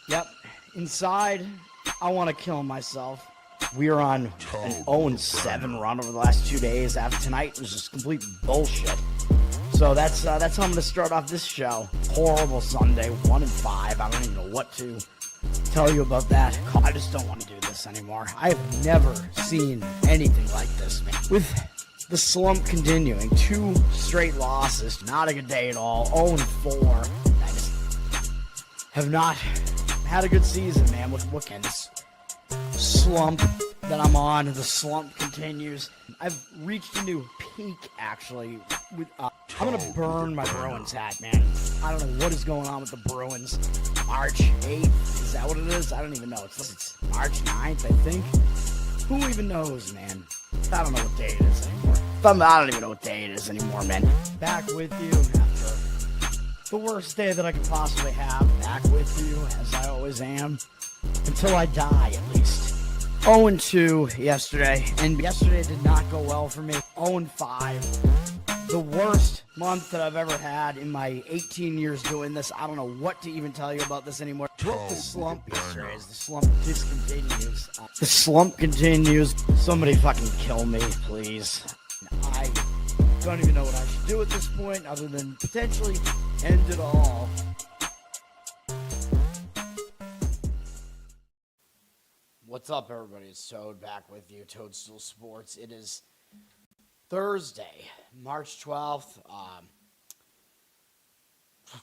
Yep. Inside, I want to kill myself. We are on an 0-7 run over the last 2 days. After tonight was just complete bullshit. So that's how I'm going to start off this show. Horrible Sunday, 1-5. I don't even know what to tell you about that. I just don't want to do this anymore. I have never seen anything like this, man. With the slump continuing, 2 straight losses, not a good day at all. 0-4. I just have not had a good season, man. What can this slump that I'm on? The slump continues. I've reached a new peak, actually. I'm going to burn my Bruins hat, man. I don't know what is going on with the Bruins. March 8th, is that what it is? I don't even know. It's March 9th, I think. Who even knows, man? I don't know what day it is anymore. I don't even know what day it is anymore, man. Back with you after the worst day that I could possibly have. Back with you, as I always am. Until I die, at least. 0-2 yesterday, and yesterday did not go well for me. 0-5. The worst month that I've ever had in my 18 years doing this. I don't know what to even tell you about this anymore. Broke the slump yesterday as the slump continues. The slump continues. Somebody fucking kill me, please. I don't even know what I should do at this point other than potentially end it all. What's up, everybody? It's Toad back with you, Toadstool Sports. It is Thursday, March 12th. I'm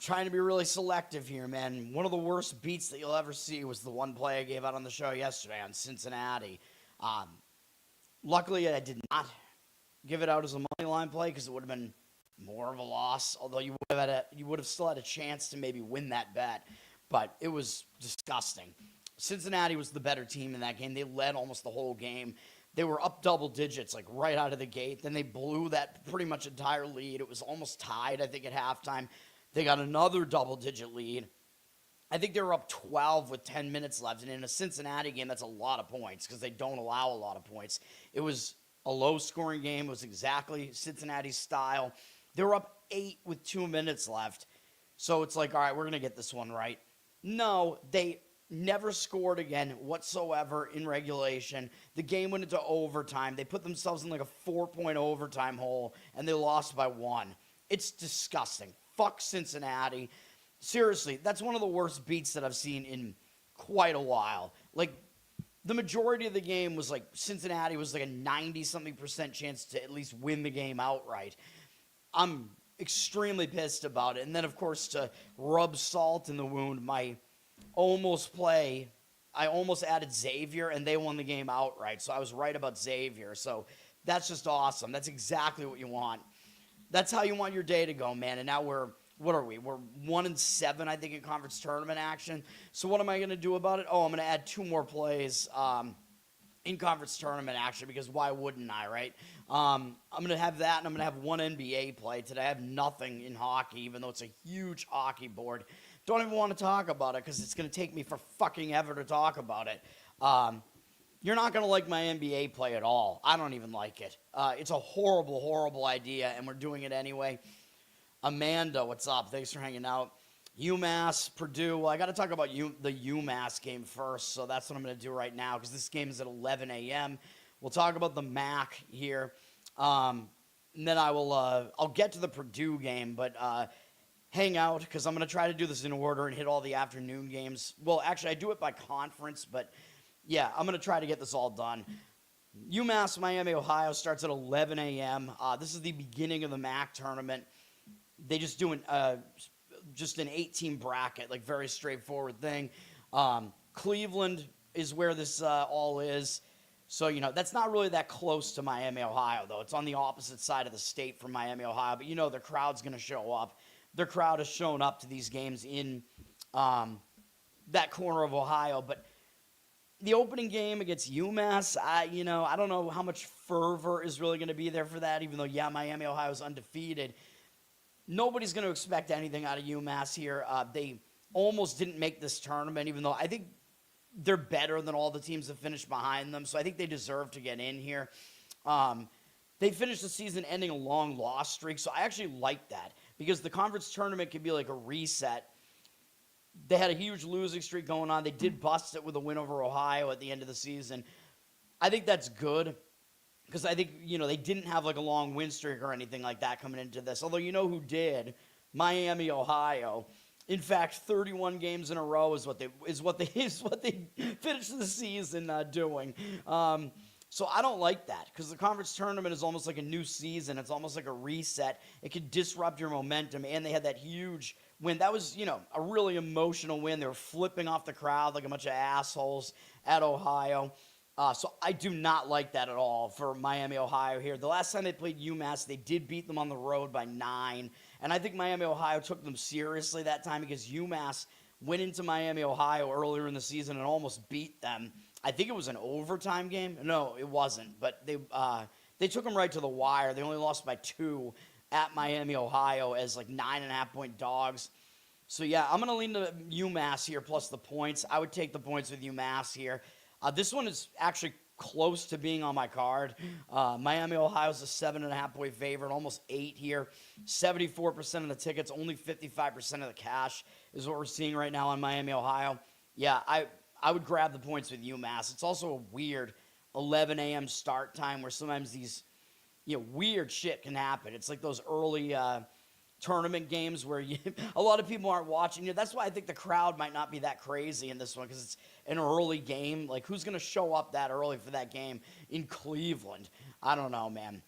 trying to be really selective here, man. One of the worst beats that you'll ever see was the one play I gave out on the show yesterday on Cincinnati. Luckily, I did not give it out as a money line play because it would have been more of a loss, although you would have still had a chance to maybe win that bet, but it was disgusting. Cincinnati was the better team in that game. They led almost the whole game. They were up double digits, like right out of the gate. Then they blew that pretty much entire lead. It was almost tied, I think, at halftime. They got another double-digit lead. I think they were up 12 with 10 minutes left. And in a Cincinnati game, that's a lot of points because they don't allow a lot of points. It was a low-scoring game. It was exactly Cincinnati's style. They were up 8 with 2 minutes left. So it's like, all right, we're going to get this one right. No, they never scored again whatsoever in regulation. The game went into overtime. They put themselves in like a 4-point overtime hole, and they lost by 1. It's disgusting. Fuck Cincinnati. Seriously, that's one of the worst beats that I've seen in quite a while. Like, the majority of the game was like Cincinnati was like a 90-something% chance to at least win the game outright. I'm extremely pissed about it. And then, of course, to rub salt in the wound, I almost added Xavier, and they won the game outright. So I was right about Xavier. So that's just awesome. That's exactly what you want. That's how you want your day to go, man. And now what are we? We're 1-7, I think, in conference tournament action. So what am I going to do about it? I'm going to add 2 more plays in conference tournament action because why wouldn't I, right? I'm going to have that, and I'm going to have 1 NBA play today. I have nothing in hockey, even though it's a huge hockey board. Don't even want to talk about it because it's going to take me for fucking ever to talk about it. You're not going to like my NBA play at all. I don't even like it. It's a horrible, horrible idea, and we're doing it anyway. Amanda, what's up? Thanks for hanging out. UMass, Purdue. Well, I got to talk about the UMass game first, so that's what I'm going to do right now because this game is at 11 a.m. We'll talk about the MEAC here, and then I'll get to the Purdue game, but hang out because I'm going to try to do this in order and hit all the afternoon games. Well, actually, I do it by conference, but yeah, I'm going to try to get this all done. UMass, Miami, Ohio starts at 11 a.m. This is the beginning of the MEAC tournament. They just do just an 8-team bracket, like very straightforward thing. Cleveland is where this all is. So, that's not really that close to Miami, Ohio, though. It's on the opposite side of the state from Miami, Ohio. But, the crowd's going to show up. Their crowd has shown up to these games in that corner of Ohio. But the opening game against UMass, I don't know how much fervor is really going to be there for that, even though, Miami, Ohio is undefeated. Nobody's going to expect anything out of UMass here. They almost didn't make this tournament, even though I think they're better than all the teams that finished behind them, so I think they deserve to get in here. They finished the season ending a long loss streak, so I actually like that because the conference tournament can be like a reset. They had a huge losing streak going on. They did bust it with a win over Ohio at the end of the season. I think that's good because I think, they didn't have like a long win streak or anything like that coming into this. Although you know who did? Miami, Ohio. In fact, 31 games in a row is what they finished the season doing. So I don't like that because the conference tournament is almost like a new season. It's almost like a reset. It could disrupt your momentum, and they had that huge win. That was, a really emotional win. They were flipping off the crowd like a bunch of assholes at Ohio. So I do not like that at all for Miami, Ohio here. The last time they played UMass, they did beat them on the road by 9. And I think Miami, Ohio took them seriously that time because UMass went into Miami, Ohio earlier in the season and almost beat them. I think it was an overtime game. No, it wasn't. But they took them right to the wire. They only lost by 2 at Miami, Ohio as like 9.5-point dogs. So, yeah, I'm going to lean to UMass here plus the points. I would take the points with UMass here. This one is actually close to being on my card. Miami, Ohio is a 7.5-point favorite, almost 8 here. 74% of the tickets, only 55% of the cash is what we're seeing right now on Miami, Ohio. Yeah, I would grab the points with UMass. It's also a weird 11 a.m. start time where sometimes these weird shit can happen. It's like those early tournament games where a lot of people aren't watching. That's why I think the crowd might not be that crazy in this one because it's an early game. Like, who's going to show up that early for that game in Cleveland? I don't know, man.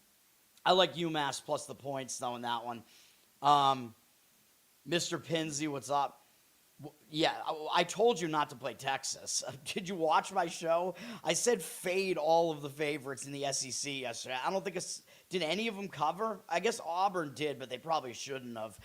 I like UMass plus the points, though, in that one. Mr. Pinsey, what's up? Yeah, I told you not to play Texas. Did you watch my show? I said fade all of the favorites in the SEC yesterday. I don't think did any of them cover? I guess Auburn did, but they probably shouldn't have.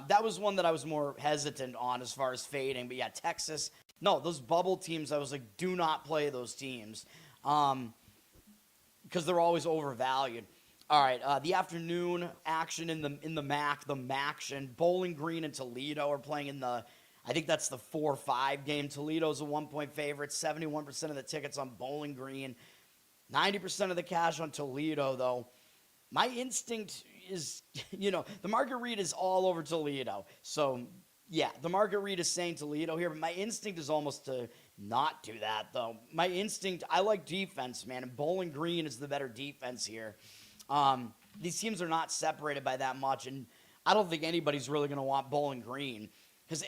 That was one that I was more hesitant on as far as fading. But yeah, Texas. No, those bubble teams, I was like, do not play those teams because they're always overvalued. All right, the afternoon action in the MEAC, the MACtion. Bowling Green and Toledo are playing in the, I think that's the 4-5 game. Toledo's a 1-point favorite. 71% of the tickets on Bowling Green. 90% of the cash on Toledo, though. My instinct is, the market read is all over Toledo. So, yeah, the market read is saying Toledo here, but my instinct is almost to not do that, though. My instinct, I like defense, man, and Bowling Green is the better defense here. These teams are not separated by that much, and I don't think anybody's really going to want Bowling Green because,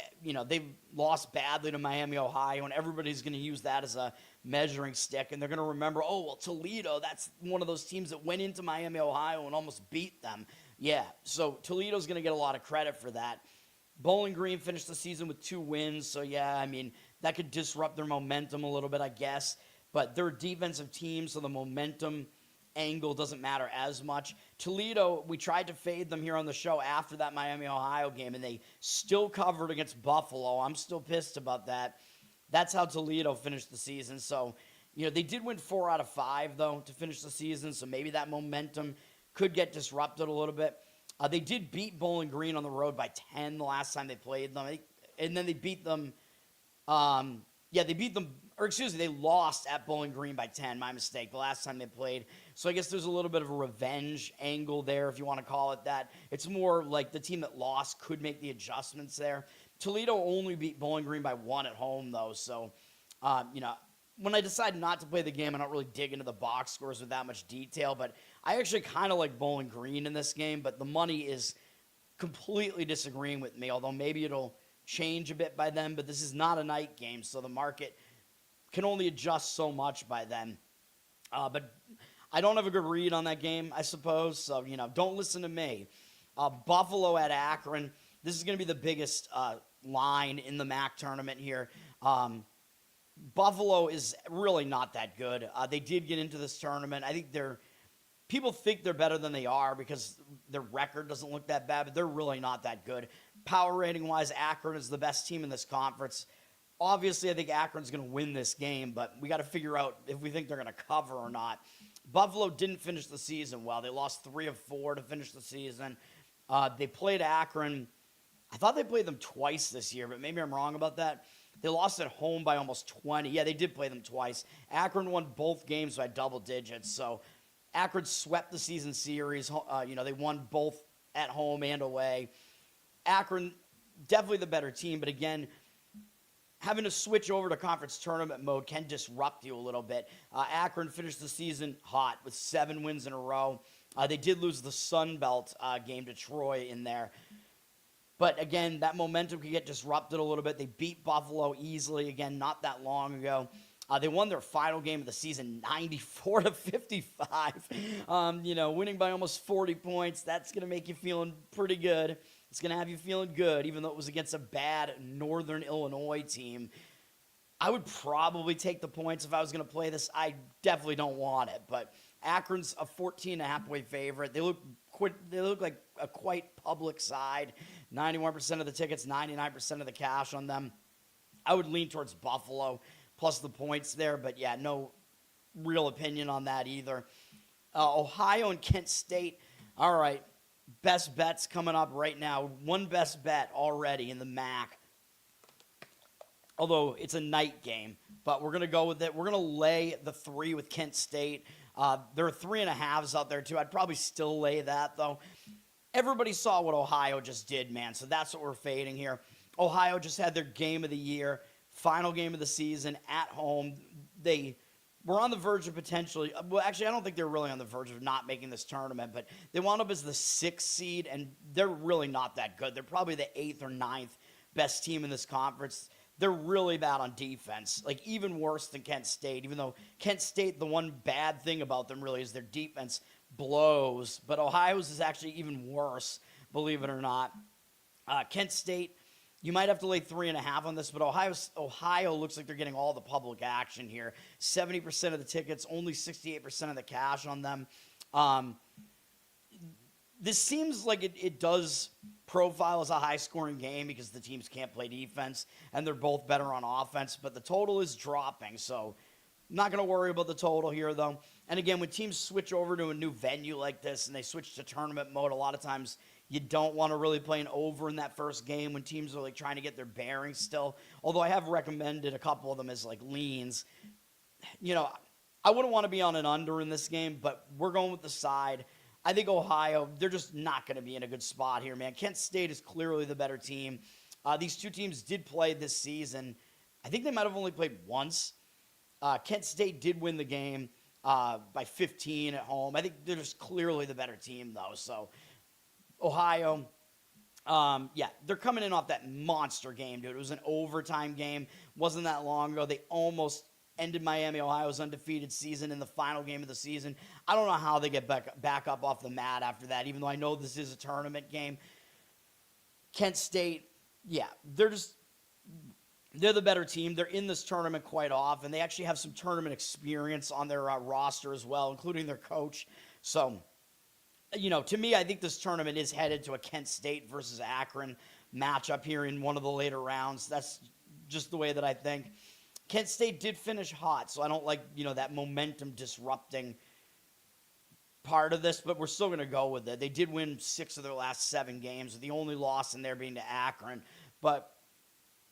they've lost badly to Miami, Ohio, and everybody's going to use that as a measuring stick, and they're going to remember, oh, well, Toledo, that's one of those teams that went into Miami, Ohio, and almost beat them. Yeah, so Toledo's going to get a lot of credit for that. Bowling Green finished the season with 2 wins, so yeah, I mean, that could disrupt their momentum a little bit, I guess, but they're a defensive team, so the momentum angle doesn't matter as much. Toledo, we tried to fade them here on the show after that Miami, Ohio game, and they still covered against Buffalo. I'm still pissed about that. That's how Toledo finished the season. So, they did win 4 out of 5, though, to finish the season, so maybe that momentum could get disrupted a little bit. They did beat Bowling Green on the road by 10 the last time they played them, and then they beat them. They lost at Bowling Green by 10, my mistake, the last time they played. So I guess there's a little bit of a revenge angle there, if you want to call it that. It's more like the team that lost could make the adjustments there. Toledo only beat Bowling Green by 1 at home, though. So, when I decide not to play the game, I don't really dig into the box scores with that much detail. But I actually kind of like Bowling Green in this game, but the money is completely disagreeing with me, although maybe it'll change a bit by then. But this is not a night game, so the market can only adjust so much by then. But I don't have a good read on that game, I suppose. So, don't listen to me. Buffalo at Akron. This is going to be the biggest line in the MAC tournament here. Buffalo is really not that good. They did get into this tournament. I think people think they're better than they are because their record doesn't look that bad, but they're really not that good. Power rating-wise, Akron is the best team in this conference. Obviously, I think Akron's going to win this game, but we got to figure out if we think they're going to cover or not. Buffalo didn't finish the season well. They lost 3 of 4 to finish the season. They played Akron. I thought they played them twice this year, but maybe I'm wrong about that. They lost at home by almost 20. Yeah, they did play them twice. Akron won both games by double digits. So Akron swept the season series. They won both at home and away. Akron, definitely the better team, but again, having to switch over to conference tournament mode can disrupt you a little bit. Akron finished the season hot with 7 wins in a row. They did lose the Sun Belt game to Troy in there. But again, that momentum could get disrupted a little bit. They beat Buffalo easily, again, not that long ago. They won their final game of the season 94-55. Winning by almost 40 points. That's going to make you feeling pretty good. It's going to have you feeling good, even though it was against a bad Northern Illinois team. I would probably take the points if I was going to play this. I definitely don't want it, but Akron's a 14.5-point favorite. They look like a quite public side. 91% of the tickets, 99% of the cash on them. I would lean towards Buffalo plus the points there, but yeah, no real opinion on that either. Ohio and Kent State. All right, best bets coming up right now. One best bet already in the MAC. Although it's a night game, but we're going to go with it. We're going to lay the 3 with Kent State. There are 3.5s out there, too. I'd probably still lay that, though. Everybody saw what Ohio just did, man, so that's what we're fading here. Ohio just had their game of the year, final game of the season at home. They were on the verge of potentially – well, actually, I don't think they're really on the verge of not making this tournament, but they wound up as the 6th seed, and they're really not that good. They're probably the 8th or 9th best team in this conference. They're really bad on defense, like even worse than Kent State, even though Kent State, the one bad thing about them really is their defense blows. But Ohio's is actually even worse, believe it or not. Kent State, you might have to lay 3.5 on this, but Ohio looks like they're getting all the public action here. 70% of the tickets, only 68% of the cash on them. This seems like it does profile as a high-scoring game because the teams can't play defense, and they're both better on offense, but the total is dropping, so I'm not going to worry about the total here, though. And again, when teams switch over to a new venue like this and they switch to tournament mode, a lot of times you don't want to really play an over in that first game when teams are like trying to get their bearings still, although I have recommended a couple of them as like leans. I wouldn't want to be on an under in this game, but we're going with the side. I think Ohio, they're just not going to be in a good spot here, man. Kent State is clearly the better team. These two teams did play this season. I think they might have only played once. Kent State did win the game by 15 at home. I think they're just clearly the better team, though. So, Ohio, they're coming in off that monster game, dude. It was an overtime game. Wasn't that long ago. They almost ended Ohio's undefeated season in the final game of the season. I don't know how they get back up off the mat after that, even though I know this is a tournament game. Kent State, they're the better team. They're in this tournament quite often. They actually have some tournament experience on their roster as well, including their coach. So, to me, I think this tournament is headed to a Kent State versus Akron matchup here in one of the later rounds. That's just the way that I think. Kent State did finish hot, so I don't like, that momentum disrupting part of this, but we're still going to go with it. They did win 6 of their last 7 games, the only loss in there being to Akron. But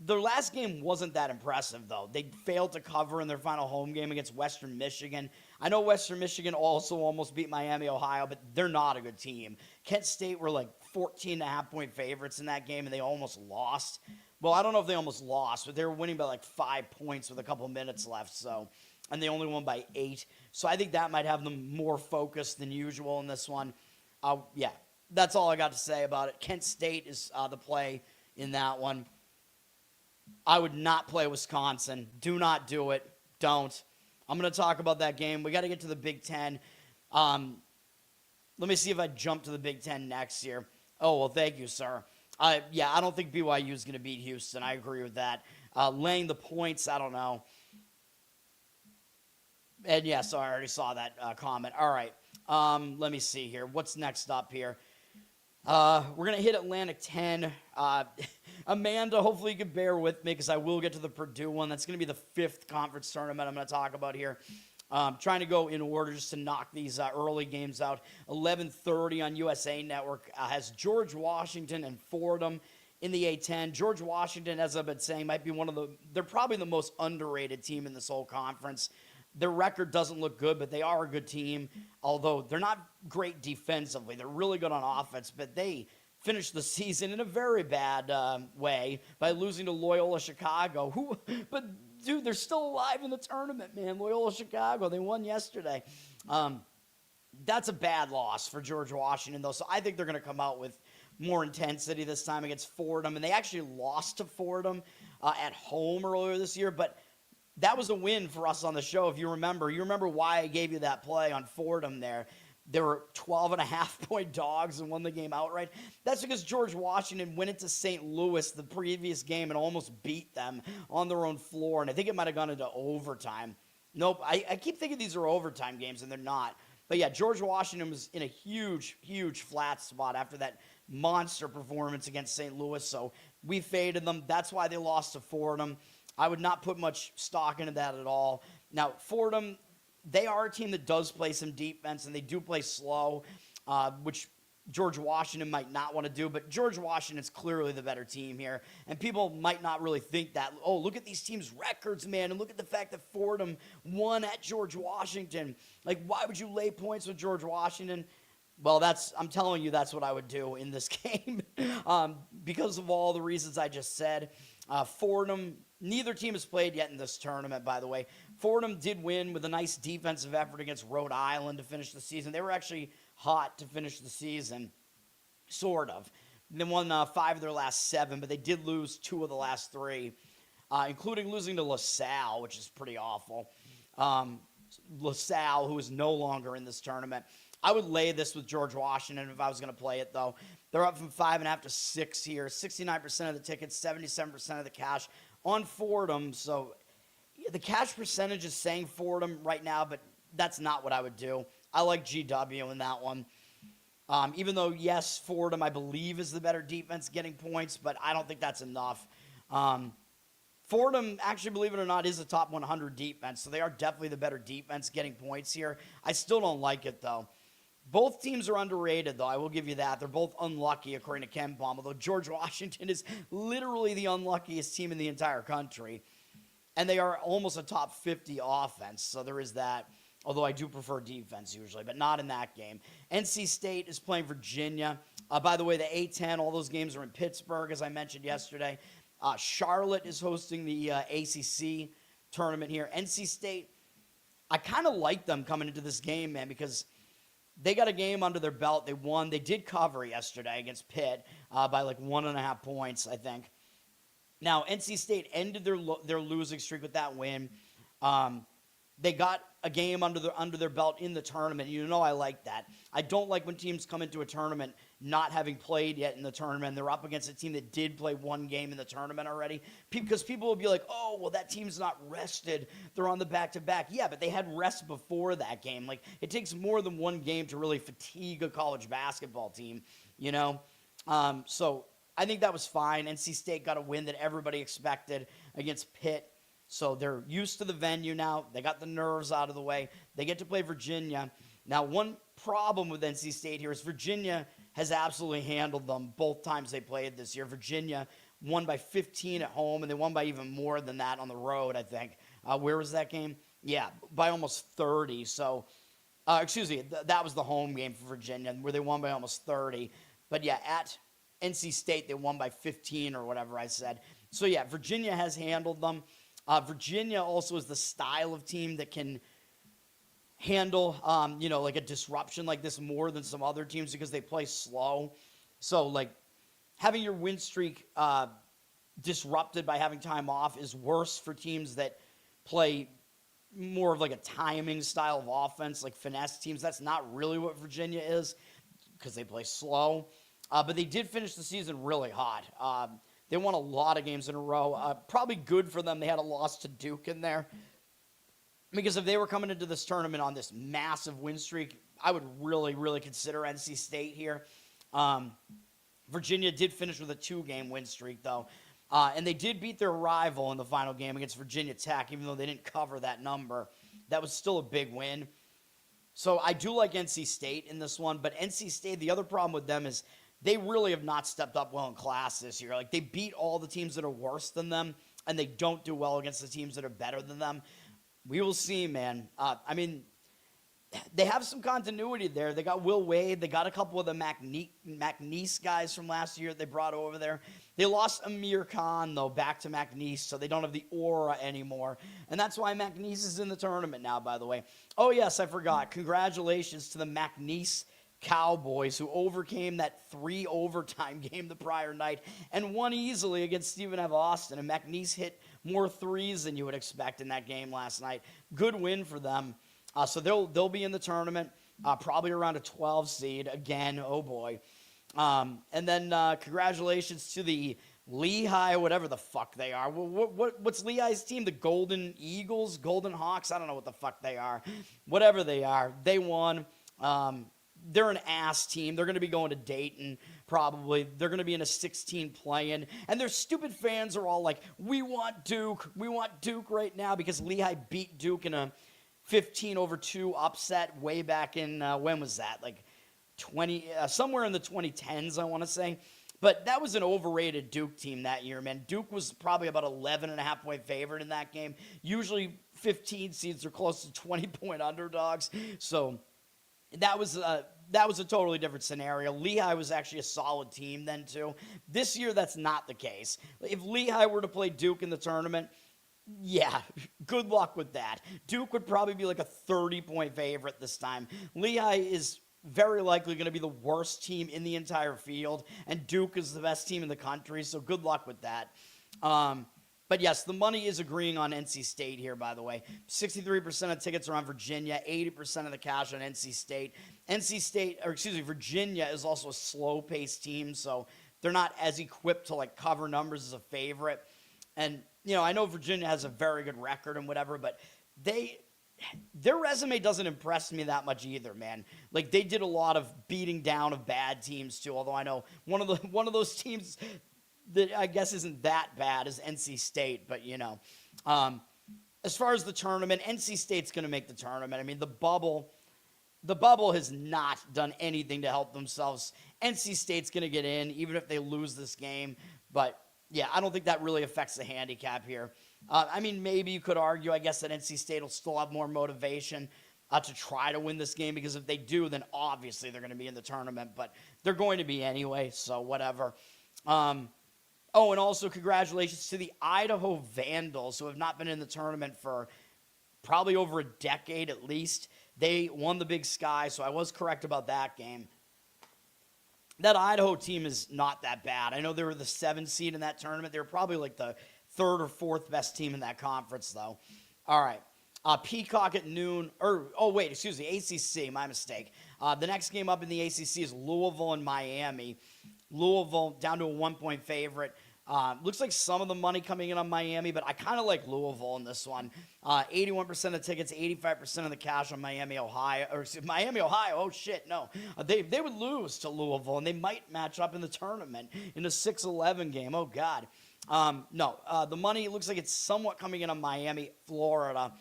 their last game wasn't that impressive, though. They failed to cover in their final home game against Western Michigan. I know Western Michigan also almost beat Miami, Ohio, but they're not a good team. Kent State were like 14.5-point favorites in that game, and they almost lost. Well, I don't know if they almost lost, but they were winning by like 5 points with a couple minutes left, and they only won by 8. So I think that might have them more focused than usual in this one. That's all I got to say about it. Kent State is the play in that one. I would not play Wisconsin. Do not do it. Don't. I'm going to talk about that game. We got to get to the Big Ten. Let me see if I jump to the Big Ten next year. Oh, well, thank you, sir. I don't think BYU is going to beat Houston. I agree with that. Laying the points, I don't know. And so I already saw that comment. All right. Let me see here. What's next up here? We're going to hit Atlantic 10. Amanda, hopefully you can bear with me because I will get to the Purdue one. That's going to be the 5th conference tournament I'm going to talk about here. Trying to go in order just to knock these early games out. 11:30 on USA Network has George Washington and Fordham in the A10. George Washington, as I've been saying, might be they're probably the most underrated team in this whole conference. Their record doesn't look good, but they are a good team, although they're not great defensively. They're really good on offense, but they finished the season in a very bad way by losing to Loyola Chicago. But dude, they're still alive in the tournament, man. Loyola Chicago, they won yesterday. That's a bad loss for George Washington, though. So I think they're going to come out with more intensity this time against Fordham. And they actually lost to Fordham at home earlier this year. But that was a win for us on the show, if you remember. You remember why I gave you that play on Fordham there. They were 12.5-point dogs and won the game outright. That's because George Washington went into St. Louis the previous game and almost beat them on their own floor. And I think it might have gone into overtime. Nope, I keep thinking these are overtime games, and they're not. But yeah, George Washington was in a huge, huge flat spot after that monster performance against St. Louis. So we faded them. That's why they lost to Fordham. I would not put much stock into that at all. Now, Fordham, they are a team that does play some defense, and they do play slow, which George Washington might not want to do. But George Washington's clearly the better team here, and people might not really think that. Oh, look at these teams' records, man, and look at the fact that Fordham won at George Washington. Like, why would you lay points with George Washington? Well, I'm telling you, that's what I would do in this game because of all the reasons I just said. Fordham, neither team has played yet in this tournament, by the way. Fordham did win with a nice defensive effort against Rhode Island to finish the season. They were actually hot to finish the season, sort of. They won 5 of their last 7, but they did lose 2 of the last 3, including losing to LaSalle, which is pretty awful. LaSalle, who is no longer in this tournament. I would lay this with George Washington if I was going to play it, though. They're up from 5.5 to 6 here. 69% of the tickets, 77% of the cash on Fordham. So the cash percentage is saying Fordham right now, but that's not what I would do. I like GW in that one. Even though, yes, Fordham, I believe, is the better defense getting points, but I don't think that's enough. Fordham, actually, believe it or not, is a top 100 defense, so they are definitely the better defense getting points here. I still don't like it, though. Both teams are underrated, though. I will give you that. They're both unlucky, according to KenPom, although George Washington is literally the unluckiest team in the entire country. And they are almost a top 50 offense, so there is that. Although I do prefer defense usually, but not in that game. NC State is playing Virginia. By the way, the A10, all those games are in Pittsburgh, as I mentioned yesterday. Charlotte is hosting the ACC tournament here. NC State, I kind of like them coming into this game, man, because they got a game under their belt. They won. They did cover yesterday against Pitt by like 1.5 points, I think. Now, NC State ended their losing streak with that win. They got a game under their belt in the tournament. You know I like that. I don't like when teams come into a tournament not having played yet in the tournament. They're up against a team that did play one game in the tournament already. Because people will be like, oh, well, that team's not rested. They're on the back-to-back. Yeah, but they had rest before that game. Like, it takes more than one game to really fatigue a college basketball team, you know? So I think that was fine. NC State got a win that everybody expected against Pitt. So they're used to the venue now. They got the nerves out of the way. They get to play Virginia. Now, one problem with NC State here is Virginia has absolutely handled them both times they played this year. Virginia won by 15 at home, and they won by even more than that on the road, I think. Where was that game? Yeah, by almost 30. So, that was the home game for Virginia, where they won by almost 30. But, yeah, at NC State, they won by 15 or whatever I said. So, yeah, Virginia has handled them. Virginia also is the style of team that can handle, like a disruption like this more than some other teams because they play slow. So, like, having your win streak disrupted by having time off is worse for teams that play more of like a timing style of offense, like finesse teams. That's not really what Virginia is because they play slow. But they did finish the season really hot. They won a lot of games in a row. Probably good for them. They had a loss to Duke in there. Because if they were coming into this tournament on this massive win streak, I would really, really consider NC State here. Virginia did finish with a 2-game win streak, though. And they did beat their rival in the final game against Virginia Tech, even though they didn't cover that number. That was still a big win. So I do like NC State in this one. But NC State, the other problem with them is they really have not stepped up well in class this year. Like, they beat all the teams that are worse than them, and they don't do well against the teams that are better than them. We will see, man. they have some continuity there. They got Will Wade. They got a couple of the McNeese guys from last year they brought over there. They lost Amir Khan, though, back to McNeese, so they don't have the aura anymore. And that's why McNeese is in the tournament now, by the way. Oh, yes, I forgot. Congratulations to the McNeese Cowboys, who overcame that 3 overtime game the prior night and won easily against Stephen F. Austin. And McNeese hit more threes than you would expect in that game last night. Good win for them. So they'll be in the tournament, probably around a 12 seed again. Oh boy! And then congratulations to the Lehigh, whatever the fuck they are. What's Lehigh's team? The Golden Eagles, Golden Hawks? I don't know what the fuck they are. Whatever they are, they won. They're an ass team. They're going to be going to Dayton, probably. They're going to be in a 16 play-in. And their stupid fans are all like, we want Duke. We want Duke right now, because Lehigh beat Duke in a 15-2 upset way back in, when was that? Like 20, somewhere in the 2010s, I want to say. But that was an overrated Duke team that year, man. Duke was probably about 11.5-point favorite in that game. Usually 15 seeds are close to 20-point underdogs. So that was a totally different scenario. Lehigh was actually a solid team then, too. This year, that's not the case. If Lehigh were to play Duke in the tournament, yeah, good luck with that. Duke would probably be like a 30-point favorite this time. Lehigh is very likely going to be the worst team in the entire field, and Duke is the best team in the country, so good luck with that. But yes, the money is agreeing on NC State here, by the way. 63% of tickets are on Virginia, 80% of the cash on NC State. Virginia is also a slow-paced team, so they're not as equipped to like cover numbers as a favorite. And I know Virginia has a very good record and whatever, but their resume doesn't impress me that much either, man. Like, they did a lot of beating down of bad teams too. Although I know one of those teams that I guess isn't that bad is NC State, but as far as the tournament, NC State's going to make the tournament. I mean, the bubble has not done anything to help themselves. NC State's going to get in, even if they lose this game, but. Yeah, I don't think that really affects the handicap here. I mean, maybe you could argue, I guess, that NC State will still have more motivation to try to win this game, because if they do, then obviously they're going to be in the tournament, but they're going to be anyway, so whatever. And also congratulations to the Idaho Vandals, who have not been in the tournament for probably over a decade at least. They won the Big Sky, so I was correct about that game. That Idaho team is not that bad. I know they were the 7th seed in that tournament. They were probably like the 3rd or 4th best team in that conference, though. All right. Peacock at noon. ACC. My mistake. The next game up in the ACC is Louisville and Miami. Louisville down to a 1-point favorite. Looks like some of the money coming in on Miami, but I kind of like Louisville in this one. 81% of tickets, 85% of the cash on Miami, Ohio. Oh, shit, no. They would lose to Louisville, and they might match up in the tournament in a 6-11 game. Oh, God. The money looks like it's somewhat coming in on Miami, Florida.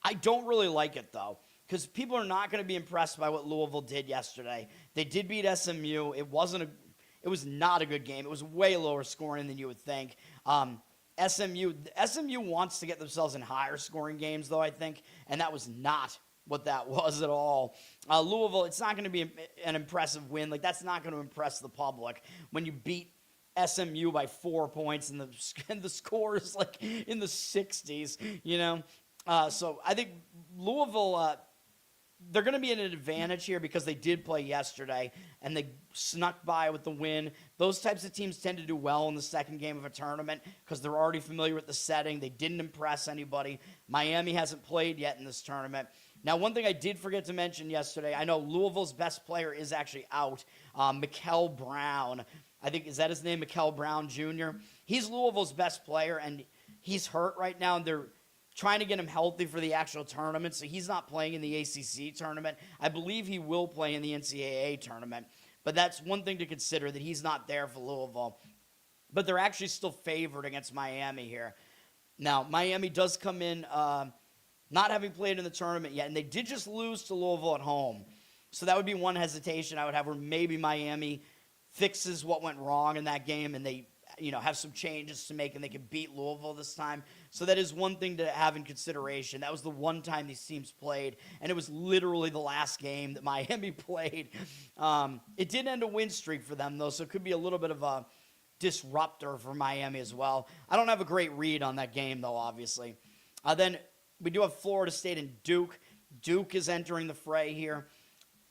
I don't really like it, though, because people are not going to be impressed by what Louisville did yesterday. They did beat SMU. It was not a good game. It was way lower scoring than you would think. SMU wants to get themselves in higher scoring games, though, I think, and that was not what that was at all. Louisville, it's not going to be an impressive win. Like, that's not going to impress the public when you beat SMU by 4 points and the score is like in the 60s, So I think Louisville, they're going to be at an advantage here because they did play yesterday and they snuck by with the win. Those types of teams tend to do well in the second game of a tournament because they're already familiar with the setting. They didn't impress anybody. Miami hasn't played yet in this tournament. Now, one thing I did forget to mention yesterday, I know Louisville's best player is actually out, Mikel Brown. I think, is that his name, Mikel Brown Jr.? He's Louisville's best player, and he's hurt right now, and they're trying to get him healthy for the actual tournament, so he's not playing in the ACC tournament. I believe he will play in the NCAAB tournament, but that's one thing to consider, that he's not there for Louisville. But they're actually still favored against Miami here. Now, Miami does come in not having played in the tournament yet, and they did just lose to Louisville at home. So that would be one hesitation I would have, where maybe Miami fixes what went wrong in that game and they have some changes to make and they can beat Louisville this time. So that is one thing to have in consideration. That was the one time these teams played, and it was literally the last game that Miami played. It did end a win streak for them, though, so it could be a little bit of a disruptor for Miami as well. I don't have a great read on that game, though, obviously. Then we do have Florida State and Duke. Duke is entering the fray here.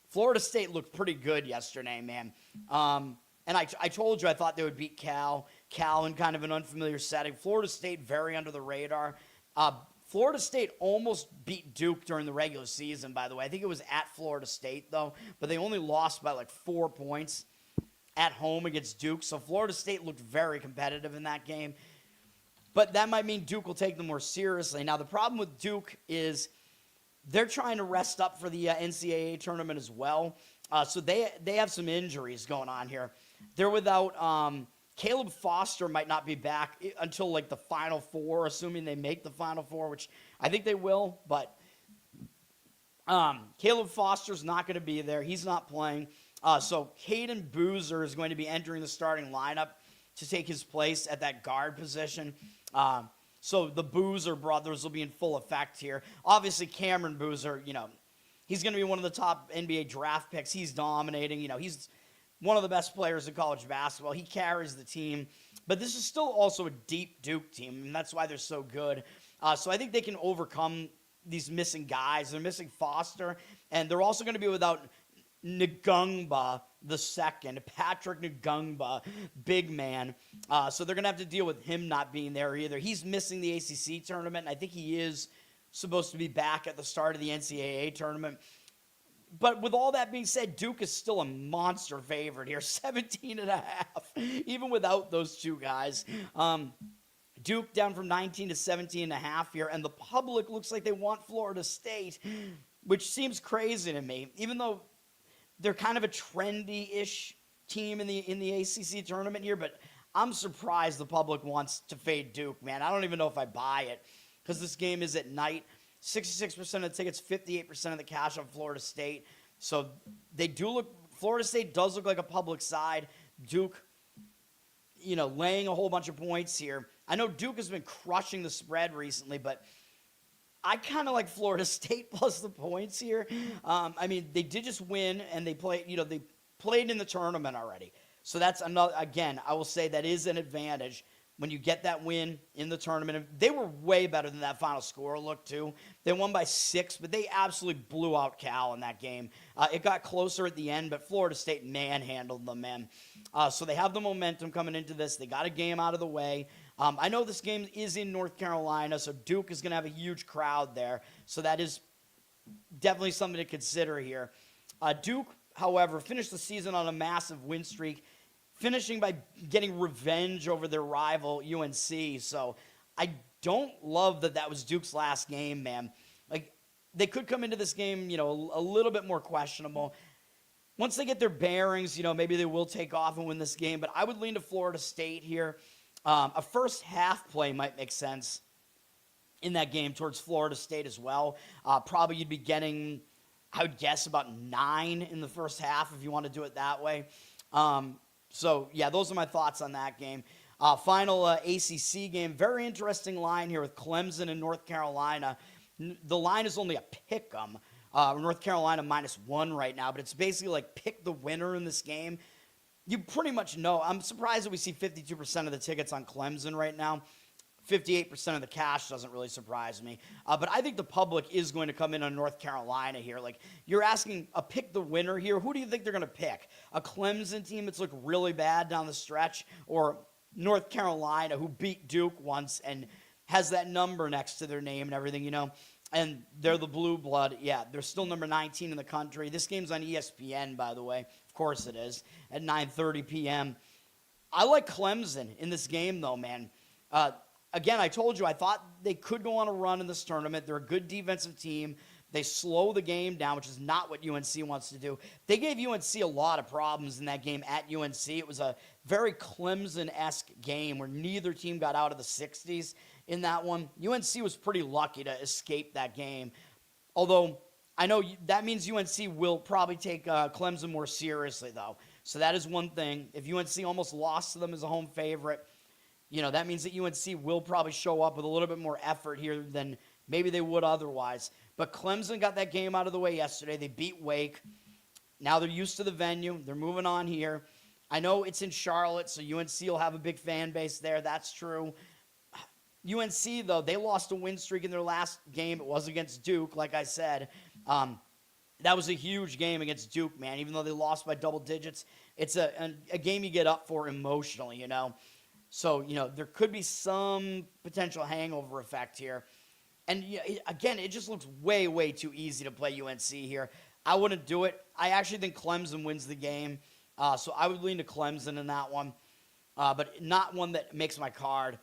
Florida State looked pretty good yesterday, man. And I told you I thought they would beat Cal. Cal in kind of an unfamiliar setting. Florida State very under the radar. Florida State almost beat Duke during the regular season, by the way. I think it was at Florida State, though. But they only lost by like 4 points at home against Duke. So Florida State looked very competitive in that game. But that might mean Duke will take them more seriously. Now, the problem with Duke is they're trying to rest up for the NCAA tournament as well. So they have some injuries going on here. They're without Caleb Foster might not be back until like the Final Four, assuming they make the Final Four, which I think they will. But Caleb Foster's not going to be there. He's not playing. So Caden Boozer is going to be entering the starting lineup to take his place at that guard position. So the Boozer brothers will be in full effect here. Obviously, Cameron Boozer, he's going to be one of the top NBA draft picks. He's dominating. He's one of the best players in college basketball. He carries the team. But this is still also a deep Duke team, and that's why they're so good. So I think they can overcome these missing guys. They're missing Foster, and they're also going to be without Ngungba the second, Patrick Ngungba, big man. So they're going to have to deal with him not being there either. He's missing the ACC tournament, and I think he is supposed to be back at the start of the NCAA tournament. But with all that being said, Duke is still a monster favorite here, 17.5, even without those two guys. Duke down from 19 to 17.5 here, and the public looks like they want Florida State, which seems crazy to me, even though they're kind of a trendy-ish team in the ACC tournament here, but I'm surprised the public wants to fade Duke, man. I don't even know if I buy it because this game is at night. 66% of the tickets, 58% of the cash on Florida State. So Florida State does look like a public side. Duke, laying a whole bunch of points here. I know Duke has been crushing the spread recently, but I kind of like Florida State plus the points here. They did just win, and they played in the tournament already. So that's another, again, I will say that is an advantage when you get that win in the tournament. They were way better than that final score looked, too. They won by 6, but they absolutely blew out Cal in that game. It got closer at the end, but Florida State manhandled them, man. So they have the momentum coming into this. They got a game out of the way. I know this game is in North Carolina, so Duke is going to have a huge crowd there. So that is definitely something to consider here. Duke, however, finished the season on a massive win streak, finishing by getting revenge over their rival, UNC. So I don't love that was Duke's last game, man. Like, they could come into this game, a little bit more questionable. Once they get their bearings, maybe they will take off and win this game. But I would lean to Florida State here. A first half play might make sense in that game towards Florida State as well. Probably you'd be getting, I would guess, about 9 in the first half if you want to do it that way. So, yeah, those are my thoughts on that game. Final ACC game. Very interesting line here with Clemson and North Carolina. The line is only a pick 'em. North Carolina -1 right now, but it's basically like pick the winner in this game. You pretty much know. I'm surprised that we see 52% of the tickets on Clemson right now. 58% of the cash doesn't really surprise me. But I think the public is going to come in on North Carolina here. Like, you're asking a pick the winner here. Who do you think they're going to pick? A Clemson team that's looked really bad down the stretch, or North Carolina, who beat Duke once and has that number next to their name and everything, And they're the blue blood. Yeah, they're still number 19 in the country. This game's on ESPN, by the way. Of course it is, at 9:30 p.m. I like Clemson in this game, though, man. Again, I told you, I thought they could go on a run in this tournament. They're a good defensive team. They slow the game down, which is not what UNC wants to do. They gave UNC a lot of problems in that game at UNC. It was a very Clemson-esque game where neither team got out of the 60s in that one. UNC was pretty lucky to escape that game. Although, I know that means UNC will probably take Clemson more seriously, though. So that is one thing. If UNC almost lost to them as a home favorite, That means that UNC will probably show up with a little bit more effort here than maybe they would otherwise. But Clemson got that game out of the way yesterday. They beat Wake. Now they're used to the venue. They're moving on here. I know it's in Charlotte, so UNC will have a big fan base there. That's true. UNC, though, they lost a win streak in their last game. It was against Duke, like I said. That was a huge game against Duke, man. Even though they lost by double digits, it's a game you get up for emotionally, So, there could be some potential hangover effect here. And, again, it just looks way, way too easy to play UNC here. I wouldn't do it. I actually think Clemson wins the game. So I would lean to Clemson in that one. But not one that makes my card.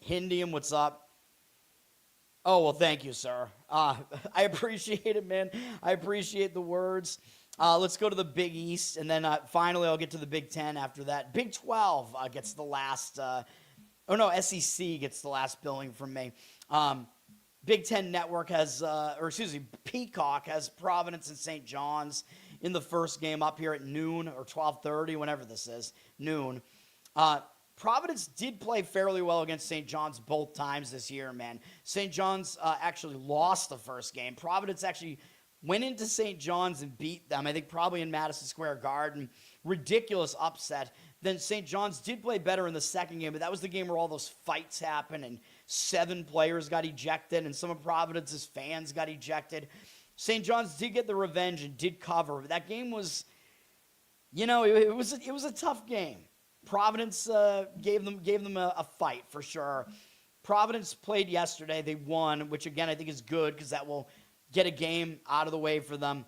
Hindium, what's up? Oh, well, thank you, sir. I appreciate it, man. I appreciate the words. Let's go to the Big East, and then finally I'll get to the Big Ten after that. Big 12 gets the last SEC gets the last billing from me. Big Ten Network has, Peacock has Providence and St. John's in the first game up here at noon or 12:30, whenever this is, noon. Providence did play fairly well against St. John's both times this year, man. St. John's actually lost the first game. Providence actually went into St. John's and beat them, I think probably in Madison Square Garden. Ridiculous upset. Then St. John's did play better in the second game, but that was the game where all those fights happened and 7 players got ejected and some of Providence's fans got ejected. St. John's did get the revenge and did cover, but that game was, it was a tough game. Providence gave them a fight for sure. Providence played yesterday. They won, which again I think is good because that will get a game out of the way for them.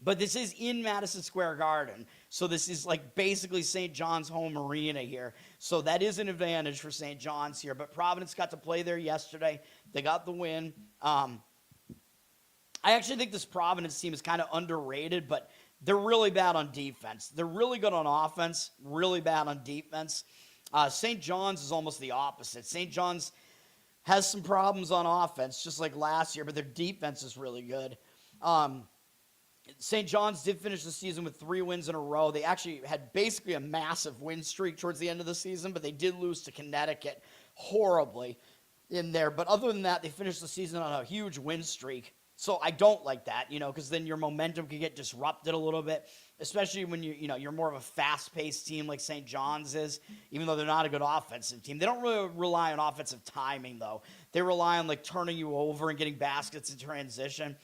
But this is in Madison Square Garden, so this is like basically St. John's home arena here. So that is an advantage for St. John's here. But Providence got to play there yesterday. They got the win. I actually think this Providence team is kind of underrated, but they're really bad on defense. They're really good on offense, really bad on defense. St. John's is almost the opposite. St. John's has some problems on offense, just like last year, but their defense is really good. St. John's did finish the season with 3 wins in a row. They actually had basically a massive win streak towards the end of the season, but they did lose to Connecticut horribly in there. But other than that, they finished the season on a huge win streak. So I don't like that, because then your momentum can get disrupted a little bit, especially when you're more of a fast-paced team like St. John's is, even though they're not a good offensive team. They don't really rely on offensive timing, though. They rely on, turning you over and getting baskets in transition.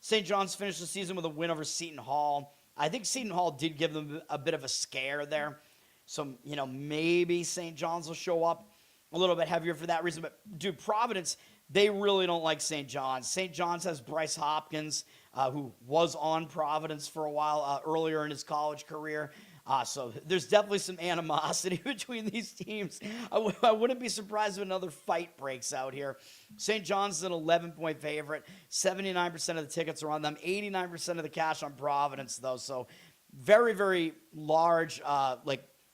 St. John's finished the season with a win over Seton Hall. I think Seton Hall did give them a bit of a scare there. So, maybe St. John's will show up a little bit heavier for that reason. But, dude, Providence, they really don't like St. John's. St. John's has Bryce Hopkins, who was on Providence for a while earlier in his college career. So there's definitely some animosity between these teams. I wouldn't be surprised if another fight breaks out here. St. John's is an 11-point favorite. 79% of the tickets are on them. 89% of the cash on Providence, though. So very, very large,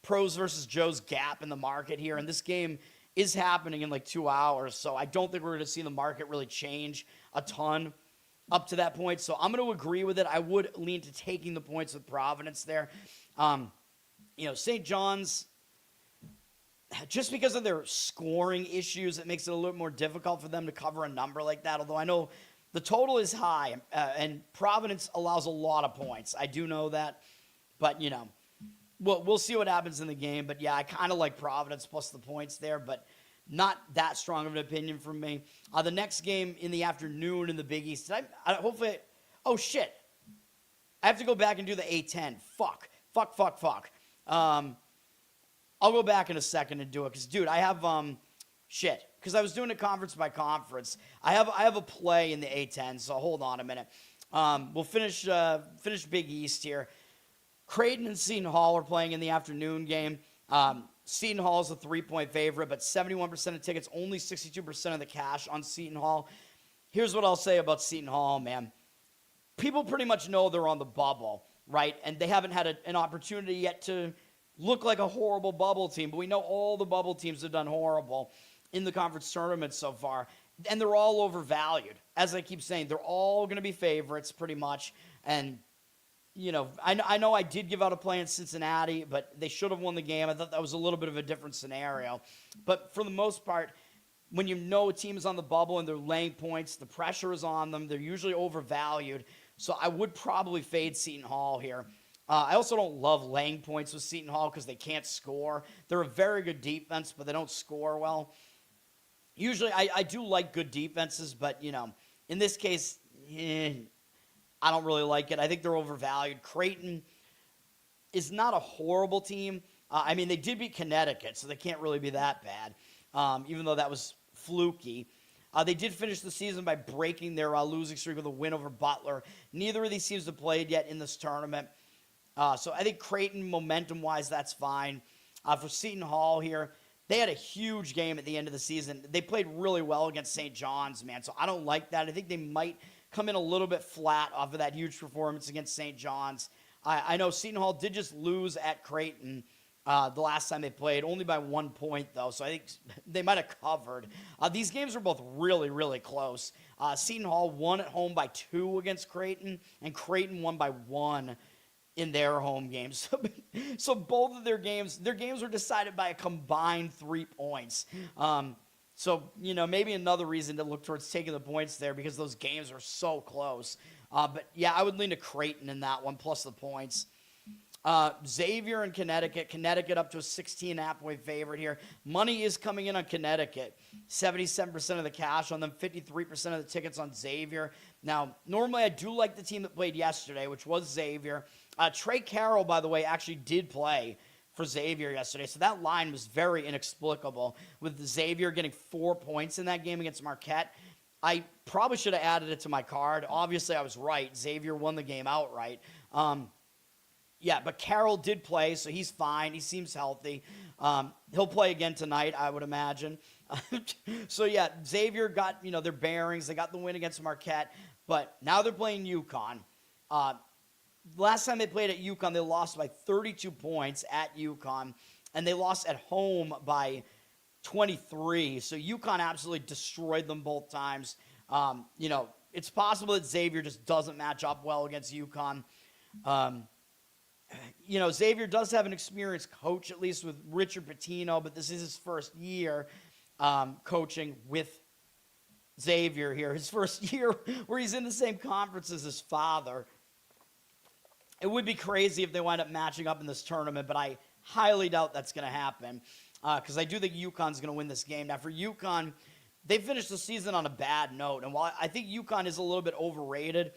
pros versus Joes gap in the market here. And this game is happening in 2 hours. So I don't think we're going to see the market really change a ton up to that point. So I'm going to agree with it. I would lean to taking the points with Providence there. St. John's, just because of their scoring issues, it makes it a little more difficult for them to cover a number like that. Although I know the total is high, and Providence allows a lot of points. I do know that. But, we'll see what happens in the game. But, yeah, I kind of like Providence plus the points there, but not that strong of an opinion from me. The next game in the afternoon in the Big East, oh, shit. I have to go back and do the A10. Fuck. I'll go back in a second and do it. Because, dude, I have, because I was doing it conference by conference. I have a play in the A10, so hold on a minute. We'll finish Big East here. Creighton and Seton Hall are playing in the afternoon game. Seton Hall is a 3-point favorite, but 71% of tickets, only 62% of the cash on Seton Hall. Here's what I'll say about Seton Hall, man. People pretty much know they're on the bubble, right? And they haven't had an opportunity yet to look like a horrible bubble team. But we know all the bubble teams have done horrible in the conference tournament so far. And they're all overvalued. As I keep saying, they're all going to be favorites pretty much. And I know I did give out a play in Cincinnati, but they should have won the game. I thought that was a little bit of a different scenario. But for the most part, when you know a team is on the bubble and they're laying points, the pressure is on them. They're usually overvalued. So I would probably fade Seton Hall here. I also don't love laying points with Seton Hall because they can't score. They're a very good defense, but they don't score well. Usually I do like good defenses, but, in this case, I don't really like it. I think they're overvalued. Creighton is not a horrible team. They did beat Connecticut, so they can't really be that bad, even though that was fluky. They did finish the season by breaking their losing streak with a win over Butler. Neither of these teams have played yet in this tournament. So I think Creighton, momentum-wise, that's fine. For Seton Hall here, they had a huge game at the end of the season. They played really well against St. John's, man, so I don't like that. I think they might come in a little bit flat off of that huge performance against St. John's. I know Seton Hall did just lose at Creighton the last time they played, only by 1 point, though, so I think they might have covered. These games were both really, really close. Seton Hall won at home by 2 against Creighton, and Creighton won by 1 in their home games. So both of their games were decided by a combined 3 points. So, maybe another reason to look towards taking the points there because those games are so close. But, yeah, I would lean to Creighton in that one, plus the points. Xavier and Connecticut. Connecticut up to a 16.5-point favorite here. Money is coming in on Connecticut. 77% of the cash on them, 53% of the tickets on Xavier. Now, normally I do like the team that played yesterday, which was Xavier. Trey Carroll, by the way, actually did play for Xavier yesterday, so that line was very inexplicable with Xavier getting 4 points in that game against Marquette. I probably should have added it to my card. Obviously, I was right. Xavier won the game outright. But Carroll did play, so he's fine. He seems healthy. He'll play again tonight, I would imagine. So, yeah, Xavier got, their bearings. They got the win against Marquette, but now they're playing UConn. Last time they played at UConn, they lost by 32 points at UConn, and they lost at home by 23. So UConn absolutely destroyed them both times. It's possible that Xavier just doesn't match up well against UConn. Xavier does have an experienced coach, at least with Richard Pitino, but this is his first year coaching with Xavier here. His first year where he's in the same conference as his father. It would be crazy if they wind up matching up in this tournament, but I highly doubt that's going to happen because I do think UConn's going to win this game. Now, for UConn, they finished the season on a bad note, and while I think UConn is a little bit overrated,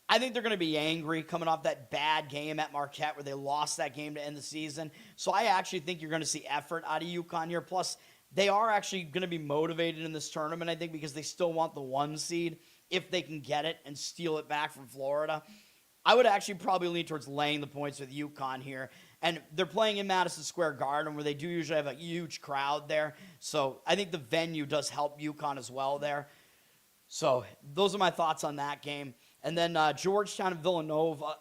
I think they're going to be angry coming off that bad game at Marquette where they lost that game to end the season. So I actually think you're going to see effort out of UConn here. Plus, they are actually going to be motivated in this tournament, I think, because they still want the 1 seed if they can get it and steal it back from Florida. I would actually probably lean towards laying the points with UConn here. And they're playing in Madison Square Garden where they do usually have a huge crowd there. So I think the venue does help UConn as well there. So those are my thoughts on that game. And then Georgetown and Villanova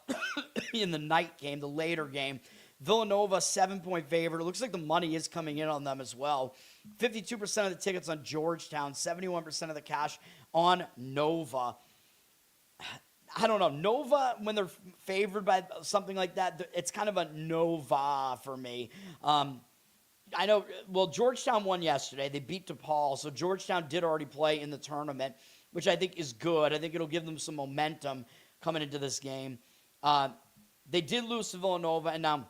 in the night game, the later game. Villanova, 7-point favorite. It looks like the money is coming in on them as well. 52% of the tickets on Georgetown, 71% of the cash on Nova. I don't know. Nova, when they're favored by something like that, it's kind of a Nova for me. I know, Georgetown won yesterday. They beat DePaul, so Georgetown did already play in the tournament, which I think is good. I think it'll give them some momentum coming into this game. They did lose to Villanova, and now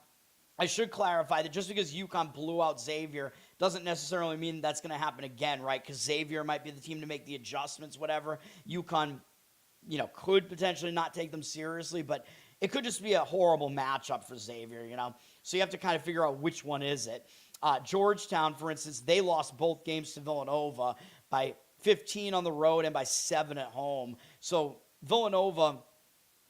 I should clarify that just because UConn blew out Xavier doesn't necessarily mean that's going to happen again, right? Because Xavier might be the team to make the adjustments, whatever. UConn could potentially not take them seriously, but it could just be a horrible matchup for Xavier, So you have to kind of figure out which one is it. Georgetown, for instance, they lost both games to Villanova by 15 on the road and by 7 at home. So Villanova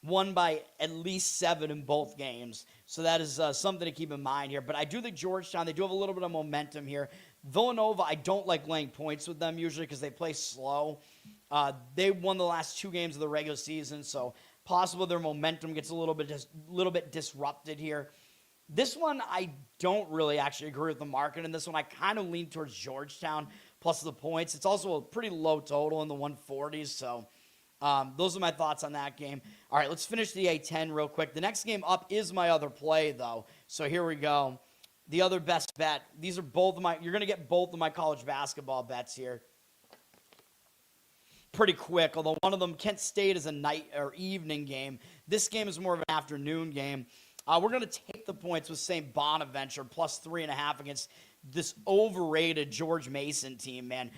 won by at least 7 in both games. So that is something to keep in mind here. But I do think Georgetown, they do have a little bit of momentum here. Villanova, I don't like laying points with them usually because they play slow. They won the last 2 games of the regular season, so possible their momentum gets a little bit disrupted here. This one, I don't really actually agree with the market in this one. I kind of lean towards Georgetown plus the points. It's also a pretty low total in the 140s, so Those are my thoughts on that game. All right, let's finish the A10 real quick. The next game up is my other play, though. So here we go. The other best bet. These are both of you're going to get both of my college basketball bets here pretty quick, although one of them, Kent State, is a night or evening game. This game is more of an afternoon game. We're going to take the points with St. Bonaventure plus 3.5 against this overrated George Mason team, man.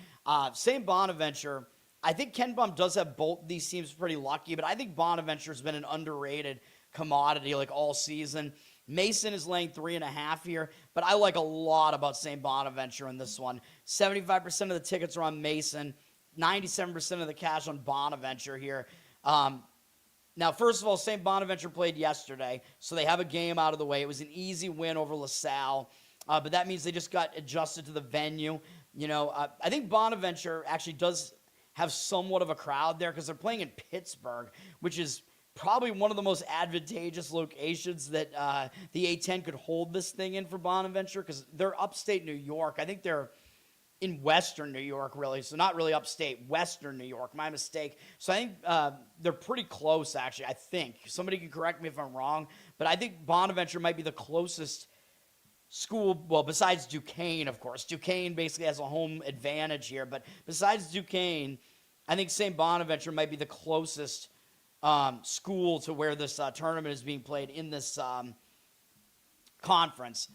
St. Bonaventure, I think KenPom does have both these teams pretty lucky, but I think Bonaventure's been an underrated commodity like all season. Mason is laying 3.5 here, but I like a lot about St. Bonaventure in this one. 75% of the tickets are on Mason, 97% of the cash on Bonaventure here. Now, first of all, St. Bonaventure played yesterday, so they have a game out of the way. It was an easy win over LaSalle, but that means they just got adjusted to the venue. I think Bonaventure actually does have somewhat of a crowd there because they're playing in Pittsburgh, which is probably one of the most advantageous locations that the A10 could hold this thing in for Bonaventure because they're upstate New York. I think they're in Western New York, really. So not really upstate, Western New York. My mistake. So I think they're pretty close, actually, I think. Somebody can correct me if I'm wrong. But I think Bonaventure might be the closest school, well, besides Duquesne, of course. Duquesne basically has a home advantage here. But besides Duquesne, I think St. Bonaventure might be the closest school to where this tournament is being played in this conference.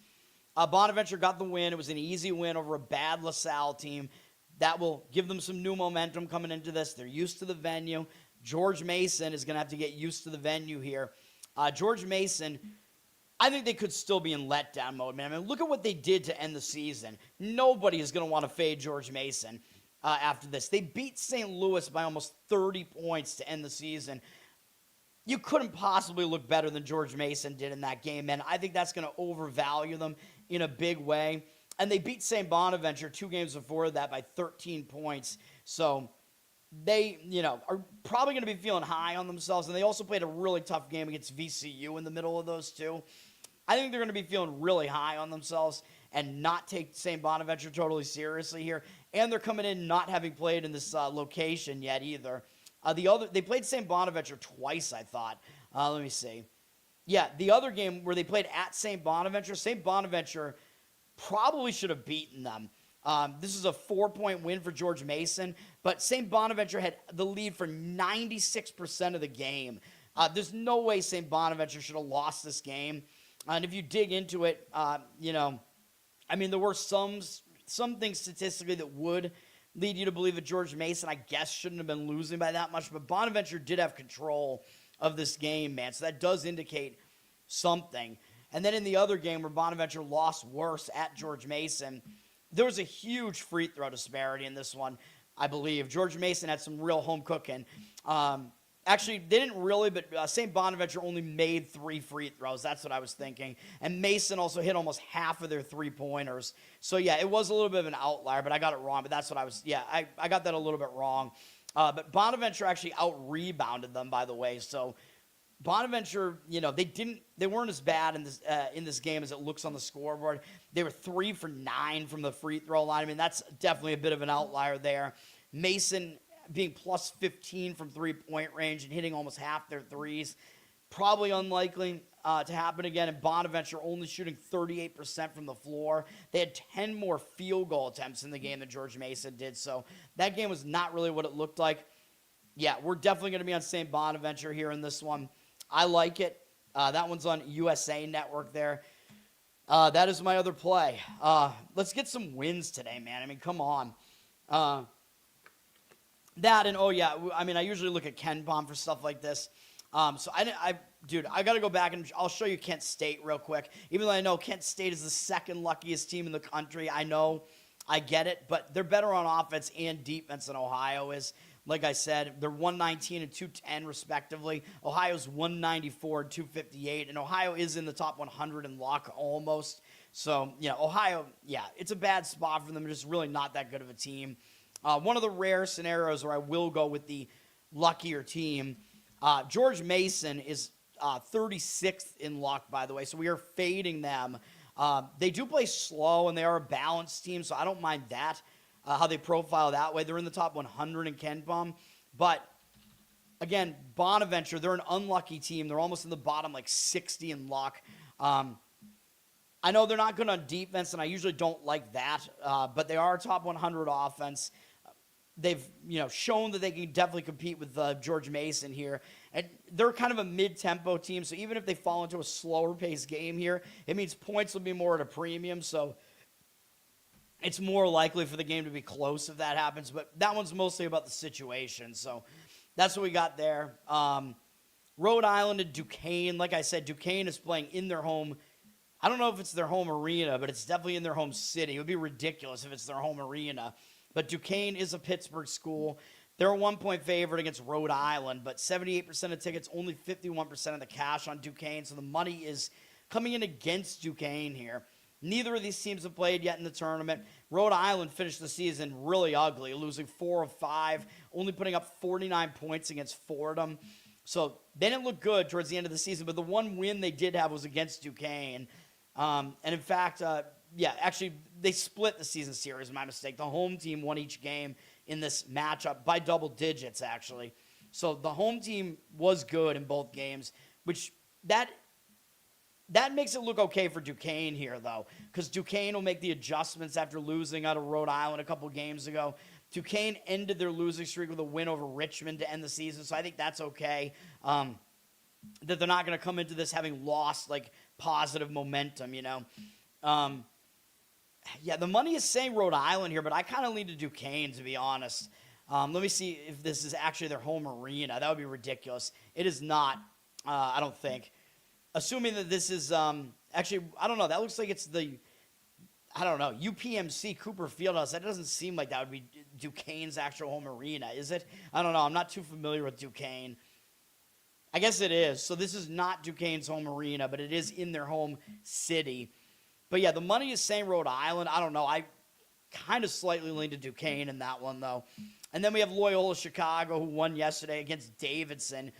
Bonaventure got the win. It was an easy win over a bad LaSalle team. That will give them some new momentum coming into this. They're used to the venue. George Mason is going to have to get used to the venue here. George Mason, I think they could still be in letdown mode, man. I mean, look at what they did to end the season. Nobody is going to want to fade George Mason after this. They beat St. Louis by almost 30 points to end the season. You couldn't possibly look better than George Mason did in that game, man. I think that's going to overvalue them in a big way. And they beat St. Bonaventure 2 games before that by 13 points. So they, are probably going to be feeling high on themselves. And they also played a really tough game against VCU in the middle of those two. I think they're going to be feeling really high on themselves and not take St. Bonaventure totally seriously here. And they're coming in not having played in this location yet either. They played St. Bonaventure twice, I thought. Let me see. Yeah, the other game where they played at St. Bonaventure probably should have beaten them. This is a 4-point win for George Mason, but St. Bonaventure had the lead for 96% of the game. There's no way St. Bonaventure should have lost this game. And if you dig into it, there were some things statistically that would lead you to believe that George Mason, I guess, shouldn't have been losing by that much. But Bonaventure did have control of this game, man. So that does indicate something. And then in the other game where Bonaventure lost worse at George Mason, there was a huge free throw disparity in this one, I believe. George Mason had some real home cooking. Actually, they didn't really, but St. Bonaventure only made 3 free throws. That's what I was thinking. And Mason also hit almost half of their 3-pointers. So, yeah, it was a little bit of an outlier, but I got it wrong. But that's what I got that a little bit wrong. But Bonaventure actually out-rebounded them, by the way. So, Bonaventure, they weren't as bad in this game as it looks on the scoreboard. They were 3 for 9 from the free throw line. I mean, that's definitely a bit of an outlier there. Mason being plus 15 from 3-point range and hitting almost half their threes. Probably unlikely to happen again. And Bonaventure only shooting 38% from the floor. They had 10 more field goal attempts in the game than George Mason did. So that game was not really what it looked like. Yeah, we're definitely going to be on St. Bonaventure here in this one. I like it. That one's on USA Network there. That is my other play. Let's get some wins today, man. I mean, come on. That and, I usually look at KenPom for stuff like this. So I got to go back and I'll show you Kent State real quick. Even though I know Kent State is the second luckiest team in the country. I know, I get it, but they're better on offense and defense than Ohio is. Like I said, they're 119 and 210 respectively. Ohio's 194 and 258, and Ohio is in the top 100 in luck almost. So, Ohio, it's a bad spot for them. They're just really not that good of a team. One of the rare scenarios where I will go with the luckier team, George Mason is 36th in luck, by the way, so we are fading them. They do play slow, and they are a balanced team, so I don't mind that, how they profile that way. They're in the top 100 in KenPom, but Again, Bonaventure, they're an unlucky team. They're almost in the bottom, like 60 in luck. I know they're not good on defense, and I usually don't like that, but they are a top 100 offense. They've, shown that they can definitely compete with George Mason here. And they're kind of a mid-tempo team, so even if they fall into a slower-paced game here, it means points will be more at a premium, so it's more likely for the game to be close if that happens. But that one's mostly about the situation, so that's what we got there. Rhode Island and Duquesne. Like I said, Duquesne is playing in their home. I don't know if it's their home arena, but it's definitely in their home city. It would be ridiculous if it's their home arena. But Duquesne is a Pittsburgh school. They're a 1-point favorite against Rhode Island, but 78% of tickets, only 51% of the cash on Duquesne. So the money is coming in against Duquesne here. Neither of these teams have played yet in the tournament. Rhode Island finished the season really ugly, losing 4 of 5, only putting up 49 points against Fordham. So they didn't look good towards the end of the season, but the one win they did have was against Duquesne. And in fact, actually, they split the season series, my mistake. The home team won each game in this matchup by double digits, actually. So the home team was good in both games, which that makes it look okay for Duquesne here, though, because Duquesne will make the adjustments after losing out of Rhode Island a couple games ago. Duquesne ended their losing streak with a win over Richmond to end the season, so I think that's okay. That they're not going to come into this having lost, like, positive momentum, the money is saying Rhode Island here, but I kind of lean to Duquesne, to be honest. Let me see if this is actually their home arena. That would be ridiculous. It is not, I don't think. Assuming that this is, actually, I don't know. That looks like it's UPMC Cooper Fieldhouse. That doesn't seem like that would be Duquesne's actual home arena, is it? I don't know. I'm not too familiar with Duquesne. I guess it is. So this is not Duquesne's home arena, but it is in their home city. But yeah, the money is saying Rhode Island. I don't know. I kind of slightly lean to Duquesne in that one, though. And then we have Loyola Chicago, who won yesterday against Davidson.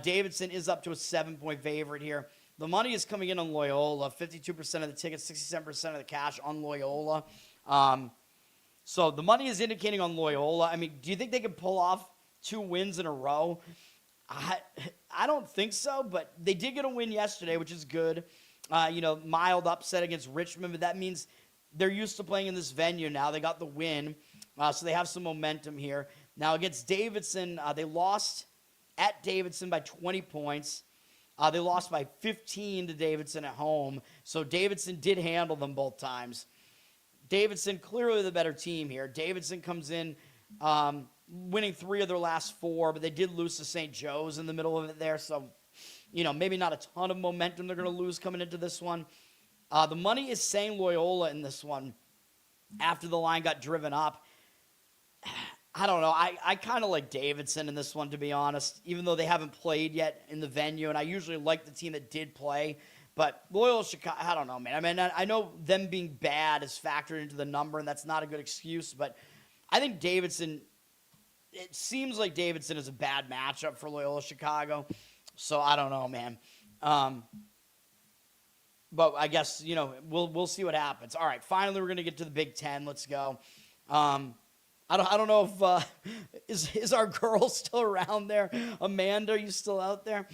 Davidson is up to a 7-point favorite here. The money is coming in on Loyola. 52% of the tickets, 67% of the cash on Loyola. So the money is indicating on Loyola. I mean, do you think they can pull off 2 wins in a row? I don't think so, but they did get a win yesterday, which is good. Mild upset against Richmond, but that means they're used to playing in this venue now. They got the win, so they have some momentum here. Now, against Davidson, they lost at Davidson by 20 points. They lost by 15 to Davidson at home, so Davidson did handle them both times. Davidson, clearly the better team here. Davidson comes in winning 3 of their last 4, but they did lose to St. Joe's in the middle of it there, so maybe not a ton of momentum they're going to lose coming into this one. The money is saying Loyola in this one after the line got driven up. I don't know. I kind of like Davidson in this one, to be honest, even though they haven't played yet in the venue, and I usually like the team that did play. But Loyola Chicago, I don't know, man. I mean, I know them being bad is factored into the number, and that's not a good excuse, but I think Davidson, it seems like Davidson is a bad matchup for Loyola Chicago. So I don't know, man. But I guess, we'll see what happens. All right, finally we're going to get to the Big Ten. Let's go. I don't know if is our girl still around there? Amanda, are you still out there?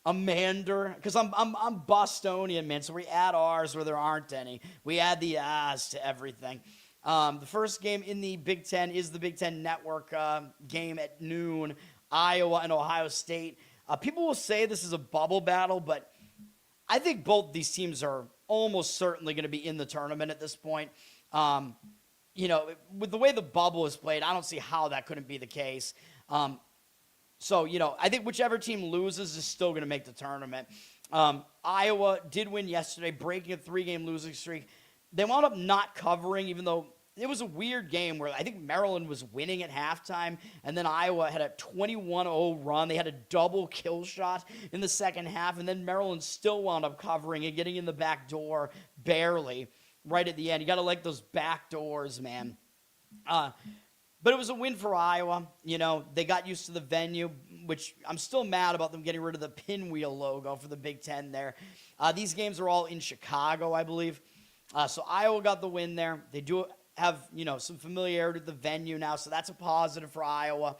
Amanda, because I'm Bostonian, man, so we add R's where there aren't any. We add the A's to everything. The first game in the Big Ten is the Big Ten Network game at noon, Iowa and Ohio State. People will say this is a bubble battle, but I think both these teams are almost certainly going to be in the tournament at this point. With the way the bubble is played, I don't see how that couldn't be the case. I think whichever team loses is still going to make the tournament. Iowa did win yesterday, breaking a 3-game losing streak. They wound up not covering, even though it was a weird game where I think Maryland was winning at halftime, and then Iowa had a 21-0 run. They had a double kill shot in the second half, and then Maryland still wound up covering and getting in the back door barely right at the end. You got to like those back doors, man. But it was a win for Iowa. They got used to the venue, which I'm still mad about them getting rid of the pinwheel logo for the Big Ten there. These games are all in Chicago, I believe. So Iowa got the win there. They do have, some familiarity with the venue now, so that's a positive for Iowa.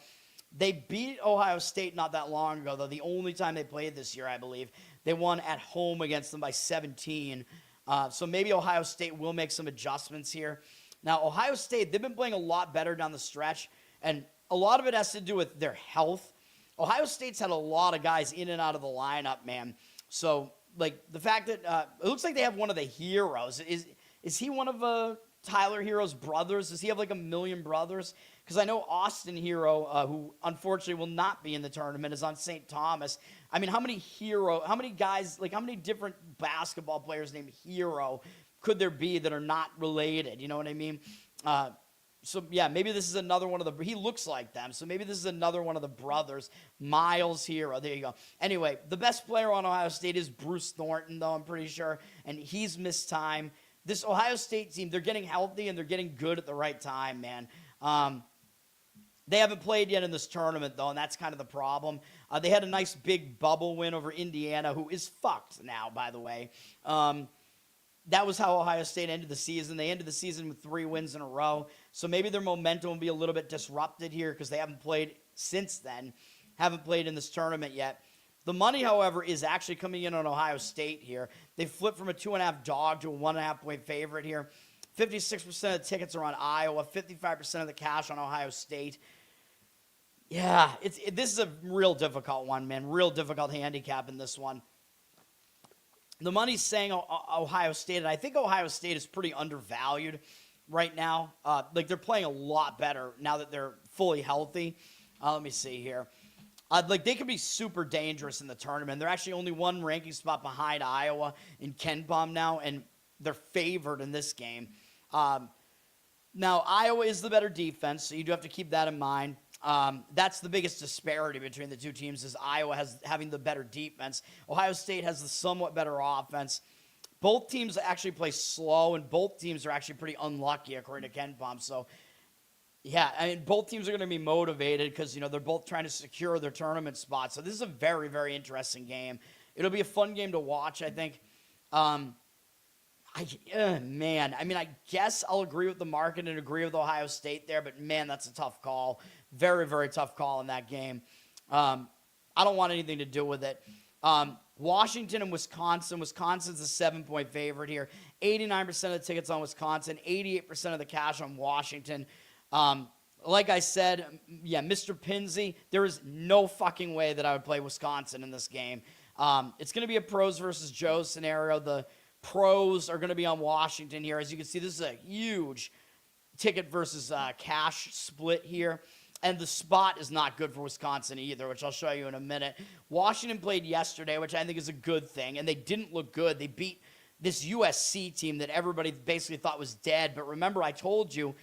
They beat Ohio State not that long ago, though. The only time they played this year, I believe. They won at home against them by 17. So maybe Ohio State will make some adjustments here. Now, Ohio State, they've been playing a lot better down the stretch, and a lot of it has to do with their health. Ohio State's had a lot of guys in and out of the lineup, man. So, like, the fact that it looks like they have one of the heroes. Is he one of Tyler Hero's brothers? Does he have like a million brothers? Because I know Austin Hero, who unfortunately will not be in the tournament, is on St. Thomas. I mean, how many guys, like how many different basketball players named Hero could there be that are not related? You know what I mean? So, yeah, maybe this is another one of he looks like them. So maybe this is another one of the brothers. Miles Hero. There you go. Anyway, the best player on Ohio State is Bruce Thornton, though, I'm pretty sure. And he's missed time. This Ohio State team, they're getting healthy and they're getting good at the right time, man. They haven't played yet in this tournament, though, and that's kind of the problem. They had a nice big bubble win over Indiana, who is fucked now, by the way. That was how Ohio State ended the season. They ended the season with 3 wins in a row. So maybe their momentum will be a little bit disrupted here because they haven't played since then, haven't played in this tournament yet. The money, however, is actually coming in on Ohio State here. They flipped from a 2.5 dog to a 1.5 point favorite here. 56% of the tickets are on Iowa, 55% of the cash on Ohio State. Yeah, this is a real difficult one, man. Real difficult handicap in this one. The money's saying Ohio State, and I think Ohio State is pretty undervalued right now. Like, they're playing a lot better now that they're fully healthy. Let me see here. Like, they could be super dangerous in the tournament. They're actually only one ranking spot behind Iowa in KenPom now, and they're favored in this game. Now, Iowa is the better defense, so you do have to keep that in mind. That's the biggest disparity between the two teams is Iowa having the better defense. Ohio State has the somewhat better offense. Both teams actually play slow, and both teams are actually pretty unlucky, according to KenPom. So, yeah, I mean, both teams are going to be motivated because, you know, they're both trying to secure their tournament spot. So this is a very, very interesting game. It'll be a fun game to watch, I think. Man, I mean, I guess I'll agree with the market and agree with Ohio State there, but, man, that's a tough call. Very, very tough call in that game. I don't want anything to do with it. Washington and Wisconsin. Wisconsin's a 7-point favorite here. 89% of the tickets on Wisconsin, 88% of the cash on Washington. Like I said, yeah, Mr. Pinsey, there is no fucking way that I would play Wisconsin in this game. It's going to be a pros versus Joes scenario. The pros are going to be on Washington here. As you can see, this is a huge ticket versus cash split here. And the spot is not good for Wisconsin either, which I'll show you in a minute. Washington played yesterday, which I think is a good thing, and they didn't look good. They beat this USC team that everybody basically thought was dead. But remember, I told you,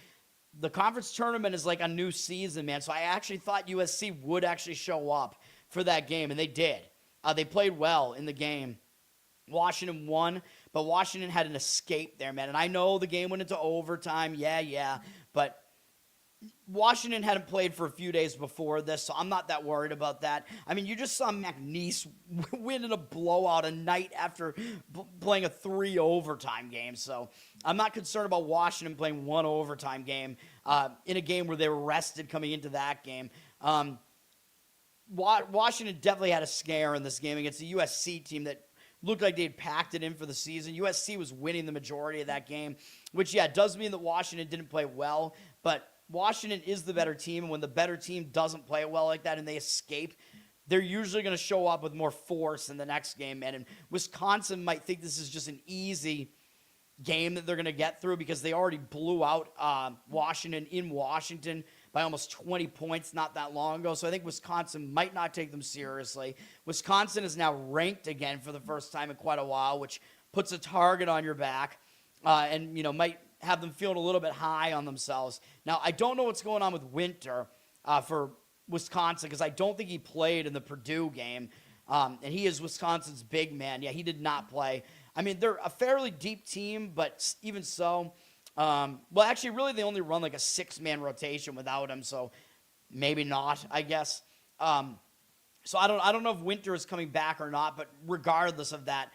the conference tournament is like a new season, man. So I actually thought USC would actually show up for that game, and they did. They played well in the game. Washington won, but Washington had an escape there, man. And I know the game went into overtime, yeah, but Washington hadn't played for a few days before this, so I'm not that worried about that. I mean, you just saw McNeese win in a blowout a night after playing a 3 overtime game, so I'm not concerned about Washington playing 1 overtime game in a game where they were rested coming into that game. Washington definitely had a scare in this game against a USC team that looked like they'd packed it in for the season. USC was winning the majority of that game, which, yeah, does mean that Washington didn't play well, but Washington is the better team, and when the better team doesn't play well like that and they escape, they're usually going to show up with more force in the next game, man. And Wisconsin might think this is just an easy game that they're going to get through because they already blew out Washington in Washington by almost 20 points not that long ago. So I think Wisconsin might not take them seriously. Wisconsin is now ranked again for the first time in quite a while, which puts a target on your back and, you know, might have them feeling a little bit high on themselves. Now, I don't know what's going on with Winter for Wisconsin because I don't think he played in the Purdue game, and he is Wisconsin's big man. Yeah, he did not play. I mean, they're a fairly deep team, but even so, well, actually, really, they only run like a 6-man rotation without him, so maybe not, I guess. So I don't know if Winter is coming back or not, but regardless of that,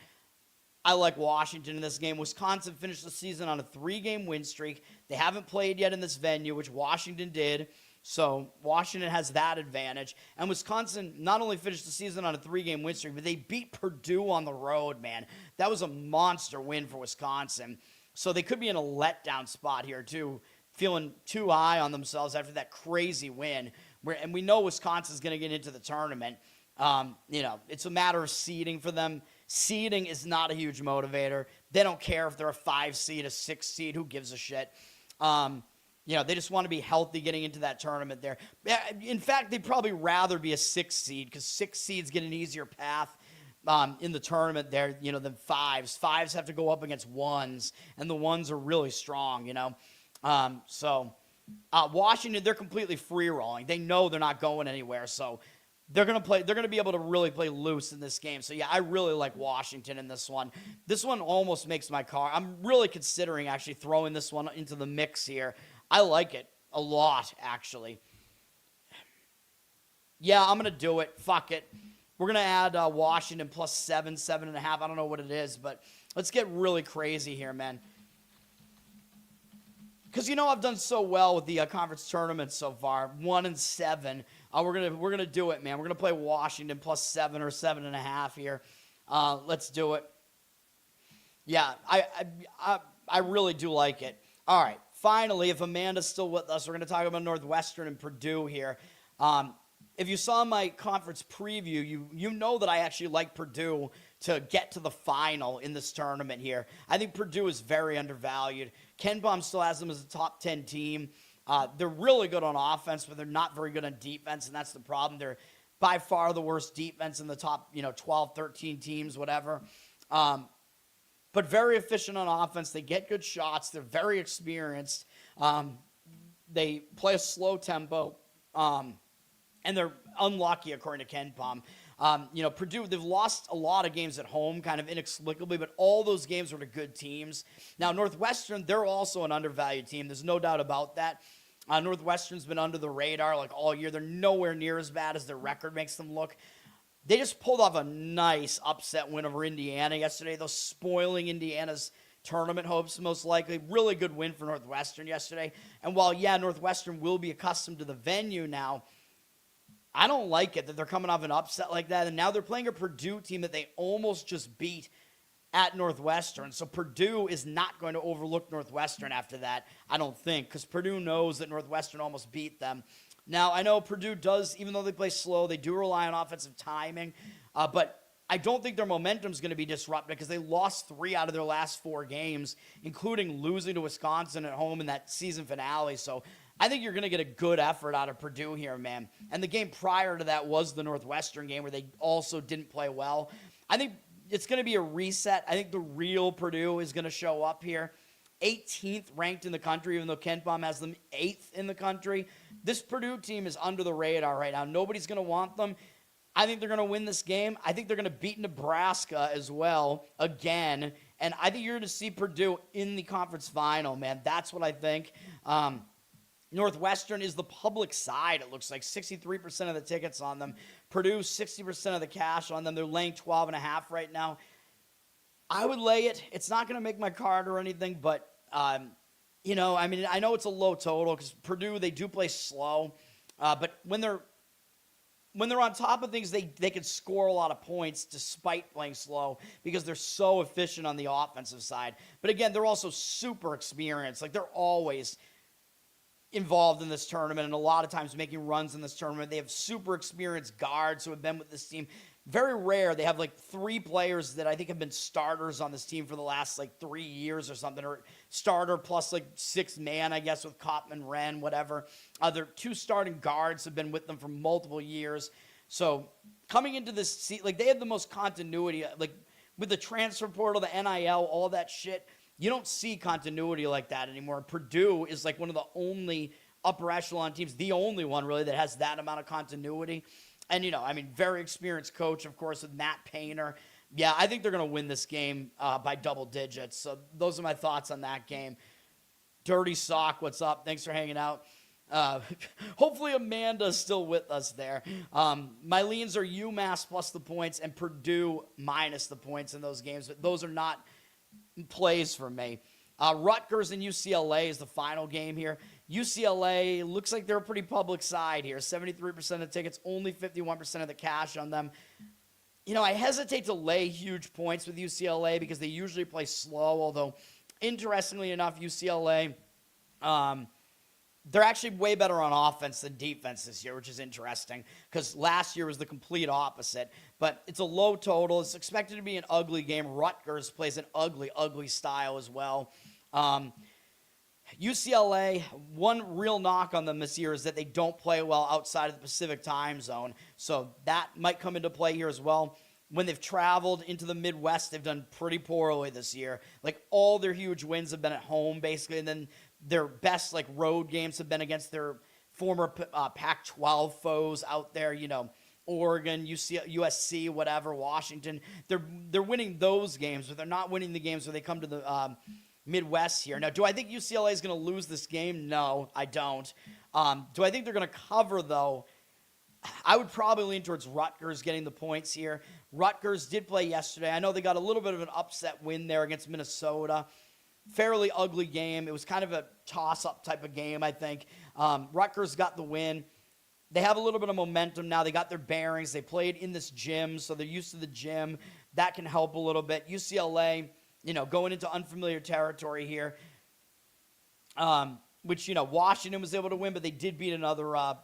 I like Washington in this game. Wisconsin finished the season on a 3-game win streak. They haven't played yet in this venue, which Washington did. So Washington has that advantage. And Wisconsin not only finished the season on a 3-game win streak, but they beat Purdue on the road, man. That was a monster win for Wisconsin. So they could be in a letdown spot here, too, feeling too high on themselves after that crazy win. And we know Wisconsin's going to get into the tournament. It's a matter of seeding for them. Seeding is not a huge motivator. They don't care if they're a 5 seed, a 6 seed. Who gives a shit? They just want to be healthy getting into that tournament there. In fact, they'd probably rather be a 6 seed because 6 seeds get an easier path in the tournament there, than 5s. 5s have to go up against 1s, and the 1s are really strong, Washington, they're completely free-rolling. They know they're not going anywhere, so they're going to be able to really play loose in this game. So, yeah, I really like Washington in this one. This one almost makes my card. I'm really considering actually throwing this one into the mix here. I like it a lot, actually. Yeah, I'm going to do it. Fuck it. We're going to add Washington plus 7, 7.5. I don't know what it is, but let's get really crazy here, man. Because I've done so well with the conference tournament so far, 1-7. We're gonna do it, man. We're gonna play Washington plus 7 or 7.5 here. Let's do it. Yeah, I really do like it. All right, finally, if Amanda's still with us, we're gonna talk about Northwestern and Purdue here. If you saw my conference preview, you know that I actually like Purdue to get to the final in this tournament here. I think Purdue is very undervalued. KenPom still has them as a top 10 team. They're really good on offense, but they're not very good on defense, and that's the problem. They're by far the worst defense in the top 12, 13 teams, whatever. But very efficient on offense. They get good shots. They're very experienced. They play a slow tempo. And they're unlucky, according to KenPom. Purdue, they've lost a lot of games at home, kind of inexplicably, but all those games were to good teams. Now, Northwestern, they're also an undervalued team. There's no doubt about that. Northwestern's been under the radar all year. They're nowhere near as bad as their record makes them look. They just pulled off a nice upset win over Indiana yesterday, though spoiling Indiana's tournament hopes most likely. Really good win for Northwestern yesterday. And while, Northwestern will be accustomed to the venue now, I don't like it that they're coming off an upset like that, and now they're playing a Purdue team that they almost just beat at Northwestern. So Purdue is not going to overlook Northwestern after that, I don't think, because Purdue knows that Northwestern almost beat them. Now, I know Purdue does, even though they play slow, they do rely on offensive timing, but I don't think their momentum is going to be disrupted because they lost 3 out of their last 4 games, including losing to Wisconsin at home in that season finale. So I think you're going to get a good effort out of Purdue here, man. And the game prior to that was the Northwestern game where they also didn't play well. I think it's going to be a reset. I think the real Purdue is going to show up here. 18th ranked in the country, even though KenPom has them 8th in the country. This Purdue team is under the radar right now. Nobody's going to want them. I think they're going to win this game. I think they're going to beat Nebraska as well again. And I think you're going to see Purdue in the conference final, man. That's what I think. Northwestern is the public side, it looks like. 63% of the tickets on them. Purdue, 60% of the cash on them. They're laying 12.5 right now. I would lay it. It's not going to make my card or anything, but, I know it's a low total because Purdue, they do play slow. But when they're on top of things, they can score a lot of points despite playing slow because they're so efficient on the offensive side. But again, they're also super experienced. They're always involved in this tournament and a lot of times making runs in this tournament. They have super experienced guards who have been with this team. Very rare. They have 3 players that I think have been starters on this team for the last 3 years or something, or starter plus 6 man, I guess, with Kopman, Wren, whatever. Their 2 starting guards have been with them for multiple years. So coming into this, they have the most continuity, with the transfer portal, the NIL, all that shit. You don't see continuity like that anymore. Purdue is one of the only upper echelon teams, the only one really that has that amount of continuity. And, very experienced coach, of course, with Matt Painter. Yeah, I think they're going to win this game by double digits. So those are my thoughts on that game. Dirty Sock, what's up? Thanks for hanging out. Hopefully Amanda's still with us there. My leans are UMass plus the points and Purdue minus the points in those games, but those are not plays for me. Rutgers and UCLA is the final game here. UCLA looks like they're a pretty public side here. 73% of the tickets, only 51% of the cash on them. I hesitate to lay huge points with UCLA because they usually play slow, although interestingly enough, UCLA, they're actually way better on offense than defense this year, which is interesting because last year was the complete opposite. But it's a low total. It's expected to be an ugly game. Rutgers plays an ugly, ugly style as well. UCLA, one real knock on them this year is that they don't play well outside of the Pacific time zone. So that might come into play here as well. When they've traveled into the Midwest, they've done pretty poorly this year. Like, all their huge wins have been at home, basically, and then their best, road games have been against their former Pac-12 foes out there, Oregon, USC, whatever, Washington. They're winning those games, but they're not winning the games where they come to the Midwest here. Now, do I think UCLA is going to lose this game? No, I don't. Do I think they're going to cover, though? I would probably lean towards Rutgers getting the points here. Rutgers did play yesterday. I know they got a little bit of an upset win there against Minnesota. Fairly ugly game. It was kind of a toss-up type of game, I think. Rutgers got the win. They have a little bit of momentum now. They got their bearings. They played in this gym, so they're used to the gym. That can help a little bit. UCLA, going into unfamiliar territory here, which, Washington was able to win, but they did beat another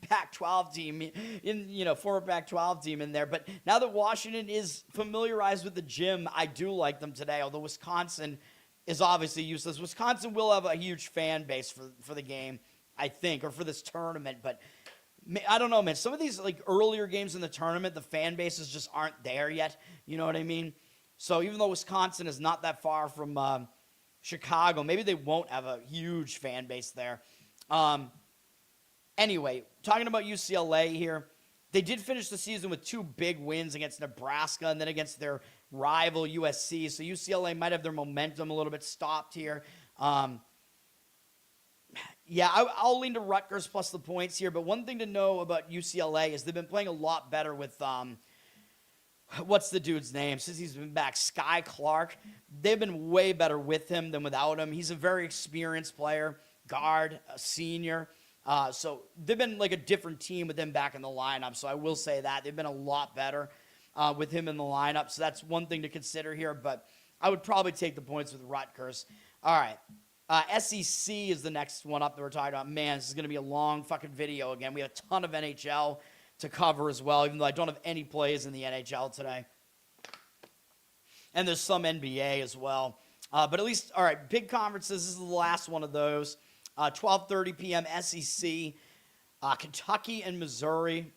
Pac-12 team, former Pac-12 team in there. But now that Washington is familiarized with the gym, I do like them today, although Wisconsin is obviously useless. Wisconsin will have a huge fan base for the game, I think, or for this tournament. But I don't know, man. Some of these earlier games in the tournament, the fan bases just aren't there yet. You know what I mean? So even though Wisconsin is not that far from Chicago, maybe they won't have a huge fan base there. Anyway, talking about UCLA here, they did finish the season with 2 big wins against Nebraska and then against their rival USC. So UCLA might have their momentum a little bit stopped here. I'll lean to Rutgers plus the points here. But one thing to know about UCLA is they've been playing a lot better with what's the dude's name? Since he's been back, Sky Clark. They've been way better with him than without him. He's a very experienced player, guard, a senior. So they've been a different team with him back in the lineup. So I will say that. They've been a lot better with him in the lineup. So that's one thing to consider here. But I would probably take the points with Rutgers. All right. SEC is the next one up that we're talking about. Man, this is going to be a long fucking video again. We have a ton of NHL to cover as well, even though I don't have any plays in the NHL today. And there's some NBA as well. But at least, all right, big conferences. This is the last one of those. 12:30 p.m. SEC, Kentucky and Missouri.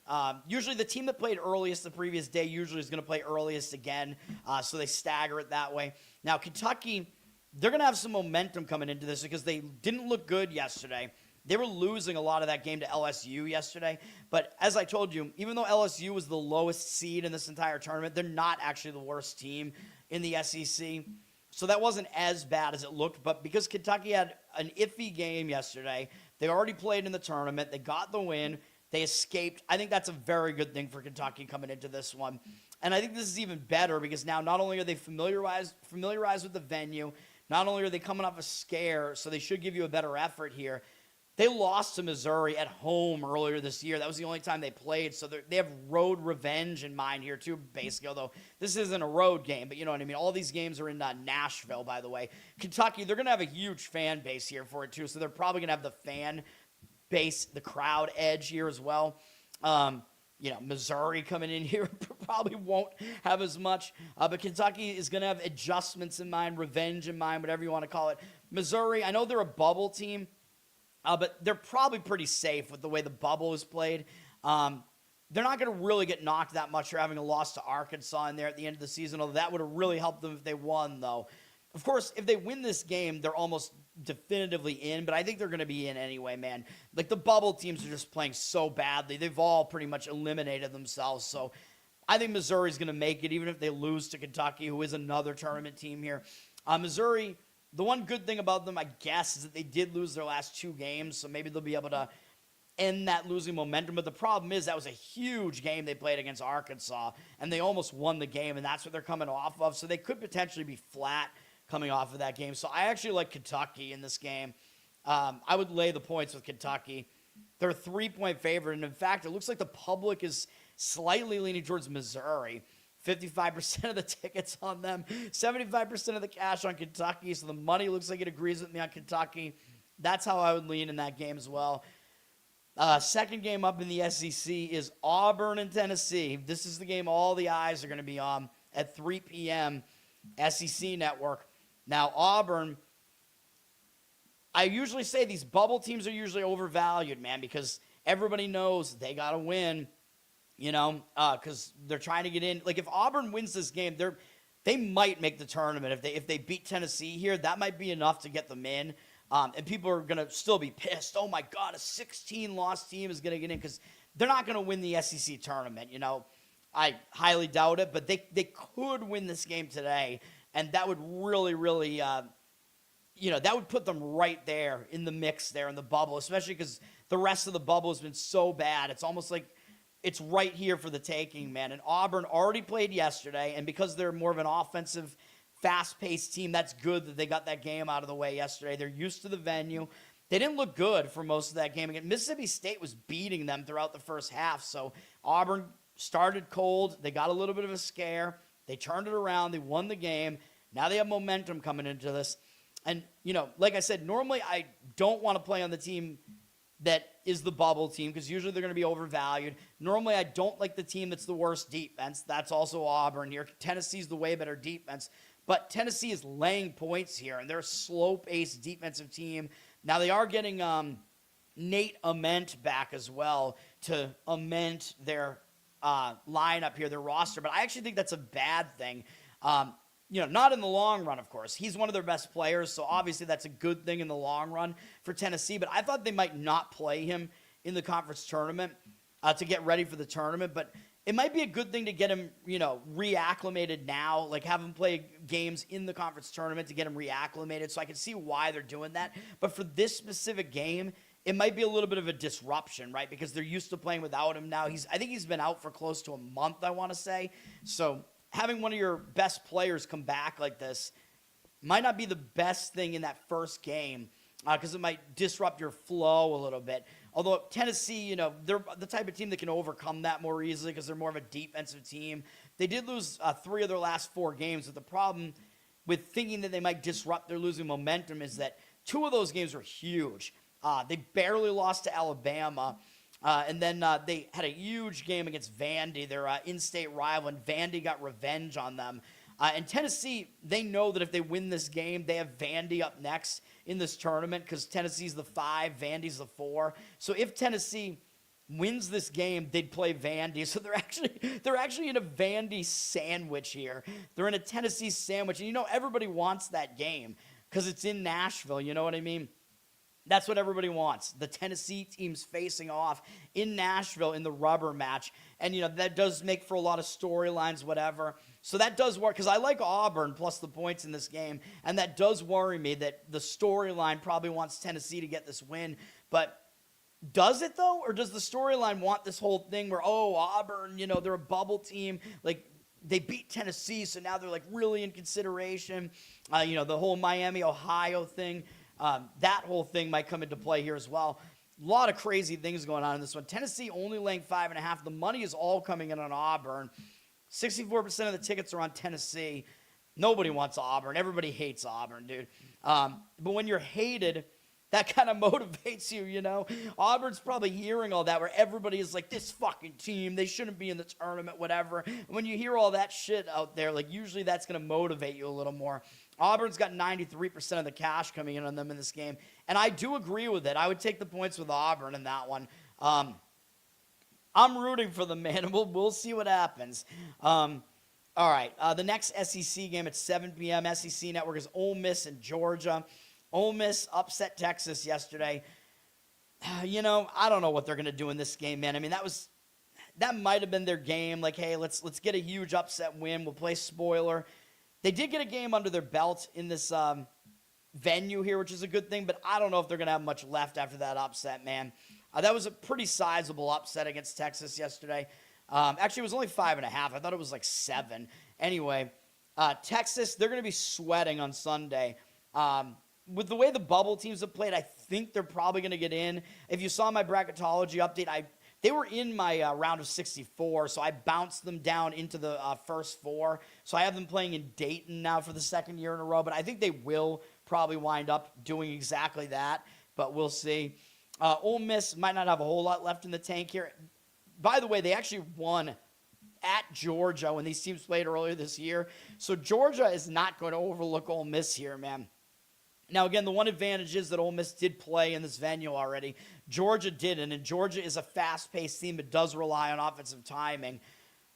Usually the team that played earliest the previous day usually is going to play earliest again, so they stagger it that way. Now, Kentucky, they're going to have some momentum coming into this because they didn't look good yesterday. They were losing a lot of that game to LSU yesterday. But as I told you, even though LSU was the lowest seed in this entire tournament, they're not actually the worst team in the SEC. So that wasn't as bad as it looked. But because Kentucky had an iffy game yesterday, they already played in the tournament. They got the win. They escaped. I think that's a very good thing for Kentucky coming into this one. And I think this is even better because now not only are they familiarized with the venue, not only are they coming off a scare, so they should give you a better effort here. They lost to Missouri at home earlier this year. That was the only time they played. So they have road revenge in mind here, too, basically. Although this isn't a road game, but you know what I mean. All these games are in Nashville, by the way. Kentucky, they're going to have a huge fan base here for it, too. So they're probably going to have the fan base, the crowd edge here as well. Missouri coming in here probably won't have as much. But Kentucky is going to have adjustments in mind, revenge in mind, whatever you want to call it. Missouri, I know they're a bubble team. But they're probably pretty safe with the way the bubble is played. They're not going to really get knocked that much for having a loss to Arkansas in there at the end of the season, although that would have really helped them if they won, though. Of course, if they win this game, they're almost definitively in, but I think they're going to be in anyway, man. The bubble teams are just playing so badly. They've all pretty much eliminated themselves, so I think Missouri's going to make it, even if they lose to Kentucky, who is another tournament team here. Missouri... The one good thing about them, I guess, is that they did lose their last 2 games, so maybe they'll be able to end that losing momentum. But the problem is that was a huge game they played against Arkansas, and they almost won the game, and that's what they're coming off of. So they could potentially be flat coming off of that game. So I actually like Kentucky in this game. I would lay the points with Kentucky. They're a 3-point favorite, and in fact, it looks like the public is slightly leaning towards Missouri. 55% of the tickets on them, 75% of the cash on Kentucky, so the money looks like it agrees with me on Kentucky. That's how I would lean in that game as well. Second game up in the SEC is Auburn and Tennessee. This is the game all the eyes are going to be on at 3 p.m. SEC Network. Now, Auburn, I usually say these bubble teams are usually overvalued, man, because everybody knows they got to win, because they're trying to get in. Like, if Auburn wins this game, they might make the tournament. If they beat Tennessee here, that might be enough to get them in. And people are going to still be pissed. Oh, my God, a 16-loss team is going to get in because they're not going to win the SEC tournament. I highly doubt it, but they could win this game today, and that would really, really, that would put them right there in the mix there in the bubble, especially because the rest of the bubble has been so bad. It's almost like it's right here for the taking, man. And Auburn already played yesterday, and because they're more of an offensive fast-paced team, that's good that they got that game out of the way yesterday. They're used to the venue. They didn't look good for most of that game. Again, Mississippi State was beating them throughout the first half, so Auburn started cold. They got a little bit of a scare. They turned it around. They won the game. Now they have momentum coming into this. And, like I said, normally I don't want to play on the team that is the bubble team because usually they're going to be overvalued. Normally I don't like the team that's the worst defense. That's also Auburn here. Tennessee's the way better defense. But Tennessee is laying points here, and they're a slow-paced defensive team. Now, they are getting Nate Ament back as well to amend their lineup here, their roster. But I actually think that's a bad thing. Not in the long run, of course. He's one of their best players, so obviously that's a good thing in the long run for Tennessee. But I thought they might not play him in the conference tournament to get ready for the tournament. But it might be a good thing to get him, reacclimated now, like have him play games in the conference tournament to get him reacclimated. So I can see why they're doing that. But for this specific game, it might be a little bit of a disruption, right? Because they're used to playing without him now. I think he's been out for close to a month, I want to say. So having one of your best players come back like this might not be the best thing in that first game because it might disrupt your flow a little bit. Although Tennessee, they're the type of team that can overcome that more easily because they're more of a defensive team. They did lose 3 of their last 4 games, but the problem with thinking that they might disrupt their losing momentum is that 2 of those games were huge. They barely lost to Alabama, and then they had a huge game against Vandy, their in-state rival, and Vandy got revenge on them. And Tennessee, they know that if they win this game, they have Vandy up next in this tournament because Tennessee's the 5, Vandy's the 4. So if Tennessee wins this game, they'd play Vandy. So they're actually in a Vandy sandwich here. They're in a Tennessee sandwich. And everybody wants that game because it's in Nashville. You know what I mean? That's what everybody wants. The Tennessee teams facing off in Nashville in the rubber match. And, that does make for a lot of storylines, whatever. So that does work because I like Auburn plus the points in this game. And that does worry me that the storyline probably wants Tennessee to get this win. But does it, though? Or does the storyline want this whole thing where, Auburn, they're a bubble team. Like, they beat Tennessee, so now they're, really in consideration. The whole Miami, Ohio thing. That whole thing might come into play here as well. A lot of crazy things going on in this one. Tennessee only laying 5.5. The money is all coming in on Auburn. 64% of the tickets are on Tennessee. Nobody wants Auburn. Everybody hates Auburn, dude. But when you're hated, that kind of motivates you, Auburn's probably hearing all that where everybody is like, this fucking team, they shouldn't be in the tournament, whatever. And when you hear all that shit out there, usually that's going to motivate you a little more. Auburn's got 93% of the cash coming in on them in this game. And I do agree with it. I would take the points with Auburn in that one. I'm rooting for them, man. We'll see what happens. All right. The next SEC game at 7 p.m. SEC Network is Ole Miss and Georgia. Ole Miss upset Texas yesterday. I don't know what they're going to do in this game, man. I mean, that might have been their game. Like, hey, let's get a huge upset win. We'll play spoiler. They did get a game under their belt in this venue here, which is a good thing, but I don't know if they're going to have much left after that upset, man. That was a pretty sizable upset against Texas yesterday. Actually, it was only 5.5. I thought it was 7. Anyway, Texas, they're going to be sweating on Sunday. with the way the bubble teams have played, I think they're probably going to get in. If you saw my bracketology update, they were in my round of 64, so I bounced them down into the first four. So I have them playing in Dayton now for the second year in a row, but I think they will probably wind up doing exactly that, but we'll see. Ole Miss might not have a whole lot left in the tank here. By the way, they actually won at Georgia when these teams played earlier this year. So Georgia is not going to overlook Ole Miss here, man. Now, again, the one advantage is that Ole Miss did play in this venue already. Georgia didn't, and Georgia is a fast-paced team that does rely on offensive timing.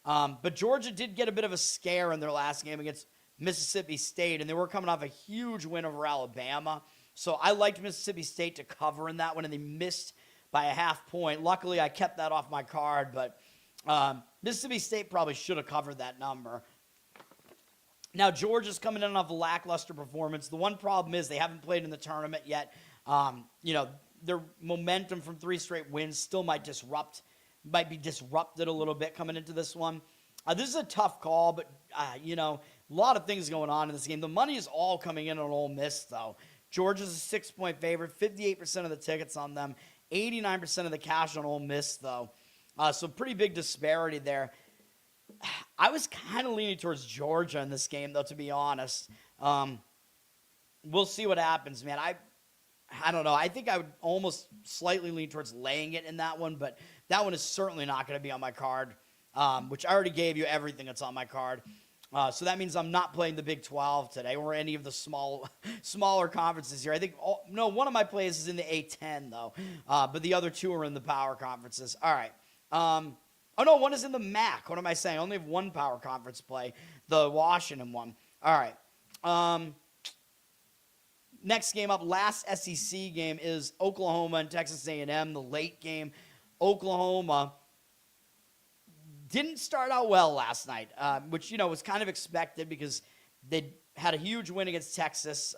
But Georgia did get a bit of a scare in their last game against Mississippi State, and they were coming off a huge win over Alabama. So I liked Mississippi State to cover in that one, and they missed by a half point. Luckily, I kept that off my card, but Mississippi State probably should have covered that number. Now, Georgia's coming in off a lackluster performance. The one problem is they haven't played in the tournament yet. Their momentum from 3 straight wins still might be disrupted a little bit coming into this one. This is a tough call, but, a lot of things going on in this game. The money is all coming in on Ole Miss, though. Georgia's a 6-point favorite, 58% of the tickets on them, 89% of the cash on Ole Miss, though. So pretty big disparity there. I was kind of leaning towards Georgia in this game, though, to be honest. We'll see what happens, man. I don't know. I think I would almost slightly lean towards laying it in that one, but that one is certainly not going to be on my card, which I already gave you everything that's on my card. So that means I'm not playing the Big 12 today or any of the smaller conferences here. I think, one of my plays is in the A10, though, but the other two are in the power conferences. All right. One is in the MAC. What am I saying? I only have one power conference play, the Washington one. All right. Next game up, last SEC game is Oklahoma and Texas A&M, the late game. Oklahoma didn't start out well last night, which, was kind of expected because they had a huge win against Texas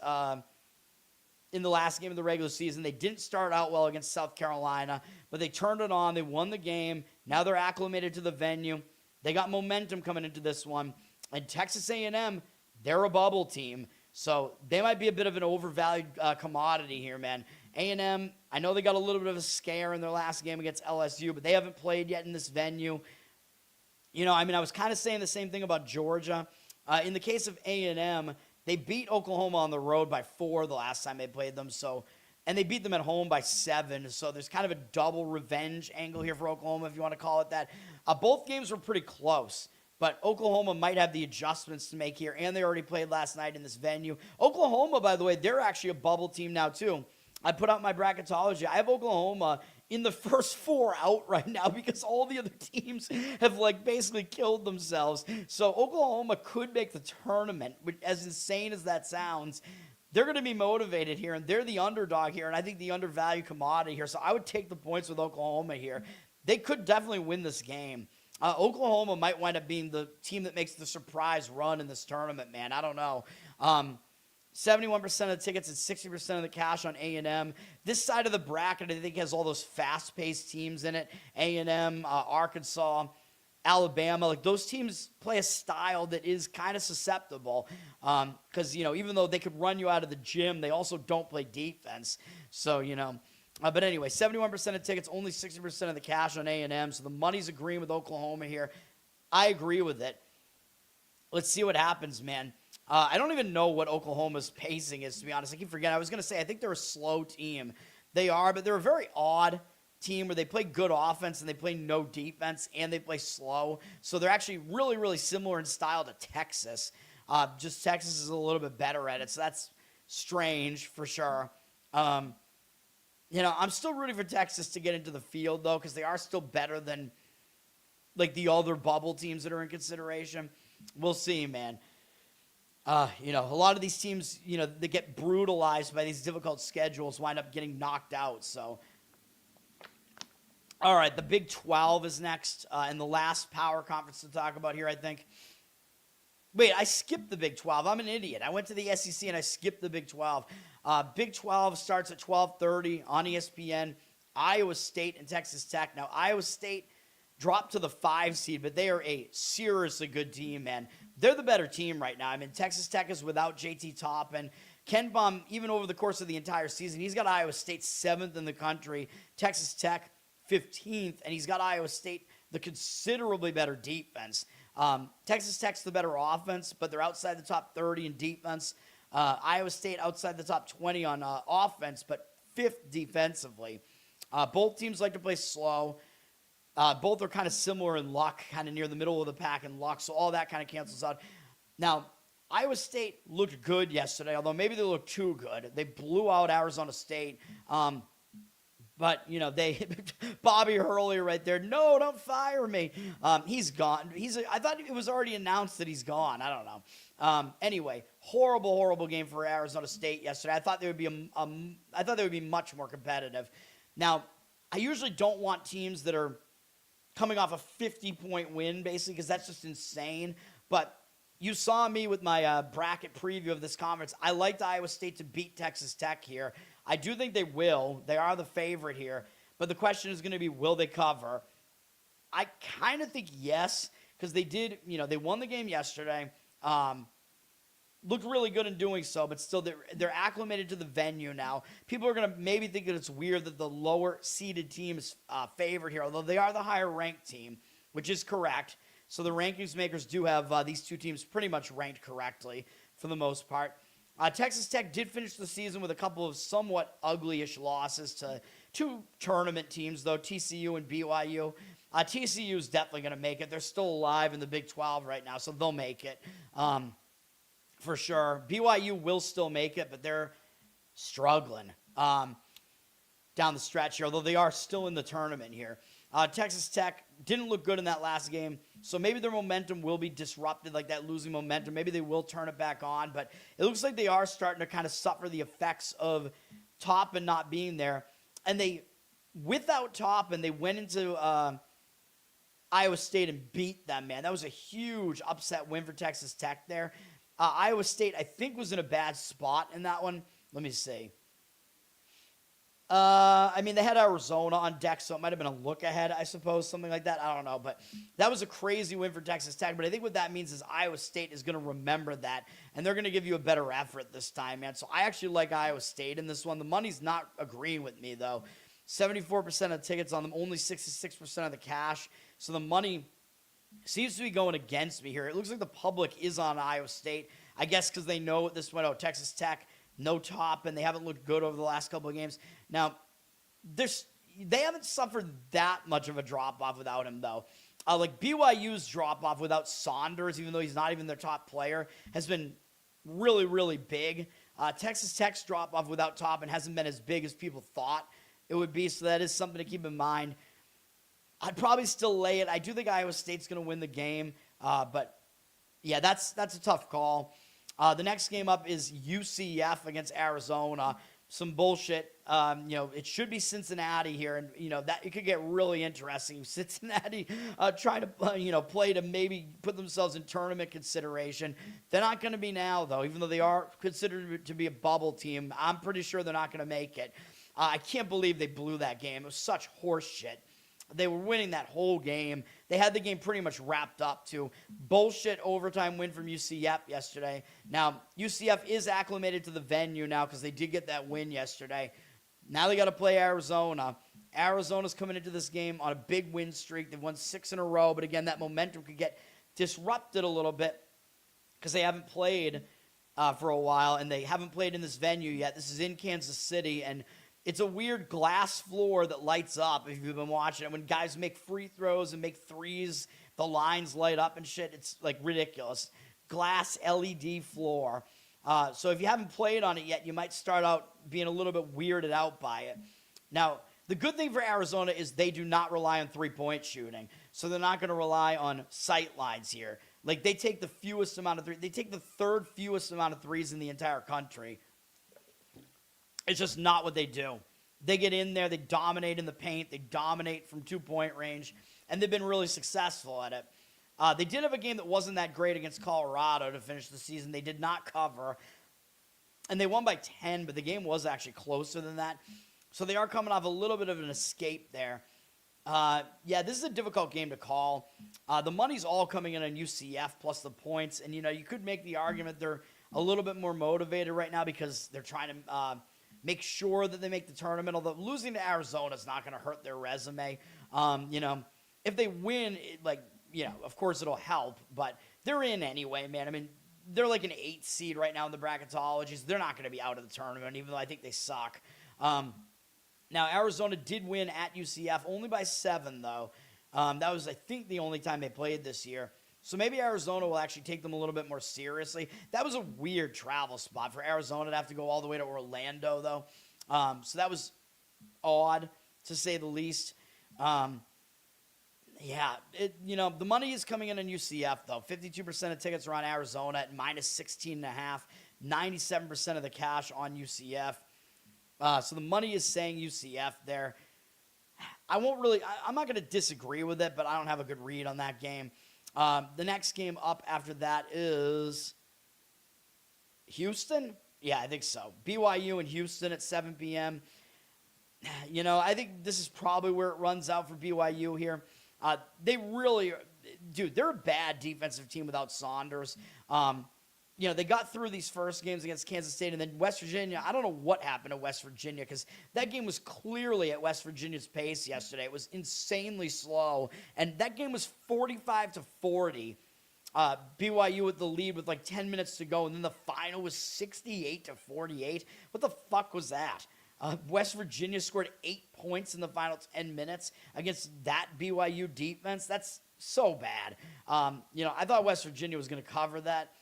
in the last game of the regular season. They didn't start out well against South Carolina, but they turned it on. They won the game. Now they're acclimated to the venue. They got momentum coming into this one. And Texas A&M, they're a bubble team, so they might be a bit of an overvalued commodity here, man. A&M, I know they got a little bit of a scare in their last game against LSU, but they haven't played yet in this venue. I was kind of saying the same thing about Georgia. In the case of A&M, they beat Oklahoma on the road by 4 the last time they played them, and they beat them at home by 7, so there's kind of a double revenge angle here for Oklahoma, if you want to call it that. Both games were pretty close, but Oklahoma might have the adjustments to make here, and they already played last night in this venue. Oklahoma, by the way, they're actually a bubble team now, too. I put out my bracketology. I have Oklahoma in the first 4 out right now because all the other teams have basically killed themselves. So Oklahoma could make the tournament, which, as insane as that sounds, they're going to be motivated here, and they're the underdog here, and I think the undervalued commodity here. So I would take the points with Oklahoma here. They could definitely win this game. Oklahoma might wind up being the team that makes the surprise run in this tournament, man. I don't know. 71% of the tickets and 60% of the cash on A&M. This side of the bracket, I think, has all those fast-paced teams in it. A&M, Arkansas, Alabama. Those teams play a style that is kind of susceptible because, even though they could run you out of the gym, they also don't play defense. So, but anyway, 71% of tickets, only 60% of the cash on A&M. So the money's agreeing with Oklahoma here. I agree with it. Let's see what happens, man. I don't even know what Oklahoma's pacing is, to be honest. I keep forgetting. I was going to say, I think they're a slow team. They are, but they're a very odd team where they play good offense and they play no defense and they play slow. So they're actually really, really similar in style to Texas. Just Texas is a little bit better at it. So that's strange for sure. I'm still rooting for Texas to get into the field, though, because they are still better than, the other bubble teams that are in consideration. We'll see, man. A lot of these teams, that get brutalized by these difficult schedules wind up getting knocked out. So, all right, the Big 12 is next, and the last power conference to talk about here, I think. Wait, I skipped the Big 12. I'm an idiot. I went to the SEC and I skipped the Big 12. Big 12 starts at 12:30 on ESPN. Iowa State and Texas Tech. Now, Iowa State dropped to the 5 seed, but they are a seriously good team, man. They're the better team right now. Texas Tech is without JT Toppin. KenPom, even over the course of the entire season, he's got Iowa State 7th in the country, Texas Tech 15th, and he's got Iowa State the considerably better defense. Texas Tech's the better offense, but they're outside the top 30 in defense. Iowa State outside the top 20 on offense, but 5th defensively. Both teams like to play slow. Both are kind of similar in luck, kind of near the middle of the pack in luck, so all that kind of cancels out. Now, Iowa State looked good yesterday, although maybe they looked too good. They blew out Arizona State. But, you know, Bobby Hurley right there, no, don't fire me. He's gone. I thought it was already announced that he's gone. I don't know. Anyway, horrible game for Arizona State yesterday. I thought they would be much more competitive. Now, I usually don't want teams that are coming off a 50-point win, basically, because that's just insane. But you saw me with my bracket preview of this conference. I liked Iowa State to beat Texas Tech here. I do think they will. They are the favorite here. But the question is going to be, will they cover? I kind of think yes, because they did, you know, they won the game yesterday. Looked really good in doing so, but still they're acclimated to the venue now. People are going to maybe think that it's weird that the lower-seeded team is favored here, although they are the higher-ranked team, which is correct. So the rankings makers do have these two teams pretty much ranked correctly for the most part. Texas Tech did finish the season with a couple of somewhat ugly-ish losses to two tournament teams, though, TCU and BYU. TCU is definitely going to make it. They're still alive in the Big 12 right now, so they'll make it for sure. BYU will still make it, but they're struggling down the stretch here, although they are still in the tournament here. Texas Tech didn't look good in that last game, so maybe their momentum will be disrupted, like that losing momentum. Maybe they will turn it back on, but it looks like they are starting to kind of suffer the effects of Toppin not being there. And without Toppin, they went into Iowa State and beat them, man. That was a huge upset win for Texas Tech there. Iowa State, I think, was in a bad spot in that one. Let me see. I mean, they had Arizona on deck, so it might have been a look ahead, I suppose, something like that. I don't know, but that was a crazy win for Texas Tech. But I think what that means is Iowa State is going to remember that, and they're going to give you a better effort this time, man. So I actually like Iowa State in this one. The money's not agreeing with me, though. 74% of tickets on them, only 66% of the cash. So the money seems to be going against me here. It looks like the public is on Iowa State, I guess because they know at this point, Texas Tech, no top, and they haven't looked good over the last couple of games. Now, they haven't suffered that much of a drop-off without him, though. Like BYU's drop-off without Saunders, even though he's not even their top player, has been really, really big. Texas Tech's drop-off without Toppin hasn't been as big as people thought it would be, so that is something to keep in mind. I'd probably still lay it. I do think Iowa State's going to win the game, but, yeah, that's a tough call. The next game up is UCF against Arizona. Some bullshit. It should be Cincinnati here, and that it could get really interesting. Cincinnati trying to play to maybe put themselves in tournament consideration. They're not going to be now, though, even though they are considered to be a bubble team. I'm pretty sure they're not going to make it. I can't believe they blew that game. It was such horse shit. They were winning that whole game. They had the game pretty much wrapped up, too. Bullshit overtime win from UCF yesterday. Now, UCF is acclimated to the venue now because they did get that win yesterday. Now they got to play Arizona. Arizona's coming into this game on a big win streak. They've won 6 in a row, but again, that momentum could get disrupted a little bit because they haven't played for a while, and they haven't played in this venue yet. This is in Kansas City, and it's a weird glass floor that lights up if you've been watching it. When guys make free throws and make threes, the lines light up and shit. It's, like, ridiculous. Glass LED floor. So if you haven't played on it yet, you might start out being a little bit weirded out by it. Now, the good thing for Arizona is they do not rely on three-point shooting. So they're not going to rely on sight lines here. Like, they take the fewest amount of threes. They take the third fewest amount of threes in the entire country. It's just not what they do. They get in there, they dominate in the paint, they dominate from two-point range, and they've been really successful at it. They did have a game that wasn't that great against Colorado to finish the season. They did not cover, and they won by 10, but the game was actually closer than that. So they are coming off a little bit of an escape there. This is a difficult game to call. The money's all coming in on UCF plus the points, and you could make the argument they're a little bit more motivated right now because they're trying to make sure that they make the tournament. Although losing to Arizona is not going to hurt their resume. If they win, of course it'll help, but they're in anyway, man. I mean, they're like an 8 seed right now in the bracketologies. They're not going to be out of the tournament, even though I think they suck. Now, Arizona did win at UCF, only by 7, though. That was, I think, the only time they played this year. So maybe Arizona will actually take them a little bit more seriously. That was a weird travel spot for Arizona to have to go all the way to Orlando, though. So that was odd, to say the least. The money is coming in on UCF, though. 52% of tickets are on Arizona at minus 16.5. 97% of the cash on UCF. So the money is saying UCF there. I'm not going to disagree with it, but I don't have a good read on that game. The next game up after that is Houston. Yeah, I think so. BYU and Houston at 7 p.m. I think this is probably where it runs out for BYU here. They're a bad defensive team without Saunders. They got through these first games against Kansas State and then West Virginia. I don't know what happened to West Virginia because that game was clearly at West Virginia's pace yesterday. It was insanely slow, and that game was 45-40. BYU with the lead with like 10 minutes to go, and then the final was 68-48. What the fuck was that? West Virginia scored 8 points in the final 10 minutes against that BYU defense. That's so bad. I thought West Virginia was going to cover that.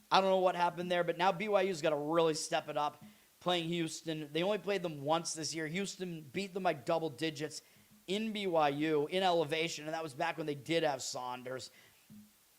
I don't know what happened there, but now BYU's got to really step it up playing Houston. They only played them once this year. Houston beat them by double digits in BYU, in elevation, and that was back when they did have Saunders.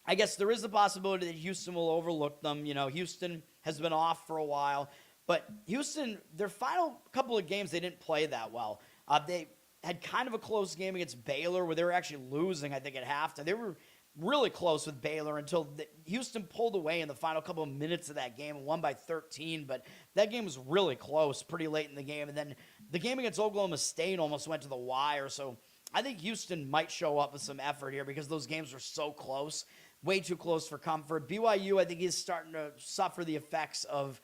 I guess there is the possibility that Houston will overlook them. Houston has been off for a while, but Houston, their final couple of games, they didn't play that well. They had kind of a close game against Baylor where they were actually losing, I think, at halftime. They were really close with Baylor until Houston pulled away in the final couple of minutes of that game and won by 13, but that game was really close pretty late in the game, and then the game against Oklahoma State almost went to the wire, so I think Houston might show up with some effort here because those games were so close, way too close for comfort. BYU, I think, is starting to suffer the effects of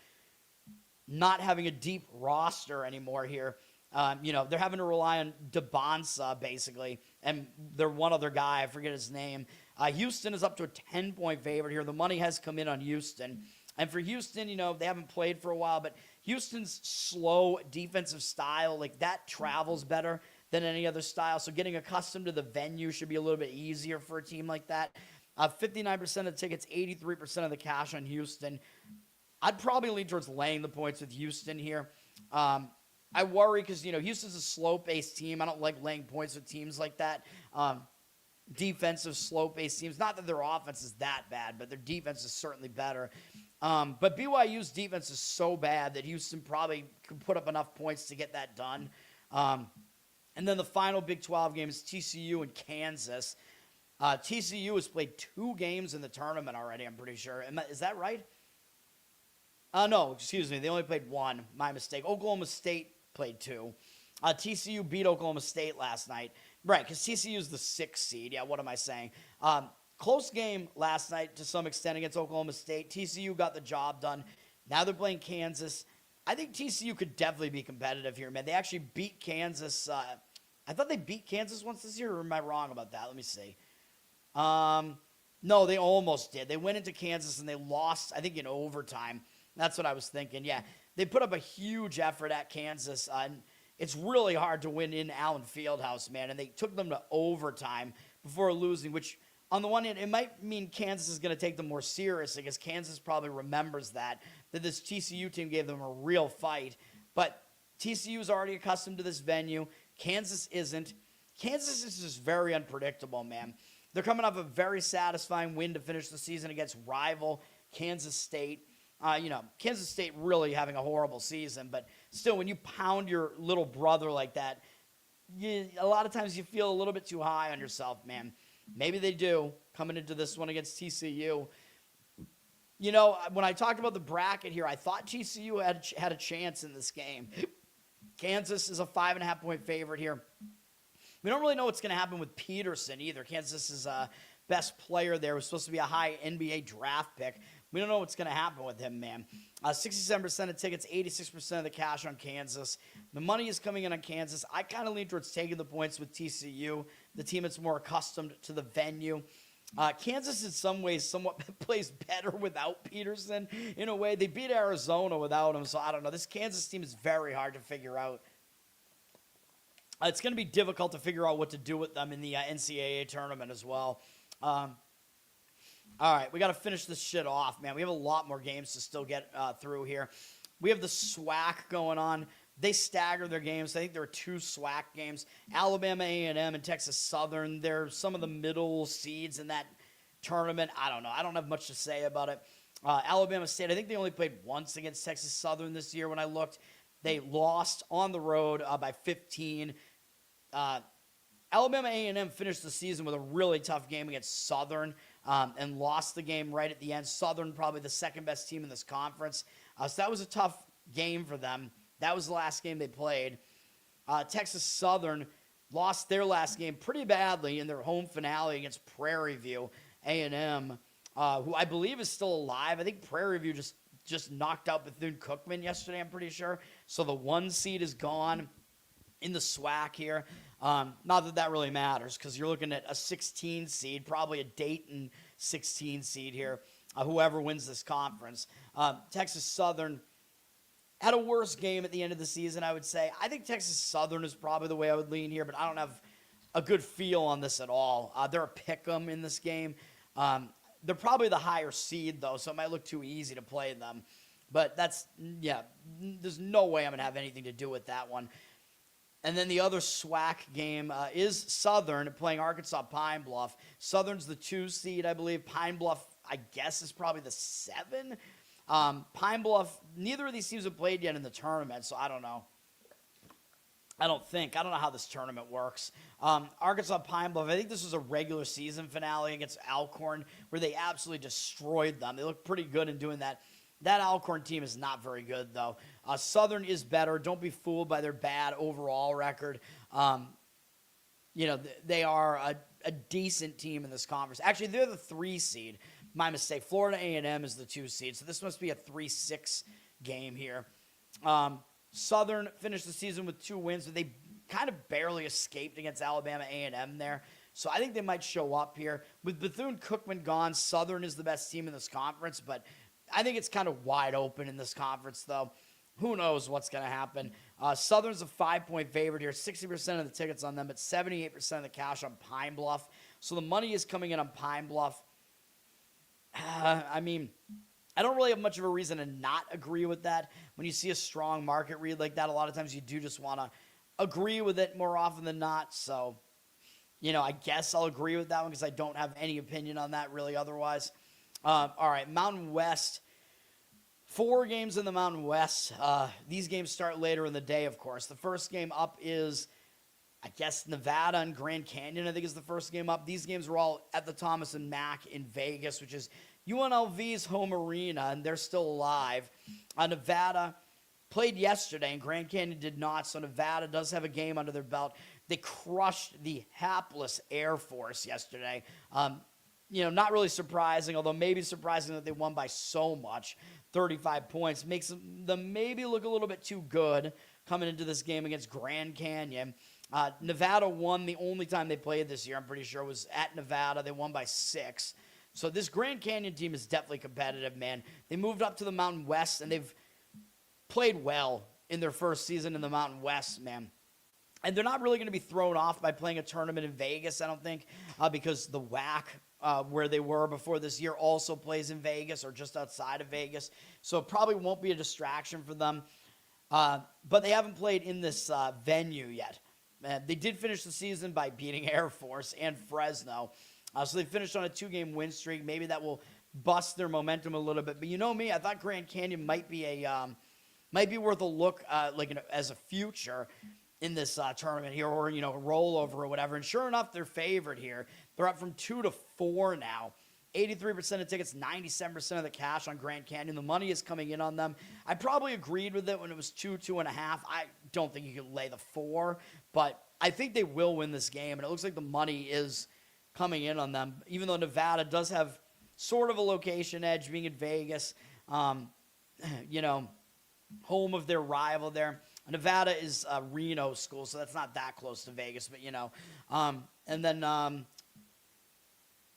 not having a deep roster anymore here. They're having to rely on DeBonsa, basically, and they're one other guy, I forget his name. Houston is up to a 10-point favorite here. The money has come in on Houston. And for Houston, they haven't played for a while, but Houston's slow defensive style, that travels better than any other style. So getting accustomed to the venue should be a little bit easier for a team like that. 59% of the tickets, 83% of the cash on Houston. I'd probably lean towards laying the points with Houston here. I worry because, Houston's a slow-paced team. I don't like laying points with teams like that. Defensive, slow-paced teams. Not that their offense is that bad, but their defense is certainly better. But BYU's defense is so bad that Houston probably could put up enough points to get that done. And then the final Big 12 game is TCU and Kansas. TCU has played 2 games in the tournament already, I'm pretty sure. Is that right? No, excuse me. They only played 1. My mistake. Oklahoma State played 2. TCU beat Oklahoma State last night. Right, because TCU is the 6th seed. Yeah, what am I saying? Close game last night to some extent against Oklahoma State. TCU got the job done. Now they're playing Kansas. I think TCU could definitely be competitive here, man. They actually beat Kansas. I thought they beat Kansas once this year, or am I wrong about that? Let me see. No, they almost did. They went into Kansas and they lost, I think, in overtime. That's what I was thinking. Yeah, they put up a huge effort at Kansas. And it's really hard to win in Allen Fieldhouse, man. And they took them to overtime before losing, which on the one hand, it might mean Kansas is going to take them more seriously because Kansas probably remembers that this TCU team gave them a real fight. But TCU is already accustomed to this venue. Kansas isn't. Kansas is just very unpredictable, man. They're coming off a very satisfying win to finish the season against rival Kansas State. Kansas State really having a horrible season, but still, when you pound your little brother like that, a lot of times you feel a little bit too high on yourself, man. Maybe they do coming into this one against TCU. When I talked about the bracket here, I thought TCU had a chance in this game. Kansas is a 5.5-point favorite here. We don't really know what's going to happen with Peterson either. Kansas is best player there. Was supposed to be a high NBA draft pick. We don't know what's going to happen with him, man. 67% of tickets, 86% of the cash on Kansas. The money is coming in on Kansas. I kind of lean towards taking the points with TCU, the team that's more accustomed to the venue. Kansas, in some ways, somewhat plays better without Peterson. In a way, they beat Arizona without him, so I don't know. This Kansas team is very hard to figure out. It's going to be difficult to figure out what to do with them in the NCAAB tournament as well. All right, we got to finish this shit off, man. We have a lot more games to still get through here. We have the SWAC going on. They stagger their games. I think there are 2 SWAC games. Alabama A&M and Texas Southern. They're some of the middle seeds in that tournament. I don't know. I don't have much to say about it. Alabama State, I think they only played once against Texas Southern this year when I looked. They lost on the road by 15. Alabama A&M finished the season with a really tough game against Southern and lost the game right at the end. Southern probably the second best team in this conference. So that was a tough game for them. That was the last game they played. Texas Southern lost their last game pretty badly in their home finale against Prairie View A&M, who I believe is still alive. I think Prairie View just knocked out Bethune-Cookman yesterday, I'm pretty sure. So the 1 seed is gone in the SWAC here. Not that really matters because you're looking at a 16 seed, probably a Dayton 16 seed here, whoever wins this conference. Texas Southern had a worse game at the end of the season, I would say. I think Texas Southern is probably the way I would lean here, but I don't have a good feel on this at all. They're a pick'em in this game. They're probably the higher seed, though, so it might look too easy to play them. But there's no way I'm going to have anything to do with that one. And then the other SWAC game is Southern playing Arkansas Pine Bluff. Southern's the 2 seed, I believe. Pine Bluff, I guess, is probably the 7. Pine Bluff, neither of these teams have played yet in the tournament, so I don't know. I don't know how this tournament works. Arkansas Pine Bluff, I think this was a regular season finale against Alcorn where they absolutely destroyed them. They look pretty good in doing that. That Alcorn team is not very good, though. Southern is better. Don't be fooled by their bad overall record. They are a decent team in this conference. Actually, they're the 3 seed. My mistake. Florida A&M is the 2 seed, so this must be a 3-6 game here. Southern finished the season with 2 wins, but they kind of barely escaped against Alabama A&M there. So I think they might show up here. With Bethune-Cookman gone, Southern is the best team in this conference, but I think it's kind of wide open in this conference, though. Who knows what's going to happen. Southern's a 5-point favorite here. 60% of the tickets on them, but 78% of the cash on Pine Bluff. So the money is coming in on Pine Bluff. I don't really have much of a reason to not agree with that. When you see a strong market read like that, a lot of times you do just want to agree with it more often than not. So, I guess I'll agree with that one because I don't have any opinion on that really otherwise. All right, Mountain West. 4 games in the Mountain West. These games start later in the day, of course. The first game up is, I guess, Nevada and Grand Canyon, I think, is the first game up. These games were all at the Thomas and Mack in Vegas, which is UNLV's home arena, and they're still alive. Nevada played yesterday, and Grand Canyon did not, so Nevada does have a game under their belt. They crushed the hapless Air Force yesterday. Not really surprising, although maybe surprising that they won by so much. 35 points makes them maybe look a little bit too good coming into this game against Grand Canyon. Nevada won the only time they played this year, I'm pretty sure, was at Nevada. They won by 6. So this Grand Canyon team is definitely competitive, man. They moved up to the Mountain West, and they've played well in their first season in the Mountain West, man. And they're not really going to be thrown off by playing a tournament in Vegas, I don't think, because the WAC, where they were before this year, also plays in Vegas or just outside of Vegas. So it probably won't be a distraction for them. But they haven't played in this venue yet. They did finish the season by beating Air Force and Fresno. So they finished on a 2-game win streak. Maybe that will bust their momentum a little bit. But you know me, I thought Grand Canyon might be worth a look as a future in this tournament here, or, rollover or whatever. And sure enough, they're favored here. They're up from 2 to 4 now. 83% of tickets, 97% of the cash on Grand Canyon. The money is coming in on them. I probably agreed with it when it was 2.5. I don't think you could lay the 4, but I think they will win this game. And it looks like the money is coming in on them, even though Nevada does have sort of a location edge being in Vegas. You know, home of their rival there. Nevada is a Reno school, so that's not that close to Vegas, but, you know. And then,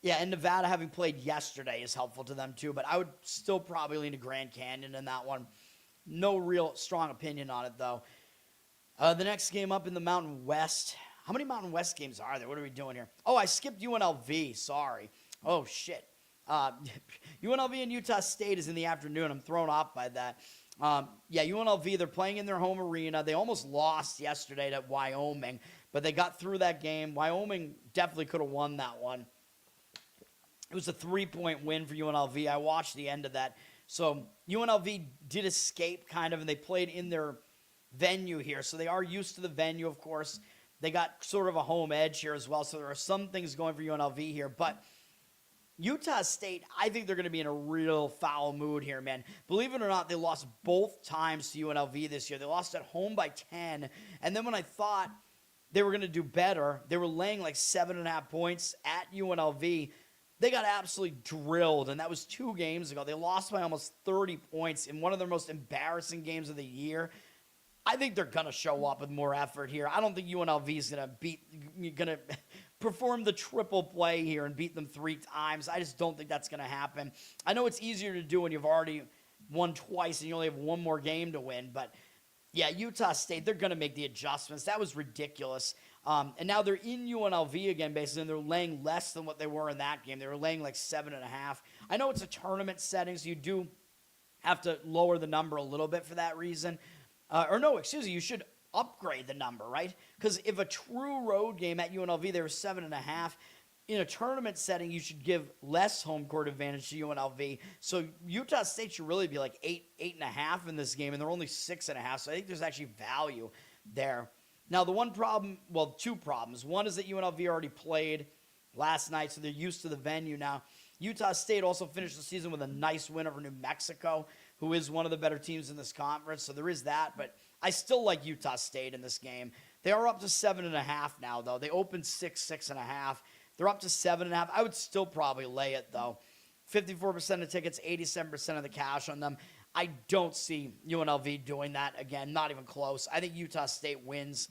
yeah, and Nevada having played yesterday is helpful to them too, but I would still probably lean to Grand Canyon in that one. No real strong opinion on it, though. The next game up in the Mountain West. How many Mountain West games are there? What are we doing here? Oh, I skipped UNLV. Sorry. Oh, shit. UNLV and Utah State is in the afternoon. I'm thrown off by that. Yeah, UNLV, they're playing in their home arena. They almost lost yesterday to Wyoming, but they got through that game. Wyoming definitely could have won that one. It was a 3-point win for UNLV. I watched the end of that. So UNLV did escape kind of, and they played in their venue here. So they are used to the venue, of course. They got sort of a home edge here as well. So there are some things going for UNLV here. But Utah State, I think they're going to be in a real foul mood here, man. Believe it or not, they lost both times to UNLV this year. They lost at home by 10. And then when I thought they were going to do better, they were laying like 7.5 points at UNLV. They got absolutely drilled, and that was 2 games ago. They lost by almost 30 points in one of their most embarrassing games of the year. I think they're going to show up with more effort here. I don't think UNLV is going to perform the triple play here and beat them 3 times. I just don't think that's going to happen. I know it's easier to do when you've already won twice and you only have one more game to win, but yeah, Utah State, they're going to make the adjustments. That was ridiculous. And now they're in UNLV again, basically, and they're laying less than what they were in that game. They were laying like 7.5. I know it's a tournament setting, so you do have to lower the number a little bit for that reason. You should upgrade the number, right? Because if a true road game at UNLV, they were 7.5. In a tournament setting, you should give less home court advantage to UNLV. So Utah State should really be like 8.5 in this game, and they're only 6.5. So I think there's actually value there. Now, the one problem, well, 2 problems. One is that UNLV already played last night, so they're used to the venue now. Utah State also finished the season with a nice win over New Mexico, who is one of the better teams in this conference. So there is that, but I still like Utah State in this game. They are up to 7.5 now, though. They opened 6.5. They're up to 7.5. I would still probably lay it, though. 54% of tickets, 87% of the cash on them. I don't see UNLV doing that again, not even close. I think Utah State wins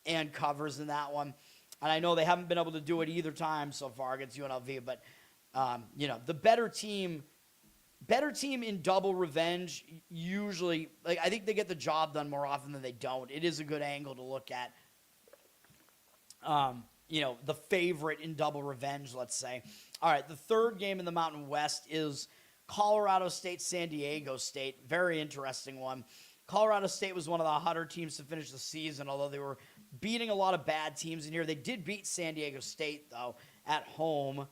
and covers in that one. And I know they haven't been able to do it either time so far against UNLV, but, the better team in double revenge usually, I think they get the job done more often than they don't. It is a good angle to look at, the favorite in double revenge, let's say. All right, the third game in the Mountain West is Colorado State, San Diego State. Very interesting one. Colorado State was one of the hotter teams to finish the season, although they were beating a lot of bad teams in here. They did beat San Diego State, though, at home.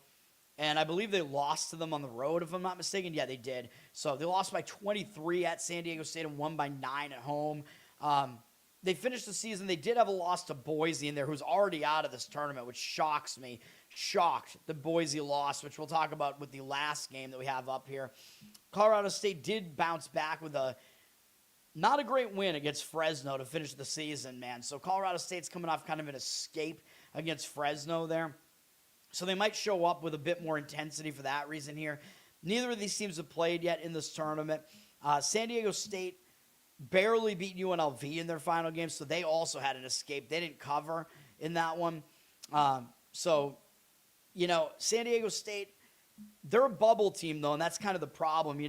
And I believe they lost to them on the road, if I'm not mistaken. Yeah, they did. So they lost by 23 at San Diego State and won by 9 at home. They finished the season. They did have a loss to Boise in there, who's already out of this tournament, which shocks me. Shocked the Boise loss, which we'll talk about with the last game that we have up here. Colorado State did bounce back with not a great win against Fresno to finish the season, man. So Colorado State's coming off kind of an escape against Fresno there. So they might show up with a bit more intensity for that reason here. Neither of these teams have played yet in this tournament. San Diego State barely beat UNLV in their final game, so they also had an escape. They didn't cover in that one. San Diego State, they're a bubble team, though, and that's kind of the problem.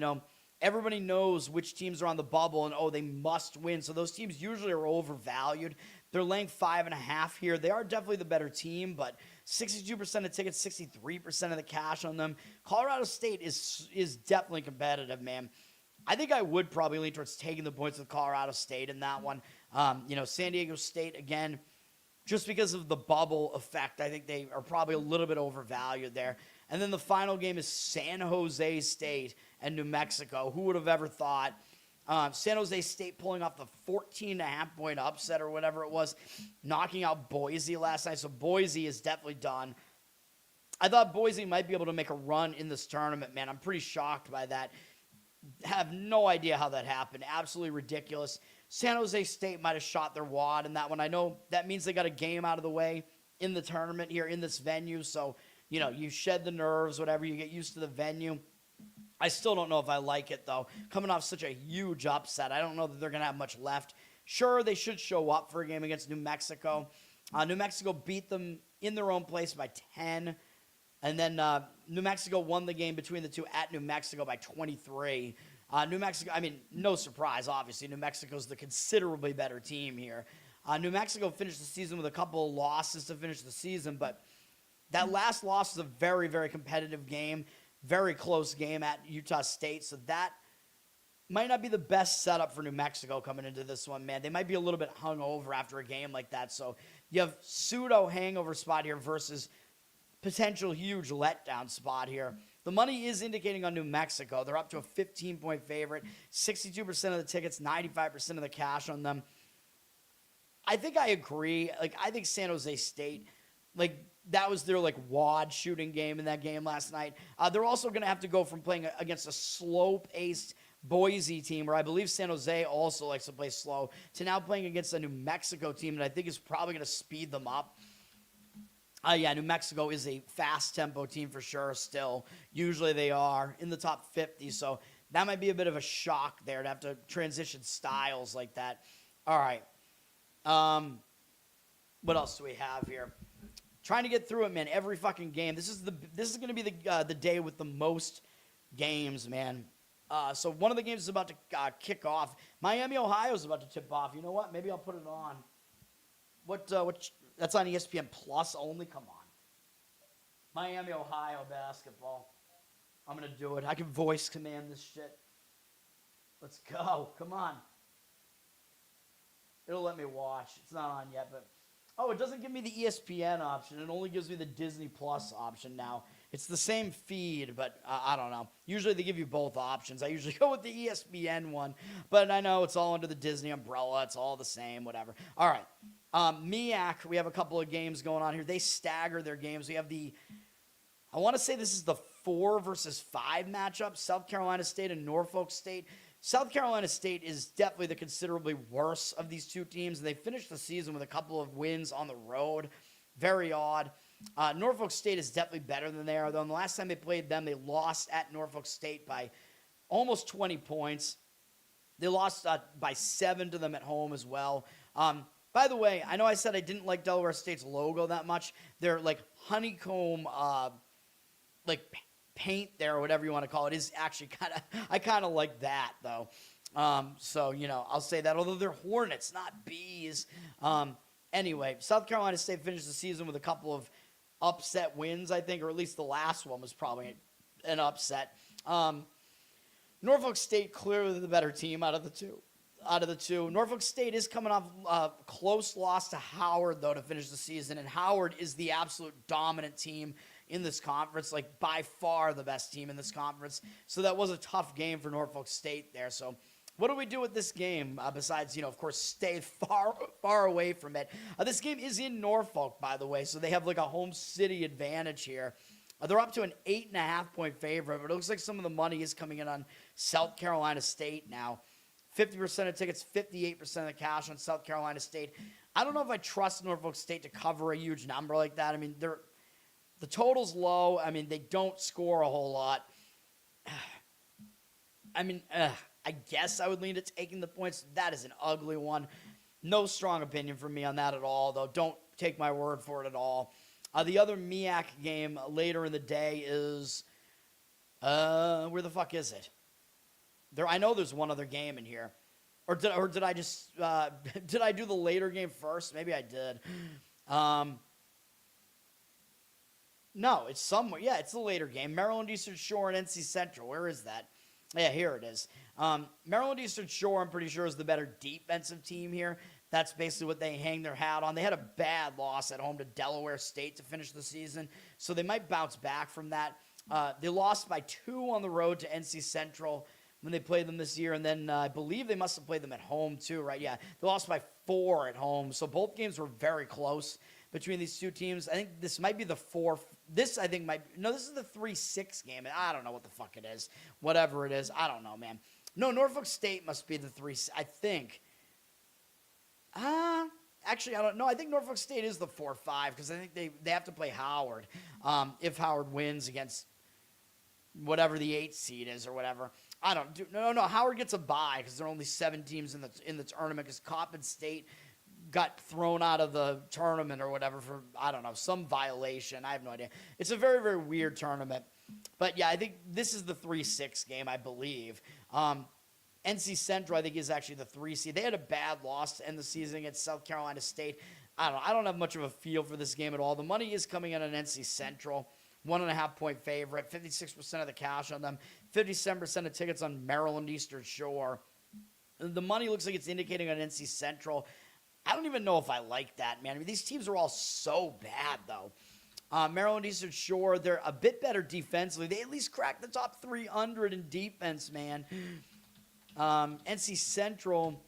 Everybody knows which teams are on the bubble, and, they must win. So those teams usually are overvalued. They're laying 5.5 here. They are definitely the better team, but 62% of tickets, 63% of the cash on them. Colorado State is definitely competitive, man. I think I would probably lean towards taking the points with Colorado State in that one. San Diego State, again, just because of the bubble effect, I think they are probably a little bit overvalued there. And then the final game is San Jose State and New Mexico. Who would have ever thought? San Jose State pulling off the 14.5-point upset or whatever it was, knocking out Boise last night. So Boise is definitely done. I thought Boise might be able to make a run in this tournament, man. I'm pretty shocked by that. Have no idea how that happened. Absolutely ridiculous. San Jose State might have shot their wad in that one. I know that means they got a game out of the way in the tournament here in this venue. So, you shed the nerves, whatever, you get used to the venue. I still don't know if I like it, though. Coming off such a huge upset, I don't know that they're going to have much left. Sure, they should show up for a game against New Mexico. New Mexico beat them in their own place by 10. And then New Mexico won the game between the two at New Mexico by 23. New Mexico, no surprise, obviously. New Mexico's the considerably better team here. New Mexico finished the season with a couple of losses to finish the season, but that last loss was a very, very competitive game, very close game at Utah State. So that might not be the best setup for New Mexico coming into this one, man. They might be a little bit hungover after a game like that. So you have pseudo hangover spot here versus potential huge letdown spot here. The money is indicating on New Mexico. They're up to a 15-point favorite, 62% of the tickets, 95% of the cash on them. I think I agree. I think San Jose State, that was their, wad shooting game in that game last night. They're also going to have to go from playing against a slow-paced Boise team, where I believe San Jose also likes to play slow, to now playing against a New Mexico team that I think is probably going to speed them up. New Mexico is a fast-tempo team for sure still. Usually they are in the top 50, so that might be a bit of a shock there to have to transition styles like that. All right. What else do we have here? Trying to get through it, man. Every fucking game. This is going to be the day with the most games, man. So one of the games is about to kick off. Miami, Ohio is about to tip off. You know what? Maybe I'll put it on. What that's on ESPN Plus only? Come on. Miami, Ohio basketball. I'm going to do it. I can voice command this shit. Let's go. Come on. It'll let me watch. It's not on yet, but... Oh, it doesn't give me the ESPN option. It only gives me the Disney Plus option now. It's the same feed, but I don't know. Usually they give you both options. I usually go with the ESPN one, but I know it's all under the Disney umbrella. It's all the same, whatever. All right. MEAC, we have a couple of games going on here. They stagger their games. We have I want to say this is the 4 versus 5 matchup, South Carolina State and Norfolk State. South Carolina State is definitely the considerably worse of these two teams. They finished the season with a couple of wins on the road. Very odd. Norfolk State is definitely better than they are, though. And the last time they played them, they lost at Norfolk State by almost 20 points. They lost by 7 to them at home as well. By the way, I know I said I didn't like Delaware State's logo that much. They're honeycomb, paint there, or whatever you want to call it, is actually I kind of like that, though. So, I'll say that, although they're hornets, not bees. Anyway, South Carolina State finished the season with a couple of upset wins, I think, or at least the last one was probably an upset. Norfolk State, clearly the better team out of the two. Norfolk State is coming off a close loss to Howard, though, to finish the season, and Howard is the absolute dominant team in this conference, by far the best team in this conference. So that was a tough game for Norfolk State there. So what do we do with this game besides, of course, stay far away from it? This game is in Norfolk, by the way, so they have a home city advantage here. They're up to an 8.5-point favorite, but it looks like some of the money is coming in on South Carolina State now. 50% of tickets, 58% of the cash on South Carolina State. I don't know if I trust Norfolk State to cover a huge number like that. The total's low. They don't score a whole lot. I guess I would lean to taking the points. That is an ugly one. No strong opinion from me on that at all, though. Don't take my word for it at all. The other MEAC game later in the day is... where the fuck is it? I know there's one other game in here. Or did I just... did I do the later game first? Maybe I did. No, it's somewhere. Yeah, it's the later game. Maryland Eastern Shore and NC Central. Where is that? Yeah, here it is. Maryland Eastern Shore, I'm pretty sure, is the better defensive team here. That's basically what they hang their hat on. They had a bad loss at home to Delaware State to finish the season, so they might bounce back from that. They lost by 2 on the road to NC Central when they played them this year, and then I believe they must have played them at home too, right? Yeah, they lost by 4 at home, so both games were very close between these two teams. I think this might be the 4. This, I think, this is the 3-6 game. I don't know what the fuck it is. Whatever it is, I don't know, man. No, Norfolk State must be the 3, I think. Actually, I don't know. I think Norfolk State is the 4-5 because I think they have to play Howard if Howard wins against whatever the 8 seed is or whatever. I don't do no. Howard gets a bye because there are only 7 teams in the tournament because Coppin State got thrown out of the tournament or whatever for, I don't know, some violation. I have no idea. It's a very, very weird tournament. But, yeah, I think this is the 3-6 game, I believe. NC Central, I think, is actually the 3 seed. They had a bad loss to end the season against South Carolina State. I don't have much of a feel for this game at all. The money is coming in on NC Central. 1.5-point favorite, 56% of the cash on them, 57% of tickets on Maryland Eastern Shore. The money looks like it's indicating on NC Central. I don't even know if I like that, man. I mean, these teams are all so bad, though. Maryland Eastern Shore, they're a bit better defensively. They at least cracked the top 300 in defense, man. NC Central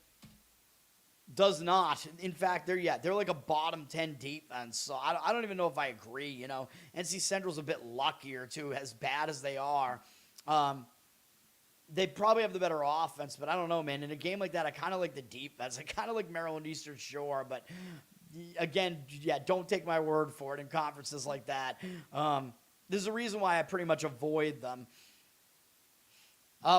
does not. In fact, they're like a bottom 10 defense. So I don't even know if I agree, you know. NC Central's a bit luckier, too, as bad as they are. They probably have the better offense, but I don't know, man. In a game like that, I kind of like the defense. I kind of like Maryland Eastern Shore, but again, yeah, don't take my word for it in conferences like that. There's a reason why I pretty much avoid them.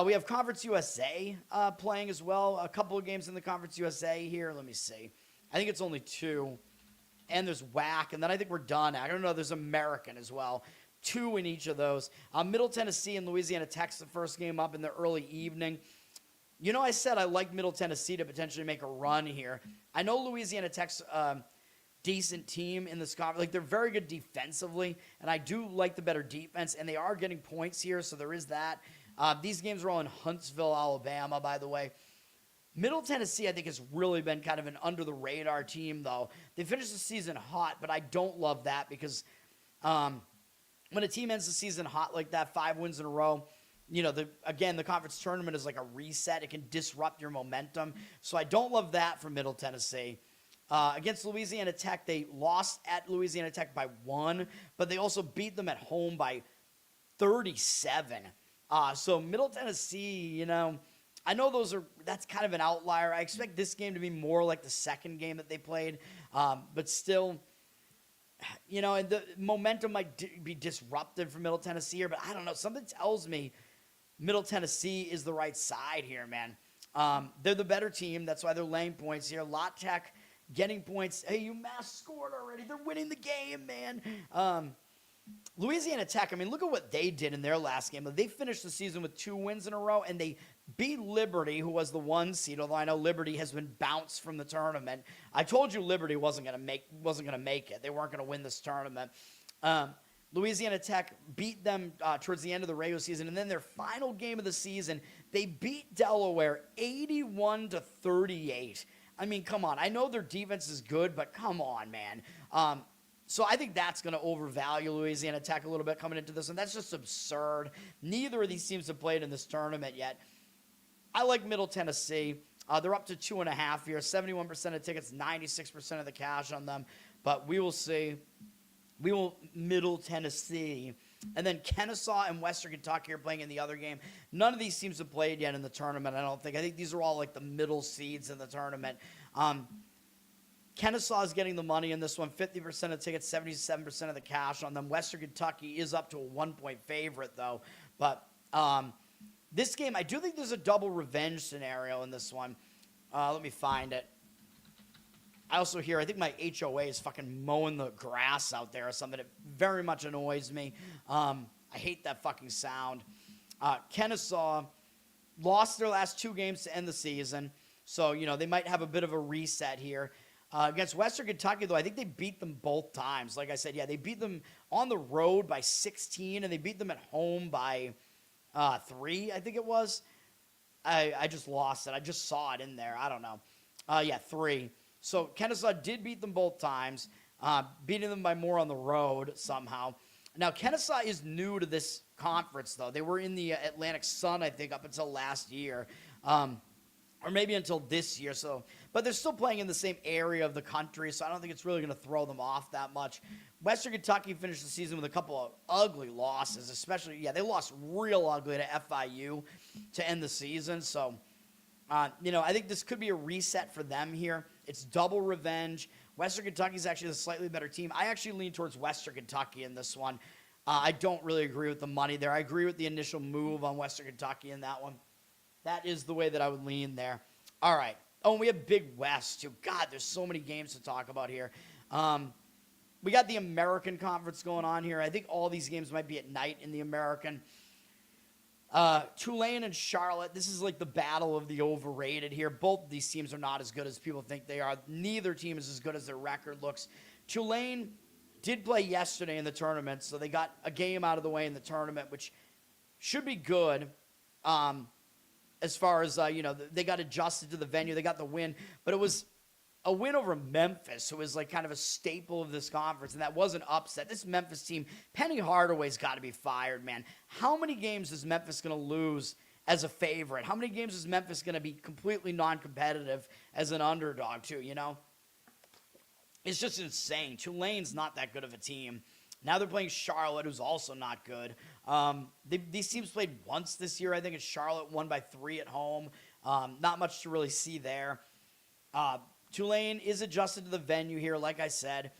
We have Conference USA playing as well. A couple of games in the Conference USA here. Let me see. I think it's only 2. And there's WAC, and then I think we're done. I don't know. There's American as well. 2 in each of those. Middle Tennessee and Louisiana Tech, the first game up in the early evening. You know, I said I like Middle Tennessee to potentially make a run here. I know Louisiana Tech's decent team in this conference. Like, they're very good defensively, and I do like the better defense, and they are getting points here, so there is that. These games are all in Huntsville, Alabama, by the way. Middle Tennessee, I think, has really been kind of an under-the-radar team, though. They finished the season hot, but I don't love that because when a team ends the season hot like that, 5 wins in a row, you know, the conference tournament is like a reset. It can disrupt your momentum. So I don't love that from Middle Tennessee. Against Louisiana Tech, they lost at Louisiana Tech by 1, but they also beat them at home by 37. So Middle Tennessee, you know, I know that's kind of an outlier. I expect this game to be more like the second game that they played, but still, you know, and the momentum might be disrupted for Middle Tennessee here, but I don't know. Something tells me Middle Tennessee is the right side here, man. They're the better team. That's why they're laying points here. La Tech getting points. Hey, UMass scored already. They're winning the game, man. Louisiana Tech, I mean, look at what they did in their last game. They finished the season with 2 wins in a row, and they beat Liberty, who was the 1 seed, although I know Liberty has been bounced from the tournament. I told you Liberty wasn't going to make it. They weren't going to win this tournament. Louisiana Tech beat them towards the end of the regular season, and then their final game of the season, they beat Delaware 81-38. I mean, come on. I know their defense is good, but come on, man. So I think that's going to overvalue Louisiana Tech a little bit coming into this, and that's just absurd. Neither of these teams have played in this tournament yet. I like Middle Tennessee. They're up to 2.5 here, 71% of tickets, 96% of the cash on them, but we will see. We will Middle Tennessee. And then Kennesaw and Western Kentucky are playing in the other game. None of these teams have played yet in the tournament, I don't think. I think these are all like the middle seeds in the tournament. Kennesaw is getting the money in this one, 50% of tickets, 77% of the cash on them. Western Kentucky is up to a 1-point favorite, though. But this game, I do think there's a double revenge scenario in this one. Let me find it. I also hear, I think my HOA is fucking mowing the grass out there or something. It very much annoys me. I hate that fucking sound. Kennesaw lost their last 2 games to end the season. So, you know, they might have a bit of a reset here. Against Western Kentucky, though, I think they beat them both times. Like I said, yeah, they beat them on the road by 16, and they beat them at home by 3, I think it was. I just lost it. I just saw it in there. I don't know. 3. So Kennesaw did beat them both times, beating them by more on the road somehow. Now, Kennesaw is new to this conference, though. They were in the Atlantic Sun, I think, up until last year. Or maybe until this year. But they're still playing in the same area of the country, so I don't think it's really going to throw them off that much. Western Kentucky finished the season with a couple of ugly losses, especially, they lost real ugly to FIU to end the season. So, you know, I think this could be a reset for them here. It's double revenge. Western Kentucky is actually a slightly better team. I actually lean towards Western Kentucky in this one. I don't really agree with the money there. I agree with the initial move on Western Kentucky in that one. That is the way that I would lean there. All right. Oh, and we have Big West, too. God, there's so many games to talk about here. We got the American Conference going on here. I think all these games might be at night in the American. Tulane and Charlotte, this is like the battle of the overrated here. Both of these teams are not as good as people think they are. Neither team is as good as their record looks. Tulane did play yesterday in the tournament, so they got a game out of the way in the tournament, which should be good. As far as, they got adjusted to the venue. They got the win, but it was a win over Memphis, who is like kind of a staple of this conference, and that was an upset. This Memphis team, Penny Hardaway's got to be fired, man. How many games is Memphis going to lose as a favorite? How many games is Memphis going to be completely non-competitive as an underdog, too, It's just insane. Tulane's not that good of a team. Now they're playing Charlotte, who's also not good. These teams played once this year. I think it's Charlotte won by 3 at home. Not much to really see there. Tulane is adjusted to the venue here, like I said.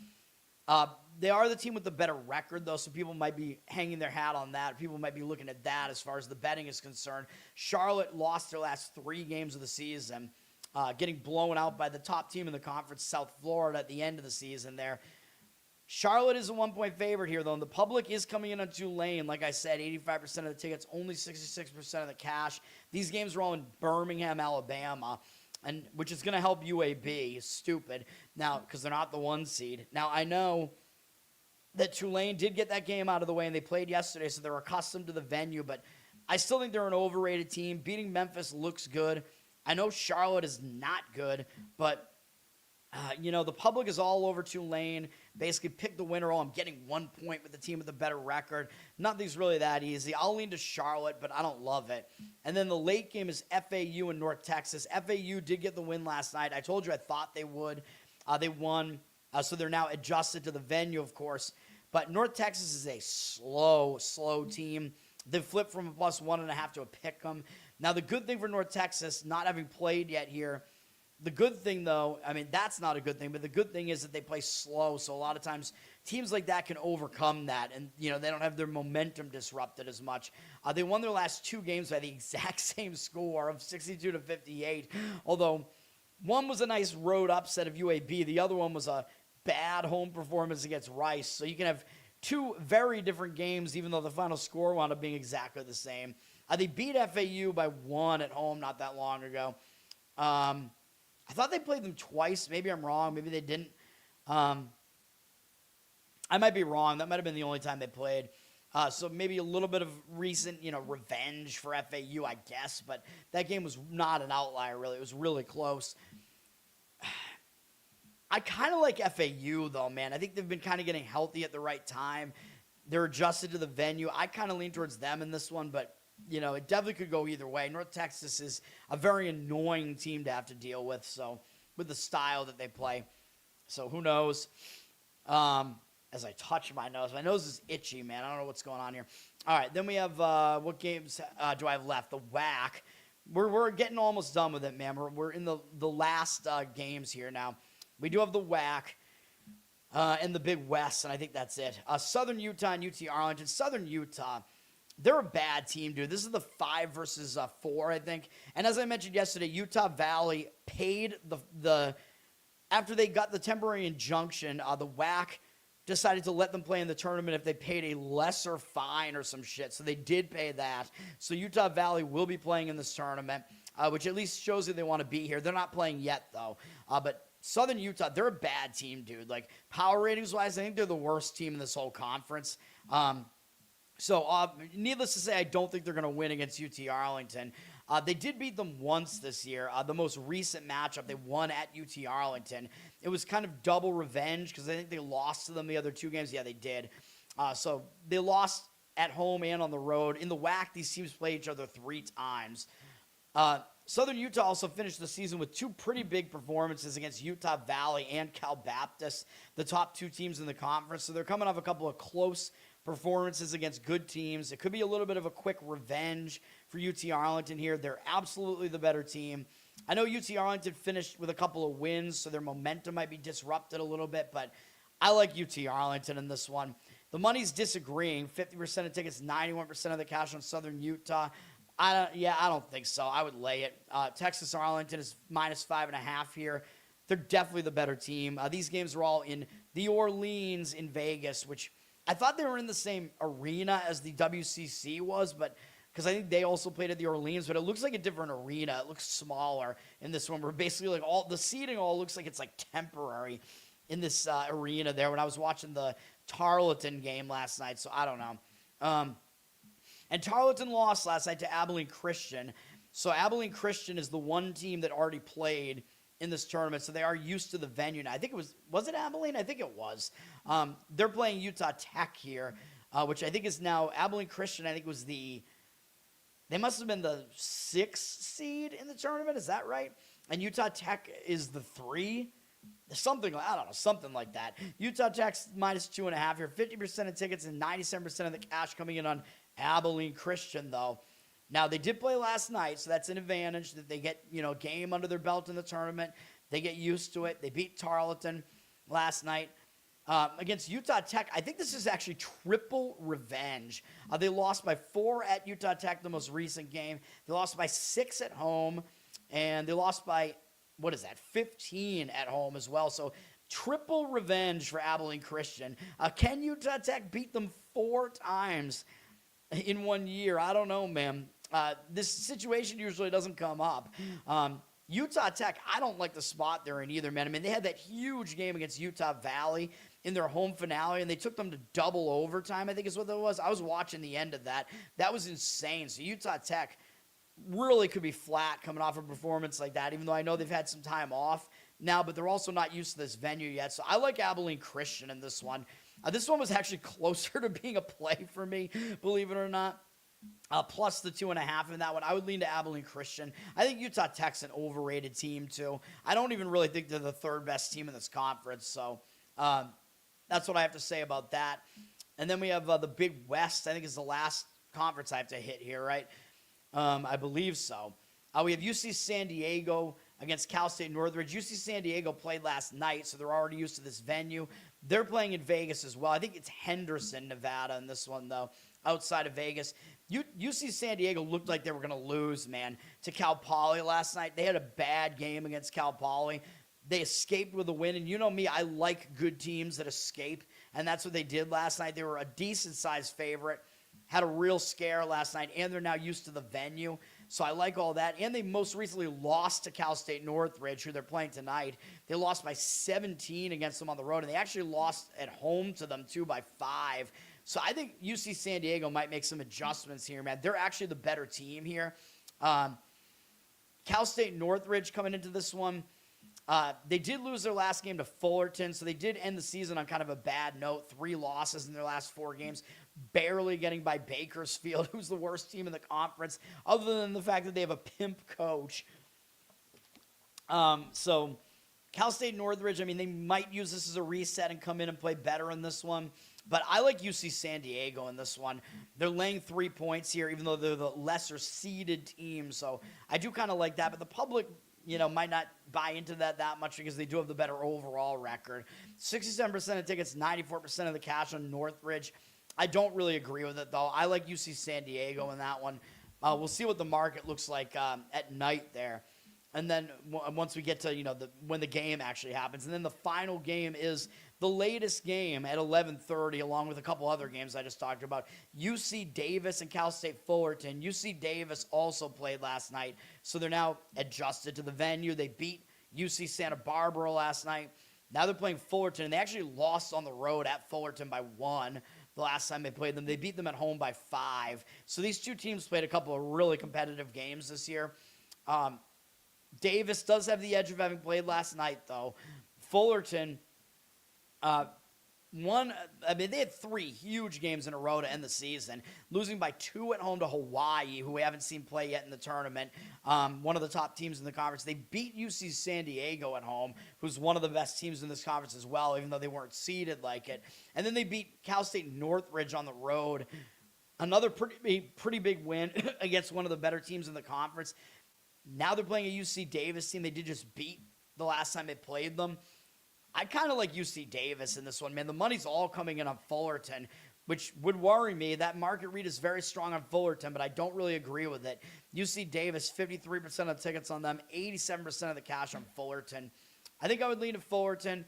They are the team with the better record, though, so people might be hanging their hat on that. People might be looking at that as far as the betting is concerned. Charlotte lost their last 3 games of the season, getting blown out by the top team in the conference, South Florida, at the end of the season there. Charlotte is a 1-point favorite here, though, and the public is coming in on Tulane. Like I said, 85% of the tickets, only 66% of the cash. These games are all in Birmingham, Alabama, and which is going to help UAB. Stupid. Now, because they're not the 1 seed. Now, I know that Tulane did get that game out of the way, and they played yesterday, so they're accustomed to the venue, but I still think they're an overrated team. Beating Memphis looks good. I know Charlotte is not good, but the public is all over Tulane. Basically, pick the winner. Oh, I'm getting 1 point with the team with the better record. Nothing's really that easy. I'll lean to Charlotte, but I don't love it. And then the late game is FAU and North Texas. FAU did get the win last night. I told you I thought they would. They won, so they're now adjusted to the venue, of course. But North Texas is a slow team. They've flipped from a +1.5 to a pick 'em. Now, the good thing for North Texas, not having played yet here, the good thing, though, that's not a good thing, but the good thing is that they play slow, so a lot of times teams like that can overcome that, and, they don't have their momentum disrupted as much. They won their last 2 games by the exact same score of 62-58, although one was a nice road upset of UAB. The other one was a bad home performance against Rice, so you can have 2 very different games, even though the final score wound up being exactly the same. They beat FAU by 1 at home not that long ago. I thought they played them twice. Maybe I'm wrong. Maybe they didn't. I might be wrong. That might have been the only time they played. So maybe a little bit of recent, revenge for FAU, I guess. But that game was not an outlier, really. It was really close. I kind of like FAU, though, man. I think they've been kind of getting healthy at the right time. They're adjusted to the venue. I kind of lean towards them in this one, but it definitely could go either way. North Texas is a very annoying team to have to deal with, so with the style that they play. So who knows? As I touch my nose is itchy, man. I don't know what's going on here. All right, then we have what games do I have left? The WAC. We're getting almost done with it, man. We're in the last games here now. We do have the WAC and the Big West, and I think that's it. Southern Utah and UT Arlington. Southern Utah. They're a bad team, dude. This is the 5 versus 4, I think. And as I mentioned yesterday, Utah Valley paid the after they got the temporary injunction, the WAC decided to let them play in the tournament if they paid a lesser fine or some shit. So they did pay that. So Utah Valley will be playing in this tournament, which at least shows that they want to be here. They're not playing yet, though. But Southern Utah, they're a bad team, dude. Like, power ratings-wise, I think they're the worst team in this whole conference. So, needless to say, I don't think they're going to win against UT Arlington. They did beat them once this year. The most recent matchup, they won at UT Arlington. It was kind of double revenge because I think they lost to them the other 2 games. Yeah, they did. So they lost at home and on the road. In the WAC, these teams play each other 3 times. Southern Utah also finished the season with 2 pretty big performances against Utah Valley and Cal Baptist, the top 2 teams in the conference. So they're coming off a couple of close performances against good teams. It could be a little bit of a quick revenge for UT Arlington here. They're absolutely the better team. I know UT Arlington finished with a couple of wins, so their momentum might be disrupted a little bit, but I like UT Arlington in this one. The money's disagreeing. 50% of tickets, 91% of the cash on Southern Utah. I don't think so. I would lay it. Texas Arlington is -5.5 here. They're definitely the better team. These games are all in the Orleans in Vegas, which I thought they were in the same arena as the WCC was, but because I think they also played at the Orleans, but it looks like a different arena. It looks smaller in this one. Where basically like all the seating all looks like it's like temporary in this arena there. When I was watching the Tarleton game last night, so I don't know. And Tarleton lost last night to Abilene Christian. So Abilene Christian is the one team that already played in this tournament, so they are used to the venue now. I think it was it Abilene? I think it was. They're playing Utah Tech here, which I think is now Abilene Christian. I think was they must have been the 6th seed in the tournament. Is that right? And Utah Tech is the 3. Something like that. Utah Tech's -2.5 here. 50% of tickets and 97% of the cash coming in on Abilene Christian, though. Now, they did play last night, so that's an advantage that they get, a game under their belt in the tournament. They get used to it. They beat Tarleton last night. Against Utah Tech, I think this is actually triple revenge. They lost by 4 at Utah Tech, the most recent game. They lost by 6 at home, and they lost by, 15 at home as well. So triple revenge for Abilene Christian. Can Utah Tech beat them 4 times in 1 year? I don't know, man. This situation usually doesn't come up. Utah Tech, I don't like the spot they're in either, man. I mean, they had that huge game against Utah Valley in their home finale, and they took them to double overtime, I think is what that was. I was watching the end of that. That was insane. So Utah Tech really could be flat coming off a performance like that, even though I know they've had some time off now, but they're also not used to this venue yet. So I like Abilene Christian in this one. This one was actually closer to being a play for me, believe it or not. Plus the 2.5 in that one. I would lean to Abilene Christian. I think Utah Tech's an overrated team, too. I don't even really think they're the 3rd best team in this conference. So that's what I have to say about that. And then we have the Big West, I think is the last conference I have to hit here, right? I believe so. We have UC San Diego against Cal State Northridge. UC San Diego played last night, so they're already used to this venue. They're playing in Vegas as well. I think it's Henderson, Nevada in this one, though, outside of Vegas. UC San Diego looked like they were going to lose, man, to Cal Poly last night. They had a bad game against Cal Poly. They escaped with a win, and you know me, I like good teams that escape, and that's what they did last night. They were a decent-sized favorite, had a real scare last night, and they're now used to the venue. So I like all that. And they most recently lost to Cal State Northridge, who they're playing tonight. They lost by 17 against them on the road, and they actually lost at home to them, too, by 5. So I think UC San Diego might make some adjustments here, man. They're actually the better team here. Cal State Northridge coming into this one. They did lose their last game to Fullerton, so they did end the season on kind of a bad note. 3 losses in their last 4 games, barely getting by Bakersfield, who's the worst team in the conference, other than the fact that they have a pimp coach. So Cal State Northridge, I mean, they might use this as a reset and come in and play better in this one. But I like UC San Diego in this one. They're laying 3 points here, even though they're the lesser seeded team. So I do kind of like that. But the public, might not buy into that much because they do have the better overall record. 67% of tickets, 94% of the cash on Northridge. I don't really agree with it, though. I like UC San Diego in that one. We'll see what the market looks like at night there. And then once we get to, when the game actually happens. And then the final game is the latest game at 11:30, along with a couple other games I just talked about. UC Davis and Cal State Fullerton. UC Davis also played last night, so they're now adjusted to the venue. They beat UC Santa Barbara last night. Now they're playing Fullerton, and they actually lost on the road at Fullerton by 1 the last time they played them. They beat them at home by 5. So these two teams played a couple of really competitive games this year. Davis does have the edge of having played last night, though. Fullerton, they had 3 huge games in a row to end the season, losing by 2 at home to Hawaii, who we haven't seen play yet in the tournament, one of the top teams in the conference. They beat UC San Diego at home, who's one of the best teams in this conference as well, even though they weren't seeded like it. And then they beat Cal State Northridge on the road, another pretty big win against one of the better teams in the conference. Now they're playing a UC Davis team they did just beat the last time they played them. I kind of like UC Davis in this one, man. The money's all coming in on Fullerton, which would worry me. That market read is very strong on Fullerton, but I don't really agree with it. UC Davis, 53% of tickets on them, 87% of the cash on Fullerton. I think I would lean to Fullerton.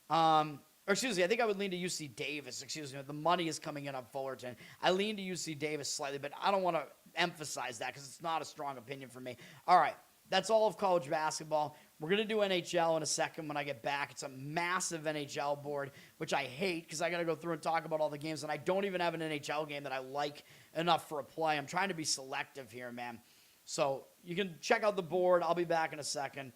I think I would lean to UC Davis. The money is coming in on Fullerton. I lean to UC Davis slightly, but I don't want to emphasize that because it's not a strong opinion for me. All right, that's all of college basketball. We're going to do NHL in a second when I get back. It's a massive NHL board, which I hate because I got to go through and talk about all the games, and I don't even have an NHL game that I like enough for a play. I'm trying to be selective here, man. So you can check out the board. I'll be back in a second.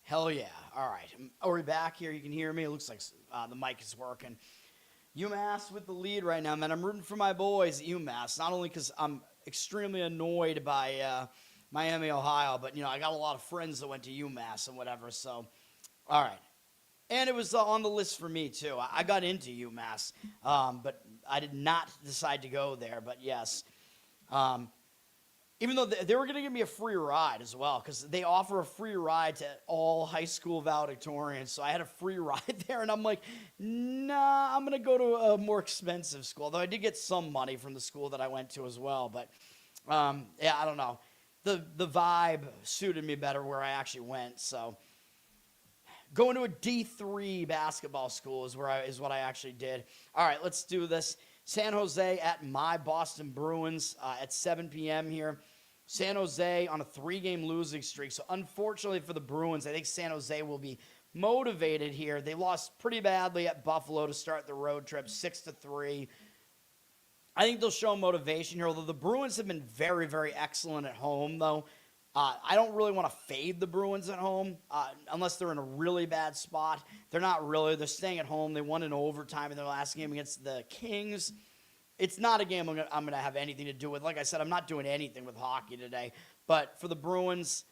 Hell yeah. All right. Are we back here? You can hear me? It looks like the mic is working. UMass with the lead right now, man. I'm rooting for my boys at UMass, not only because I'm extremely annoyed by Miami, Ohio, but, I got a lot of friends that went to UMass and whatever, so, all right. And it was on the list for me, too. I got into UMass, but I did not decide to go there, but yes. Even though they were going to give me a free ride as well, because they offer a free ride to all high school valedictorians. So I had a free ride there, and I'm like, nah, I'm going to go to a more expensive school. Though I did get some money from the school that I went to as well. But, I don't know. The vibe suited me better where I actually went. So going to a D3 basketball school is what I actually did. All right, let's do this. San Jose at my Boston Bruins at 7 p.m. here. San Jose on a 3-game losing streak. So unfortunately for the Bruins, I think San Jose will be motivated here. They lost pretty badly at Buffalo to start the road trip, 6-3. I think they'll show motivation here, although the Bruins have been very, very excellent at home, though. I don't really want to fade the Bruins at home unless they're in a really bad spot. They're not really. They're staying at home. They won in overtime in their last game against the Kings. It's not a game I'm going to have anything to do with. Like I said, I'm not doing anything with hockey today. But for the Bruins,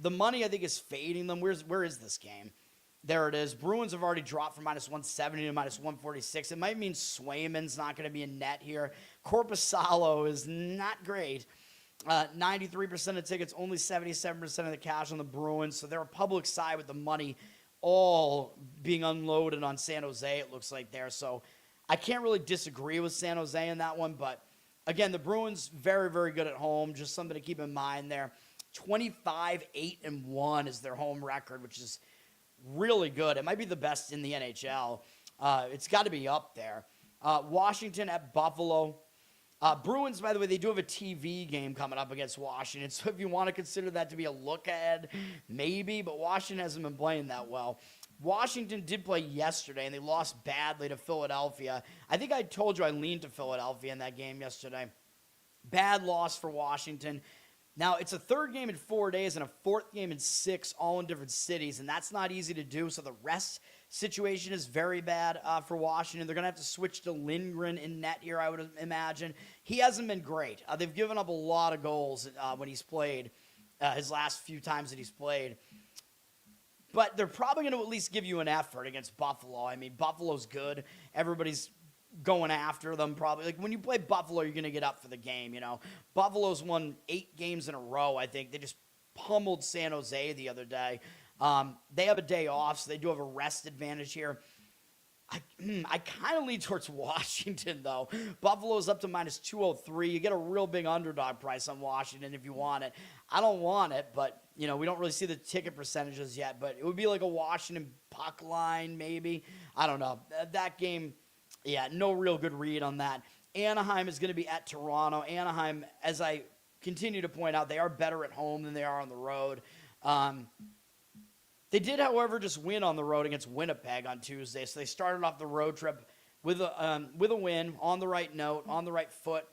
the money I think is fading them. Where is this game? There it is. Bruins have already dropped from -170 to -146. It might mean Swayman's not going to be in net here. Korpisalo is not great. 93% of tickets, only 77% of the cash on the Bruins. So they're a public side with the money all being unloaded on San Jose, it looks like there. So I can't really disagree with San Jose in that one. But, again, the Bruins, very, very good at home. Just something to keep in mind there. 25-8-1 is their home record, which is really good. It might be the best in the NHL. It's got to be up there. Washington at Buffalo. Bruins, by the way, they do have a TV game coming up against Washington. So if you want to consider that to be a look ahead, maybe. But Washington hasn't been playing that well. Washington did play yesterday, and they lost badly to Philadelphia. I think I told you I leaned to Philadelphia in that game yesterday. Bad loss for Washington. Now, it's a third game in 4 days and a fourth game in 6, all in different cities, and that's not easy to do. So the rest situation is very bad for Washington. They're going to have to switch to Lindgren in net here, I would imagine. He hasn't been great. They've given up a lot of goals when he's played, his last few times that he's played. but they're probably going to at least give you an effort against Buffalo. I mean, Buffalo's good. Everybody's going after them probably. Like, when you play Buffalo, you're going to get up for the game, Buffalo's won 8 games in a row, I think. They just pummeled San Jose the other day. They have a day off, so they do have a rest advantage here. I kind of lean towards Washington, though. Buffalo's up to minus 203. You get a real big underdog price on Washington if you want it. I don't want it, but, we don't really see the ticket percentages yet. But it would be like a Washington puck line, maybe. I don't know. That game, yeah, no real good read on that. Anaheim is going to be at Toronto. Anaheim, as I continue to point out, they are better at home than they are on the road. They did, however, just win on the road against Winnipeg on Tuesday. So they started off the road trip with a win, on the right note, on the right foot.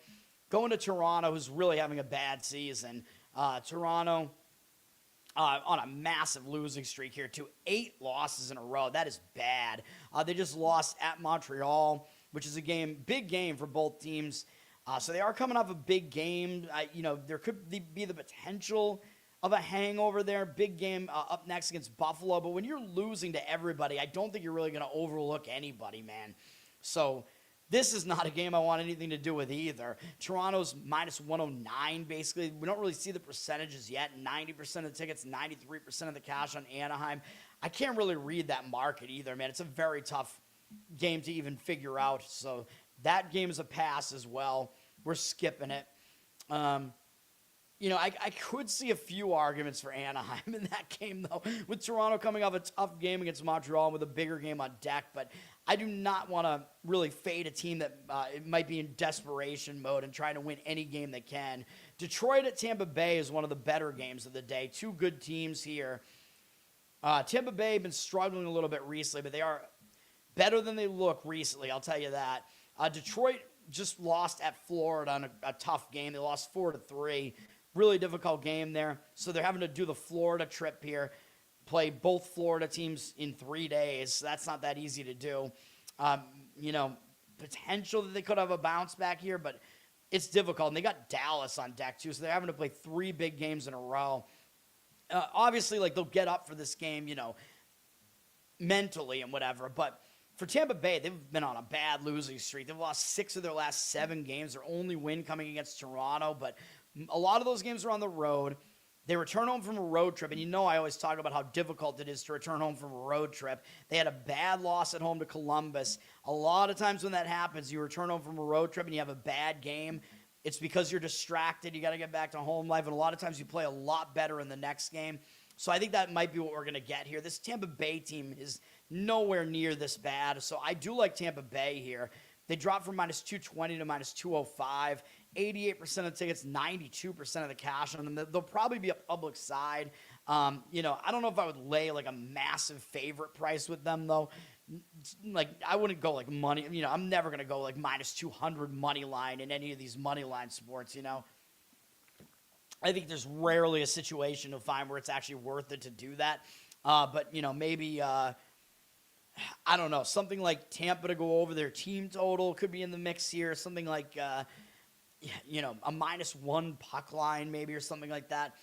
Going to Toronto, who's really having a bad season. Toronto on a massive losing streak here, to 8 losses in a row. That is bad. They just lost at Montreal, which is a big game for both teams. So they are coming off a big game. There could be the potential of a hangover there. Big game up next against Buffalo. But when you're losing to everybody, I don't think you're really going to overlook anybody, man. So this is not a game I want anything to do with either. Toronto's minus 109, basically. We don't really see the percentages yet. 90% of the tickets, 93% of the cash on Anaheim. I can't really read that market either, man. It's a very tough game to even figure out. So that game is a pass as well. We're skipping it. I could see a few arguments for Anaheim in that game, though, with Toronto coming off a tough game against Montreal with a bigger game on deck. But I do not want to really fade a team that it might be in desperation mode and trying to win any game they can. Detroit at Tampa Bay is one of the better games of the day. 2 good teams here. Tampa Bay have been struggling a little bit recently, but they are better than they look recently, I'll tell you that. Detroit just lost at Florida on a tough game. They lost 4-3. Really difficult game there. So they're having to do the Florida trip here, play both Florida teams in 3 days. So that's not that easy to do. Potential that they could have a bounce back here, but it's difficult. And they got Dallas on deck too, so they're having to play 3 big games in a row. Obviously, they'll get up for this game, mentally and whatever. But for Tampa Bay, they've been on a bad losing streak. They've lost 6 of their last 7 games. Their only win coming against Toronto, but a lot of those games are on the road. They return home from a road trip, and I always talk about how difficult it is to return home from a road trip. They had a bad loss at home to Columbus. A lot of times when that happens, you return home from a road trip and you have a bad game, it's because you're distracted. You got to get back to home life, and a lot of times you play a lot better in the next game. So I think that might be what we're going to get here. This Tampa Bay team is nowhere near this bad, so I do like Tampa Bay here. They dropped from minus 220 to minus 205. 88% of the tickets, 92% of the cash on them. They'll probably be a public side. I don't know if I would lay like a massive favorite price with them, though. Like, I wouldn't go like money. I'm never going to go like minus 200 money line in any of these money line sports, I think there's rarely a situation you'll find where it's actually worth it to do that. But, maybe, I don't know, something like Tampa to go over their team total could be in the mix here. Something like, a minus 1 puck line maybe or something like that.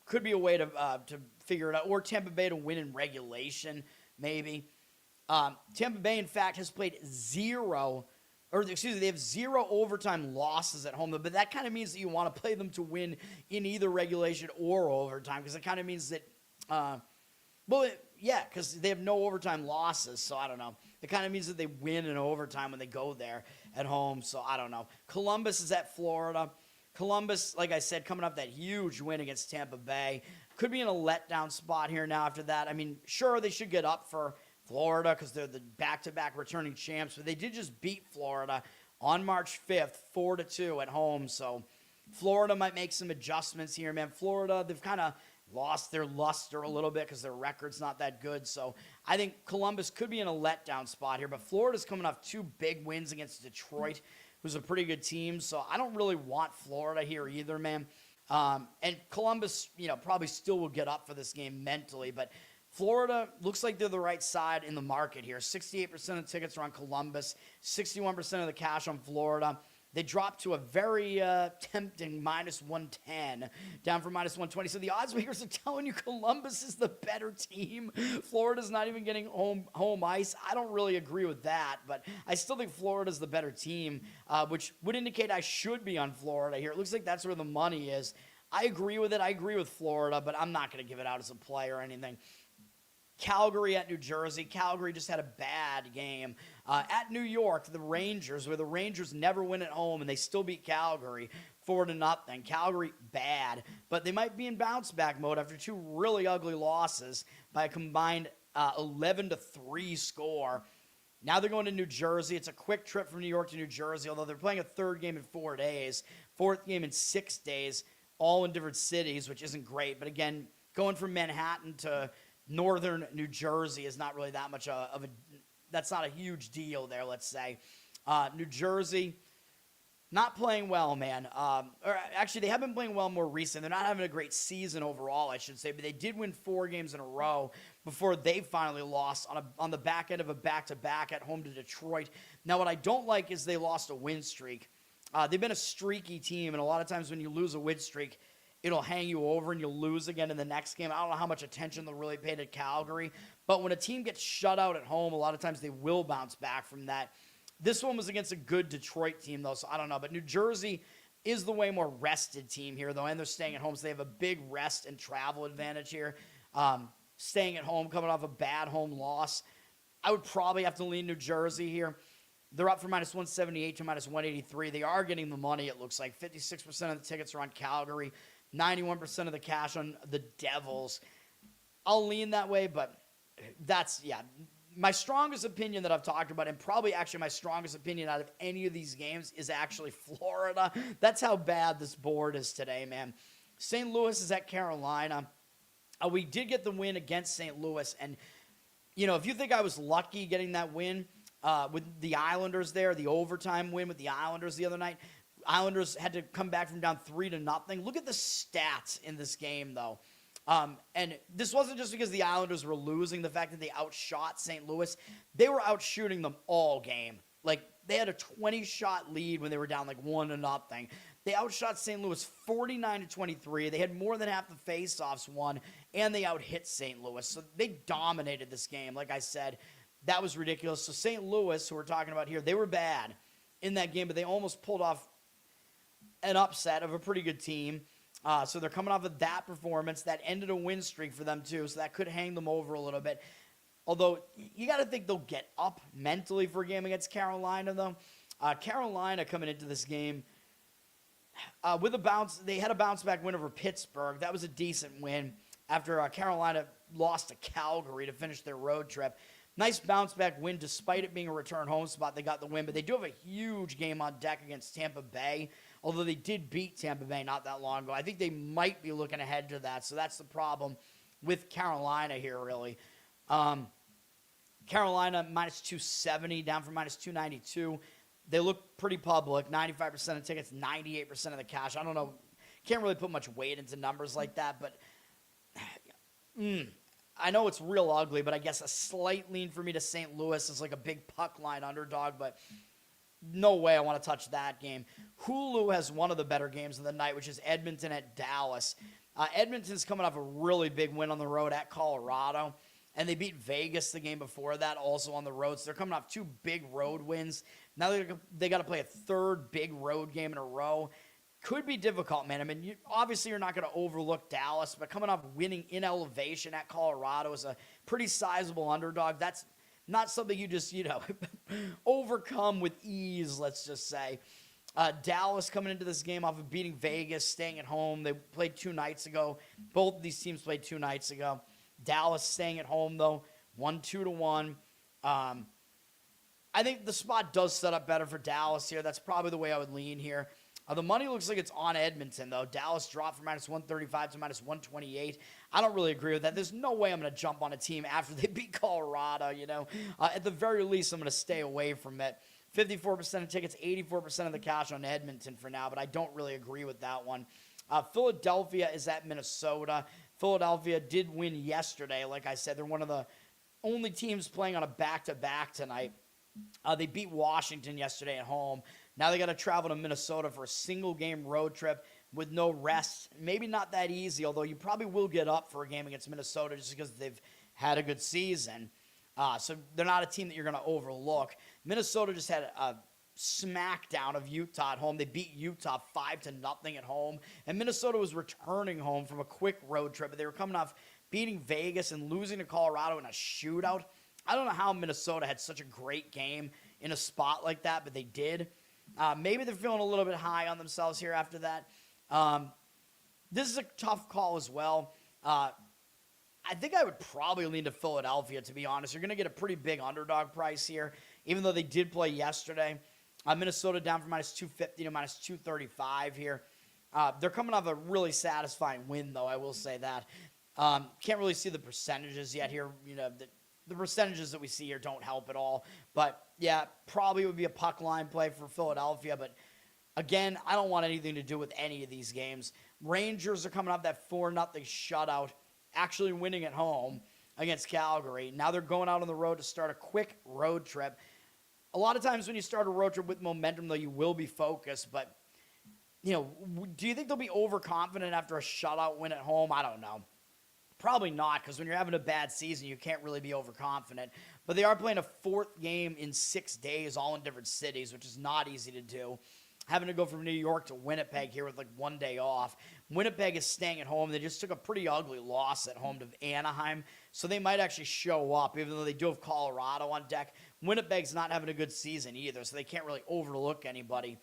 Could be a way to figure it out. Or Tampa Bay to win in regulation, maybe. Tampa Bay, in fact, has played they have 0 overtime losses at home. But that kind of means that you want to play them to win in either regulation or overtime, because it kind of means that, because they have no overtime losses. So I don't know. It kind of means that they win in overtime when they go there at home. So I don't know. Columbus is at Florida. Columbus, like I said, coming off that huge win against Tampa Bay. Could be in a letdown spot here now after that. I mean, sure, they should get up for Florida because they're the back-to-back returning champs. But they did just beat Florida on March 5th, 4-2 at home. So Florida might make some adjustments here, man. Florida, they've kind of lost their luster a little bit because their record's not that good. So I think Columbus could be in a letdown spot here. But Florida's coming off 2 big wins against Detroit, who's a pretty good team. So I don't really want Florida here either, man. And Columbus, probably still will get up for this game mentally. But Florida looks like they're the right side in the market here. 68% of tickets are on Columbus, 61% of the cash on Florida. They dropped to a very tempting minus 110, down from minus 120. So the odds makers are telling you Columbus is the better team. Florida's not even getting home ice. I don't really agree with that, but I still think Florida's the better team, which would indicate I should be on Florida here. It looks like that's where the money is. I agree with it. I agree with Florida, but I'm not going to give it out as a play or anything. Calgary at New Jersey. Calgary just had a bad game. At New York, the Rangers, where the Rangers never win at home, and they still beat Calgary 4-0. Calgary, bad. But they might be in bounce-back mode after two really ugly losses by a combined 11-3 score. Now they're going to New Jersey. It's a quick trip from New York to New Jersey, although they're playing a third game in 4 days, fourth game in 6 days, all in different cities, which isn't great. But again, going from Manhattan to northern New Jersey is not really that much of a that's not a huge deal there, let's say. New Jersey, not playing well, man. Or actually, they have been playing well more recently. They're not having a great season overall, I should say, but they did win 4 games in a row before they finally lost on the back end of a back-to-back at home to Detroit. Now, what I don't like is they lost a win streak. They've been a streaky team, and a lot of times when you lose a win streak, it'll hang you over and you'll lose again in the next game. I don't know how much attention they'll really pay to Calgary, but when a team gets shut out at home, a lot of times they will bounce back from that. This one was against a good Detroit team, though, so I don't know. But New Jersey is the way more rested team here, though, and they're staying at home, so they have a big rest and travel advantage here. Staying at home, coming off a bad home loss. I would probably have to lean New Jersey here. They're up from minus 178 to minus 183. They are getting the money, it looks like. 56% of the tickets are on Calgary. 91% of the cash on the Devils. I'll lean that way, but that's, yeah. My strongest opinion that I've talked about, and probably actually my strongest opinion out of any of these games, is actually Florida. That's how bad this board is today, man. St. Louis is at Carolina. We did get the win against St. Louis, and, you know, if you think I was lucky getting that win with the Islanders there, the overtime win with the Islanders the other night, Islanders had to come back from down 3-0. Look at the stats in this game, though. And this wasn't just because the Islanders were losing, the fact that they outshot St. Louis. They were outshooting them all game. Like, they had a 20-shot lead when they were down, like, 1-0. They outshot St. Louis 49-23. They had more than half the face-offs won, and they outhit St. Louis. So they dominated this game. Like I said, that was ridiculous. So St. Louis, who we're talking about here, they were bad in that game, but they almost pulled off an upset of a pretty good team. So they're coming off of that performance. That ended a win streak for them, too, so that could hang them over a little bit. Although, you got to think they'll get up mentally for a game against Carolina, though. Carolina coming into this game with a bounce. They had a bounce-back win over Pittsburgh. That was a decent win after Carolina lost to Calgary to finish their road trip. Nice bounce-back win despite it being a return home spot. They got the win, but they do have a huge game on deck against Tampa Bay, although they did beat Tampa Bay not that long ago. I think they might be looking ahead to that, so that's the problem with Carolina here, really. Carolina minus 270, down from minus 292. They look pretty public, 95% of tickets, 98% of the cash. I don't know, can't really put much weight into numbers like that, but I know it's real ugly, but I guess a slight lean for me to St. Louis is like a big puck line underdog, but no way I want to touch that game. Hulu has one of the better games of the night, which is Edmonton at Dallas. Edmonton's coming off a really big win on the road at Colorado, and they beat Vegas the game before that, also on the road. So they're coming off 2 big road wins. Now they got to play a third big road game in a row. Could be difficult, man. I mean, obviously you're not going to overlook Dallas, but coming off winning in elevation at Colorado is a pretty sizable underdog. That's not something you just, overcome with ease, let's just say. Dallas coming into this game off of beating Vegas, staying at home. They played 2 nights ago. Both of these teams played 2 nights ago. Dallas staying at home, though, 1-2-1. I think the spot does set up better for Dallas here. That's probably the way I would lean here. The money looks like it's on Edmonton, though. Dallas dropped from minus 135 to minus 128. I don't really agree with that. There's no way I'm going to jump on a team after they beat Colorado, At the very least, I'm going to stay away from it. 54% of tickets, 84% of the cash on Edmonton for now, but I don't really agree with that one. Philadelphia is at Minnesota. Philadelphia did win yesterday. Like I said, they're one of the only teams playing on a back-to-back tonight. They beat Washington yesterday at home. Now they got to travel to Minnesota for a single game road trip with no rest. Maybe not that easy, although you probably will get up for a game against Minnesota just because they've had a good season. So they're not a team that you're going to overlook. Minnesota just had a smackdown of Utah at home. They beat Utah 5-0 at home. And Minnesota was returning home from a quick road trip. But they were coming off beating Vegas and losing to Colorado in a shootout. I don't know how Minnesota had such a great game in a spot like that, but they did. Maybe they're feeling a little bit high on themselves here after that. This is a tough call as well. I think I would probably lean to Philadelphia, to be honest. You're going to get a pretty big underdog price here, even though they did play yesterday. Minnesota down from -250 to -235 here. They're coming off a really satisfying win, though, I will say that. Can't really see the percentages yet here. You know, the percentages that we see here don't help at all. But, yeah, probably would be a puck line play for Philadelphia. But, again, I don't want anything to do with any of these games. Rangers are coming off that 4-0 shutout, actually winning at home against Calgary. Now they're going out on the road to start a quick road trip. A lot of times when you start a road trip with momentum, though, you will be focused. But, you know, do you think they'll be overconfident after a shutout win at home? I don't know. Probably not, because when you're having a bad season, you can't really be overconfident. But they are playing a fourth game in 6 days, all in different cities, which is not easy to do. Having to go from New York to Winnipeg here with like 1 day off. Winnipeg is staying at home. They just took a pretty ugly loss at home to Anaheim, so they might actually show up, even though they do have Colorado on deck. Winnipeg's not having a good season either, so they can't really overlook anybody.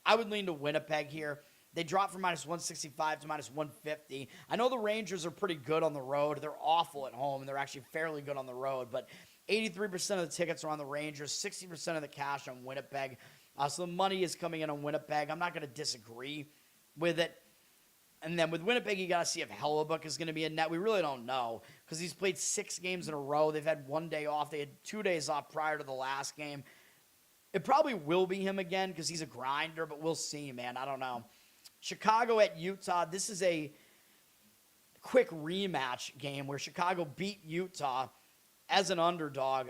I would lean to Winnipeg here. They dropped from -165 to -150. I know the Rangers are pretty good on the road. They're awful at home, and they're actually fairly good on the road, but 83% of the tickets are on the Rangers, 60% of the cash on Winnipeg. So the money is coming in on Winnipeg. I'm not going to disagree with it. And then with Winnipeg, you got to see if Hellebuck is going to be in net. We really don't know because he's played 6 games in a row. They've had 1 day off. They had 2 days off prior to the last game. It probably will be him again because he's a grinder, but we'll see, man. I don't know. Chicago at Utah. This is a quick rematch game where Chicago beat Utah as an underdog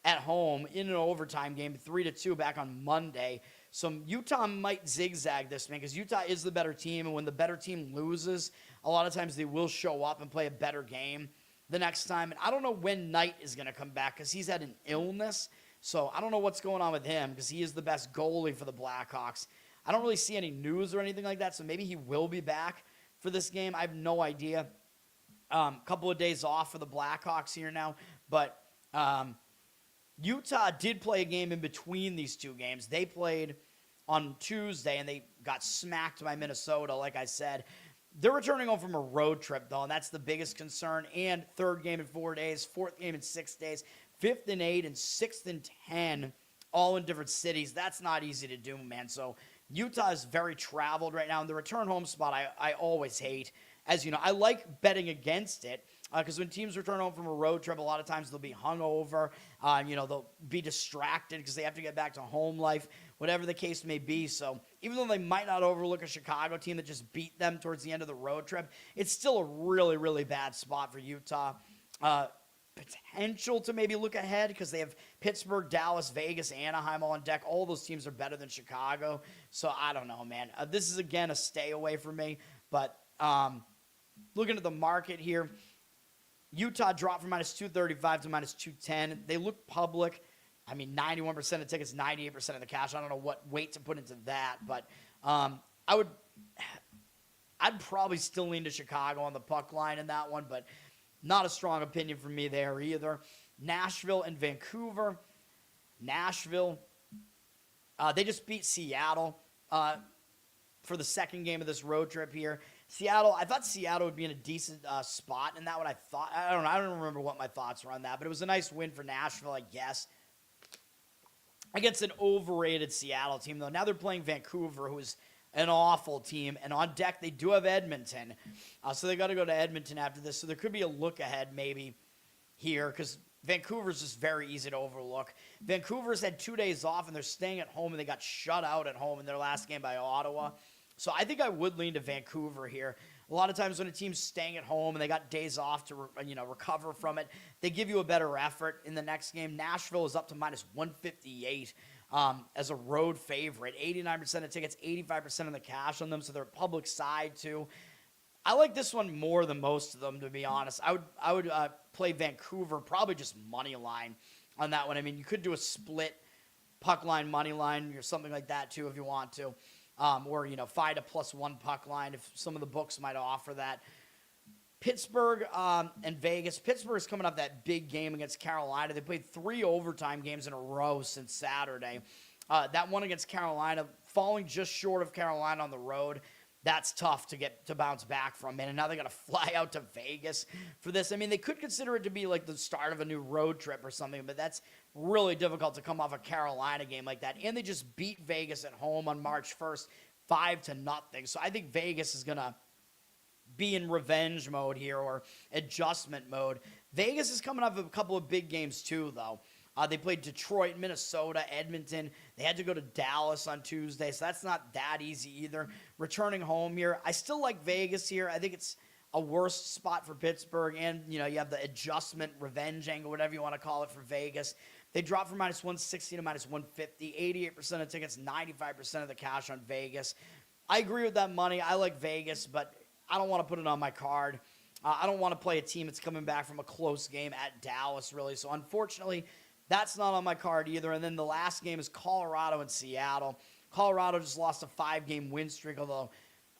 at home in an overtime game, 3-2 back on Monday. So Utah might zigzag this, man, because Utah is the better team, and when the better team loses, a lot of times they will show up and play a better game the next time. And I don't know when Knight is going to come back because he's had an illness, so I don't know what's going on with him because he is the best goalie for the Blackhawks. I don't really see any news or anything like that, so maybe he will be back for this game. I have no idea. Couple of days off for the Blackhawks here now, but Utah did play a game in between these two games. They played on Tuesday, and they got smacked by Minnesota, like I said. They're returning home from a road trip, though, and that's the biggest concern. And third game in 4 days, fourth game in 6 days, fifth and 8, and sixth and 10, all in different cities. That's not easy to do, man. So Utah is very traveled right now, and the return home spot I always hate. As you know, I like betting against it because when teams return home from a road trip, a lot of times they'll be hungover. They'll be distracted because they have to get back to home life, whatever the case may be. So even though they might not overlook a Chicago team that just beat them towards the end of the road trip, it's still a really, really bad spot for Utah. Potential to maybe look ahead because they have Pittsburgh, Dallas, Vegas, Anaheim all on deck. All those teams are better than Chicago. So I don't know, man. This is, again, a stay away for me. But looking at the market here, Utah dropped from -235 to -210. They look public. I mean, 91% of tickets, 98% of the cash. I don't know what weight to put into that. But I'd probably still lean to Chicago on the puck line in that one. But not a strong opinion from me there either. Nashville and Vancouver. Nashville, they just beat Seattle for the second game of this road trip here. Seattle, I thought Seattle would be in a decent spot in that one. I don't remember what my thoughts were on that, but it was a nice win for Nashville, I guess, against an overrated Seattle team, though. Now they're playing Vancouver, who is an awful team, and on deck they do have Edmonton, so they got to go to Edmonton after this. So there could be a look ahead maybe here because Vancouver's just very easy to overlook. Vancouver's had 2 days off, and they're staying at home, and they got shut out at home in their last game by Ottawa. So I think I would lean to Vancouver here. A lot of times when a team's staying at home and they got days off to recover from it, they give you a better effort in the next game. Nashville is up to -158 as a road favorite. 89% of tickets, 85% of the cash on them, so they're public side too. I like this one more than most of them, to be honest. I would play Vancouver, probably just money line on that one. I mean, you could do a split puck line, money line, or something like that too if you want to. Or, 5 to +1 puck line if some of the books might offer that. Pittsburgh and Vegas. Pittsburgh's coming off that big game against Carolina. They played 3 overtime games in a row since Saturday. That one against Carolina, falling just short of Carolina on the road. That's tough to bounce back from, man. And now they got to fly out to Vegas for this. I mean, they could consider it to be like the start of a new road trip or something, but that's really difficult to come off a Carolina game like that. And they just beat Vegas at home on March 1st, 5-0. So I think Vegas is going to be in revenge mode here or adjustment mode. Vegas is coming off of a couple of big games too, though. They played Detroit, Minnesota, Edmonton. They had to go to Dallas on Tuesday, so that's not that easy either. Returning home here, I still like Vegas here. I think it's a worse spot for Pittsburgh, and you have the adjustment revenge angle, whatever you want to call it, for Vegas. They dropped from -160 to -150. 88% of tickets, 95% of the cash on Vegas. I agree with that money. I like Vegas, but I don't want to put it on my card. I don't want to play a team that's coming back from a close game at Dallas, really. So unfortunately, that's not on my card either. And then the last game is Colorado and Seattle. Colorado just lost a 5-game win streak, although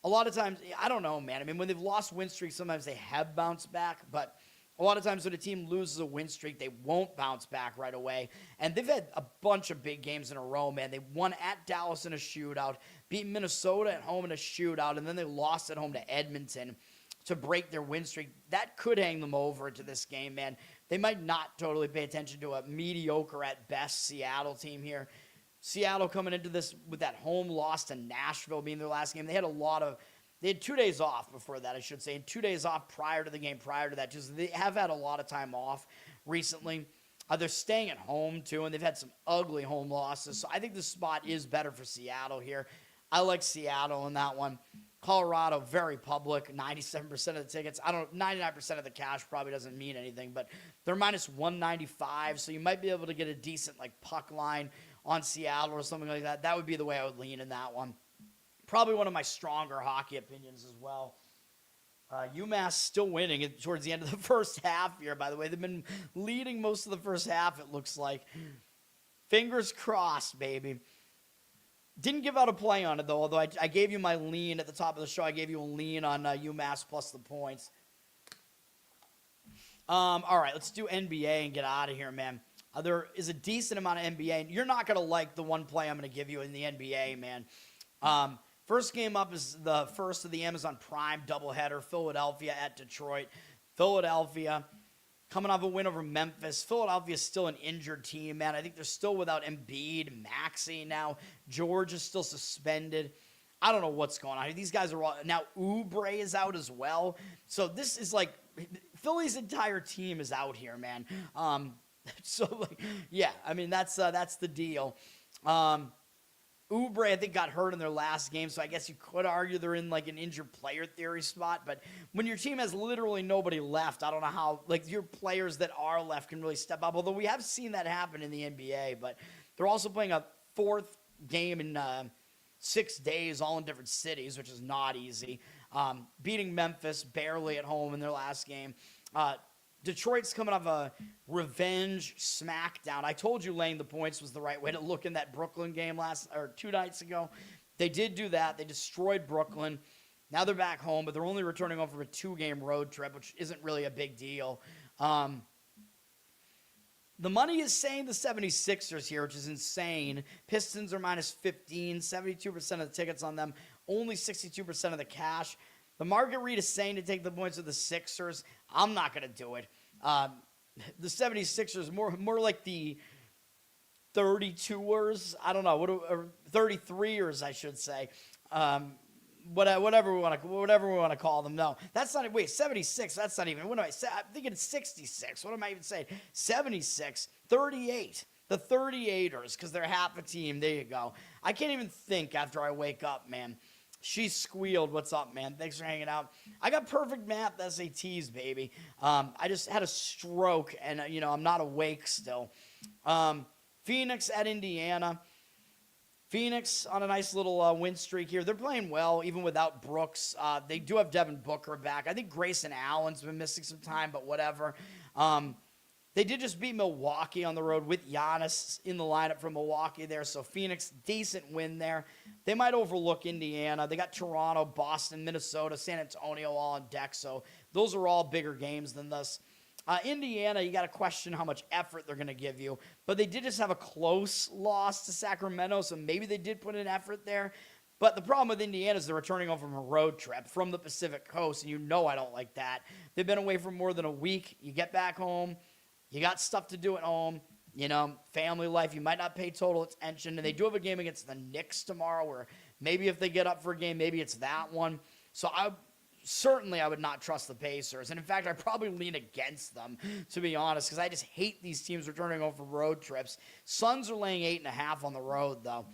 a lot of times, I don't know, man. I mean, when they've lost win streaks, sometimes they have bounced back. But a lot of times when a team loses a win streak, they won't bounce back right away. And they've had a bunch of big games in a row, man. They won at Dallas in a shootout, beat Minnesota at home in a shootout, and then they lost at home to Edmonton to break their win streak. That could hang them over into this game, man. They might not totally pay attention to a mediocre at best Seattle team here. Seattle coming into this with that home loss to Nashville being their last game. They had 2 days off before that, I should say, and 2 days off prior to the game prior to that. Just they have had a lot of time off recently. They're staying at home, too, and they've had some ugly home losses. So I think this spot is better for Seattle here. I like Seattle in that one. Colorado, very public, 97% of the tickets. 99% of the cash probably doesn't mean anything, but they're -195, so you might be able to get a decent puck line on Seattle or something like that. That would be the way I would lean in that one. Probably one of my stronger hockey opinions as well. UMass still winning towards the end of the first half here, by the way. They've been leading most of the first half, it looks like. Fingers crossed, baby. Didn't give out a play on it, though, although I gave you my lean at the top of the show. I gave you a lean on UMass plus the points. All right, let's do NBA and get out of here, man. There is a decent amount of NBA. You're not going to like the one play I'm going to give you in the NBA, man. First game up is the first of the Amazon Prime doubleheader, Philadelphia at Detroit. Philadelphia coming off a win over Memphis. Philadelphia is still an injured team, man. I think they're still without Embiid, Maxey now. George is still suspended. I don't know what's going on. These guys are all now. Oubre is out as well. So this is like Philly's entire team is out here, man. Yeah, I mean that's the deal. Oubre, I think, got hurt in their last game, so I guess you could argue they're in an injured player theory spot. But when your team has literally nobody left, I don't know how your players that are left can really step up. Although we have seen that happen in the NBA, but they're also playing a 4th game in 6 days, all in different cities, which is not easy. Beating Memphis barely at home in their last game. Detroit's coming off a revenge smackdown. I told you laying the points was the right way to look in that Brooklyn game 2 nights ago. They did do that. They destroyed Brooklyn. Now they're back home, but they're only returning home from a 2-game road trip, which isn't really a big deal. The money is saying the 76ers here, which is insane. Pistons are -15, 72% of the tickets on them, only 62% of the cash. The market read is saying to take the points of the Sixers. I'm not going to do it. The 76ers, more like the 32ers. I don't know. Or 33ers, I should say. Whatever we want to call them. No, that's not. Wait, 76. That's not even. What am I saying? I'm thinking it's 66. What am I even saying? 76. 38. The 38ers, because they're half a team. There you go. I can't even think after I wake up, man. She squealed. What's up, man? Thanks for hanging out. I got perfect math SATs, baby. I just had a stroke, and, I'm not awake still. Phoenix at Indiana. Phoenix on a nice little win streak here. They're playing well, even without Brooks. They do have Devin Booker back. I think Grayson Allen's been missing some time, but whatever. They did just beat Milwaukee on the road with Giannis in the lineup from Milwaukee there. So Phoenix, decent win there. They might overlook Indiana. They got Toronto, Boston, Minnesota, San Antonio all on deck. So those are all bigger games than this. Indiana, you got to question how much effort they're going to give you. But they did just have a close loss to Sacramento, so maybe they did put an effort there. But the problem with Indiana is they're returning home from a road trip from the Pacific Coast, and you know I don't like that. They've been away for more than a week. You get back home. You got stuff to do at home, family life. You might not pay total attention. And they do have a game against the Knicks tomorrow where maybe if they get up for a game, maybe it's that one. So I would not trust the Pacers. And in fact, I probably lean against them, to be honest, because I just hate these teams returning home from road trips. Suns are laying 8.5 on the road, though.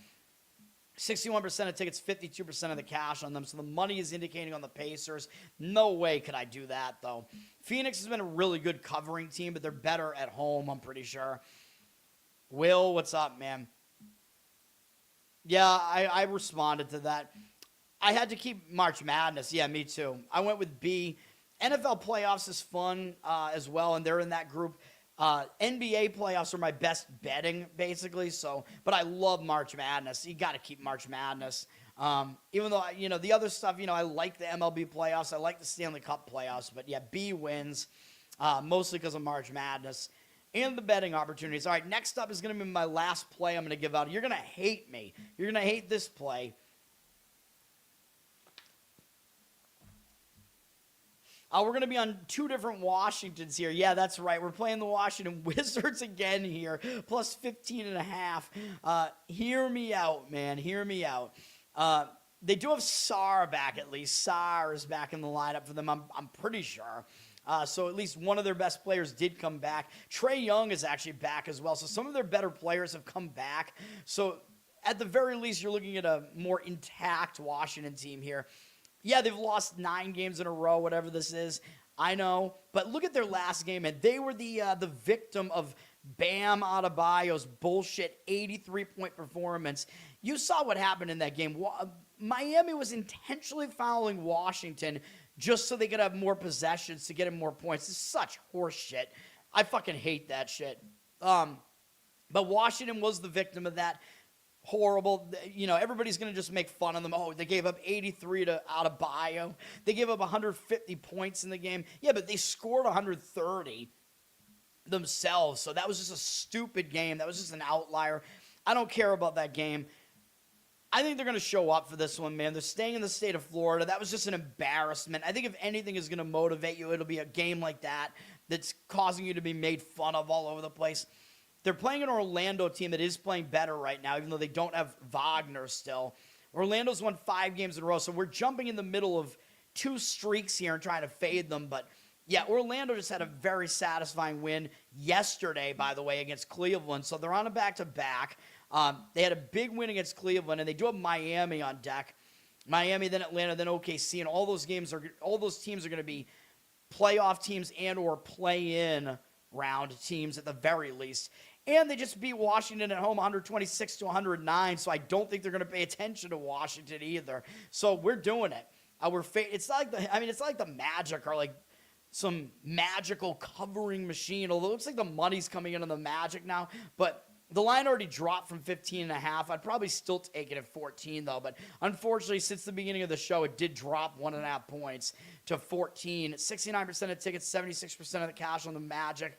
61% of tickets, 52% of the cash on them. So the money is indicating on the Pacers. No way could I do that, though. Phoenix has been a really good covering team, but they're better at home, I'm pretty sure. Will, what's up, man? Yeah, I responded to that. I had to keep March Madness. Yeah, me too. I went with B. NFL playoffs is fun as well, and they're in that group. NBA playoffs are my best betting, basically. But I love March Madness. You got to keep March Madness. Even though, the other stuff, I like the MLB playoffs. I like the Stanley Cup playoffs. But, yeah, B wins, mostly because of March Madness and the betting opportunities. All right, next up is going to be my last play I'm going to give out. You're going to hate me. You're going to hate this play. We're going to be on two different Washingtons here. Yeah, that's right. We're playing the Washington Wizards again here, plus 15.5. Hear me out, man. Hear me out. They do have Sarr back at least. Sarr is back in the lineup for them, I'm pretty sure. So at least one of their best players did come back. Trae Young is actually back as well. So some of their better players have come back. So at the very least, you're looking at a more intact Washington team here. Yeah, they've lost 9 games in a row, whatever this is. I know. But look at their last game, and they were the victim of Bam Adebayo's bullshit 83-point performance. You saw what happened in that game. Miami was intentionally fouling Washington just so they could have more possessions to get him more points. It's such horse shit. I fucking hate that shit. But Washington was the victim of that. Horrible. Everybody's going to just make fun of them. Oh, they gave up 83 to Adebayo. They gave up 150 points in the game. Yeah, but they scored 130 themselves. So that was just a stupid game. That was just an outlier. I don't care about that game. I think they're going to show up for this one, man. They're staying in the state of Florida. That was just an embarrassment. I think if anything is going to motivate you, it'll be a game like that that's causing you to be made fun of all over the place. They're playing an Orlando team that is playing better right now, even though they don't have Wagner still. Orlando's won 5 games in a row, so we're jumping in the middle of 2 streaks here and trying to fade them. But, yeah, Orlando just had a very satisfying win yesterday, by the way, against Cleveland. So they're on a back-to-back. They had a big win against Cleveland, and they do have Miami on deck. Miami, then Atlanta, then OKC, and all those teams are going to be playoff teams and or play-in round teams at the very least. And they just beat Washington at home 126 to 109, so I don't think they're going to pay attention to Washington either. So we're doing it. It's like the Magic are like some magical covering machine, although it looks like the money's coming in on the Magic now. But the line already dropped from 15.5. I'd probably still take it at 14, though. But unfortunately, since the beginning of the show, it did drop 1.5 points to 14. 69% of tickets, 76% of the cash on the Magic.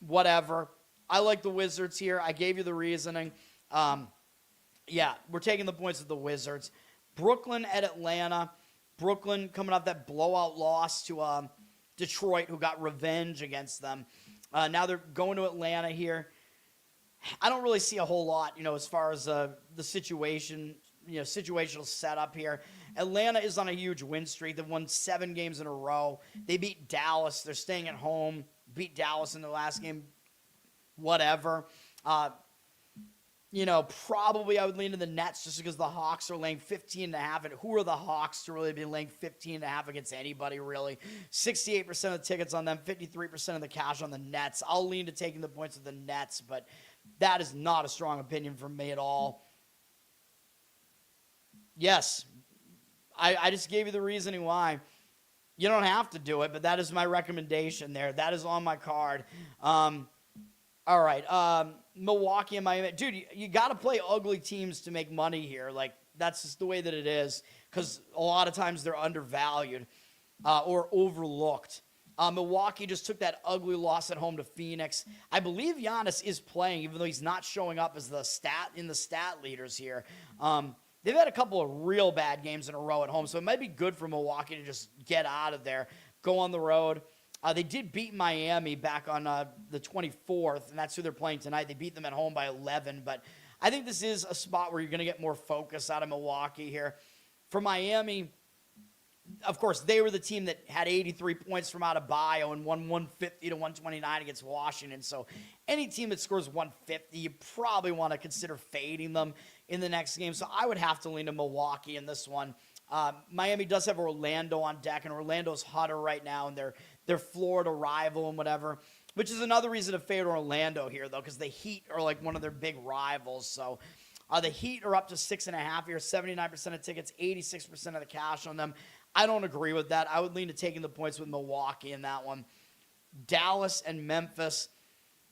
Whatever. I like the Wizards here. I gave you the reasoning. Yeah, we're taking the points of the Wizards. Brooklyn at Atlanta. Brooklyn coming off that blowout loss to Detroit, who got revenge against them. Now they're going to Atlanta here. I don't really see a whole lot, as far as the situation, situational setup here. Atlanta is on a huge win streak. They've won 7 games in a row. They beat Dallas. They're staying at home. Beat Dallas in the last game. Whatever. Probably I would lean to the Nets just because the Hawks are laying 15.5. And who are the Hawks to really be laying 15.5 against anybody, really? 68% of the tickets on them, 53% of the cash on the Nets. I'll lean to taking the points of the Nets, but that is not a strong opinion from me at all. Yes. I just gave you the reasoning why. You don't have to do it, but that is my recommendation there. That is on my card. All right. Milwaukee and Miami. Dude, you got to play ugly teams to make money here. Like, that's just the way that it is, because a lot of times they're undervalued or overlooked. Milwaukee just took that ugly loss at home to Phoenix. I believe Giannis is playing, even though he's not showing up as the stat leaders here. They've had a couple of real bad games in a row at home, so it might be good for Milwaukee to just get out of there, go on the road. They did beat Miami back on the 24th, and that's who they're playing tonight. They beat them at home by 11, but I think this is a spot where you're going to get more focus out of Milwaukee here. For Miami, of course, they were the team that had 83 points from out of bio and won 150 to 129 against Washington. So any team that scores 150, you probably want to consider fading them in the next game. So I would have to lean to Milwaukee in this one. Miami does have Orlando on deck, and Orlando's hotter right now, and they're Florida rival and whatever, which is another reason to fade Orlando here, though, because the Heat are like one of their big rivals. So the Heat are up to 6.5 here, 79% of tickets, 86% of the cash on them. I don't agree with that. I would lean to taking the points with Milwaukee in that one. Dallas and Memphis.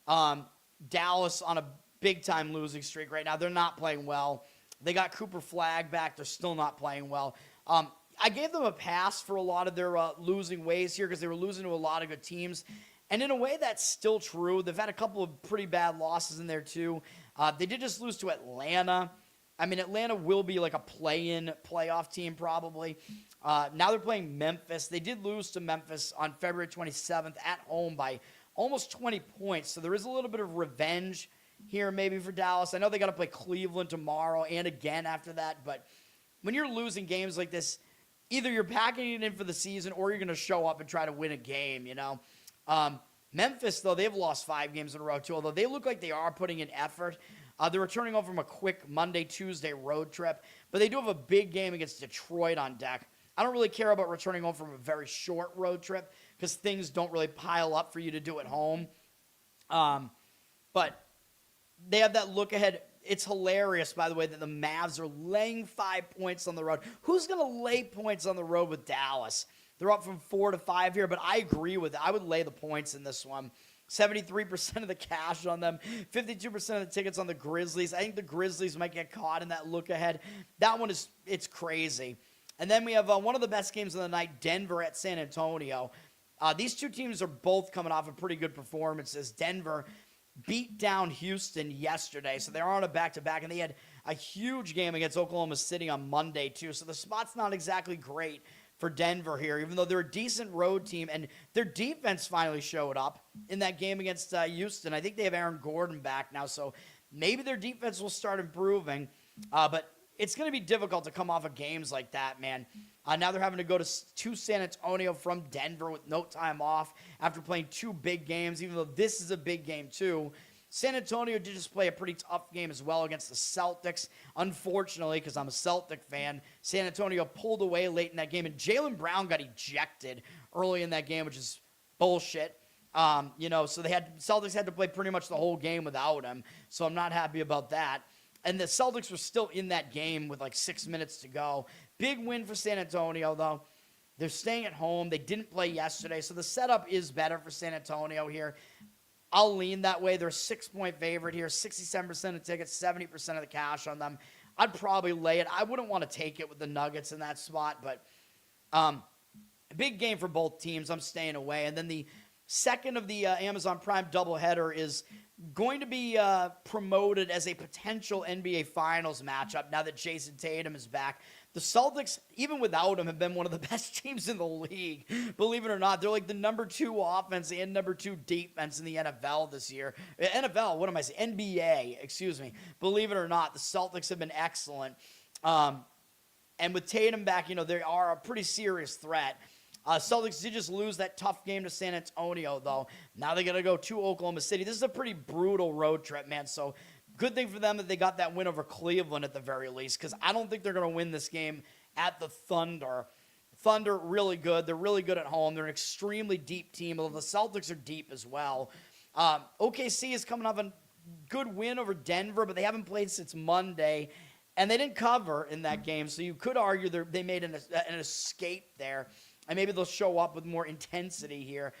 Dallas on a big-time losing streak right now. They're not playing well. They got Cooper Flagg back. They're still not playing well. I gave them a pass for a lot of their losing ways here because they were losing to a lot of good teams. And in a way, that's still true. They've had a couple of pretty bad losses in there, too. They did just lose to Atlanta. I mean, Atlanta will be like a play-in playoff team probably. Now they're playing Memphis. They did lose to Memphis on February 27th at home by almost 20 points. So there is a little bit of revenge here maybe for Dallas. I know they got to play Cleveland tomorrow and again after that. But when you're losing games like this, either you're packing it in for the season or you're going to show up and try to win a game, you know. Memphis, though, they've lost 5 games in a row, too, although they look like they are putting in effort. They're returning home from a quick Monday-Tuesday road trip, but they do have a big game against Detroit on deck. I don't really care about returning home from a very short road trip because things don't really pile up for you to do at home. But they have that look ahead. It's hilarious, by the way, that the Mavs are laying 5 points on the road. Who's going to lay points on the road with Dallas? They're up from 4 to 5 here, but I agree with it. I would lay the points in this one. 73% of the cash on them, 52% of the tickets on the Grizzlies. I think the Grizzlies might get caught in that look ahead. That one it's crazy. And then we have one of the best games of the night, Denver at San Antonio. These two teams are both coming off of pretty good performances. Denver beat down Houston yesterday, so they're on a back-to-back, and they had a huge game against Oklahoma City on Monday, too. So the spot's not exactly great for Denver here, even though they're a decent road team, and their defense finally showed up in that game against Houston. I think they have Aaron Gordon back now, so maybe their defense will start improving, but it's going to be difficult to come off of games like that, man. Now they're having to go to San Antonio from Denver with no time off after playing 2 big games, even though this is a big game too. San Antonio did just play a pretty tough game as well against the Celtics. Unfortunately, because I'm a Celtic fan, San Antonio pulled away late in that game, and Jaylen Brown got ejected early in that game, which is bullshit. So Celtics had to play pretty much the whole game without him, so I'm not happy about that. And the Celtics were still in that game with like 6 minutes to go. Big win for San Antonio, though. They're staying at home. They didn't play yesterday, so the setup is better for San Antonio here. I'll lean that way. They're a 6-point favorite here, 67% of tickets, 70% of the cash on them. I'd probably lay it. I wouldn't want to take it with the Nuggets in that spot, but a big game for both teams. I'm staying away. And then the second of the Amazon Prime doubleheader is going to be promoted as a potential NBA Finals matchup now that Jason Tatum is back. The Celtics, even without him, have been one of the best teams in the league. Believe it or not, they're like the number 2 offense and number 2 defense in the NFL this year. NBA, excuse me. Believe it or not, the Celtics have been excellent. And with Tatum back, they are a pretty serious threat. Celtics did just lose that tough game to San Antonio, though. Now they got to go to Oklahoma City. This is a pretty brutal road trip, man. So good thing for them that they got that win over Cleveland at the very least, because I don't think they're going to win this game at the Thunder. Thunder, really good. They're really good at home. They're an extremely deep team, although the Celtics are deep as well. OKC is coming off a good win over Denver, but they haven't played since Monday. And they didn't cover in that game, so you could argue they made an escape there, and maybe they'll show up with more intensity here.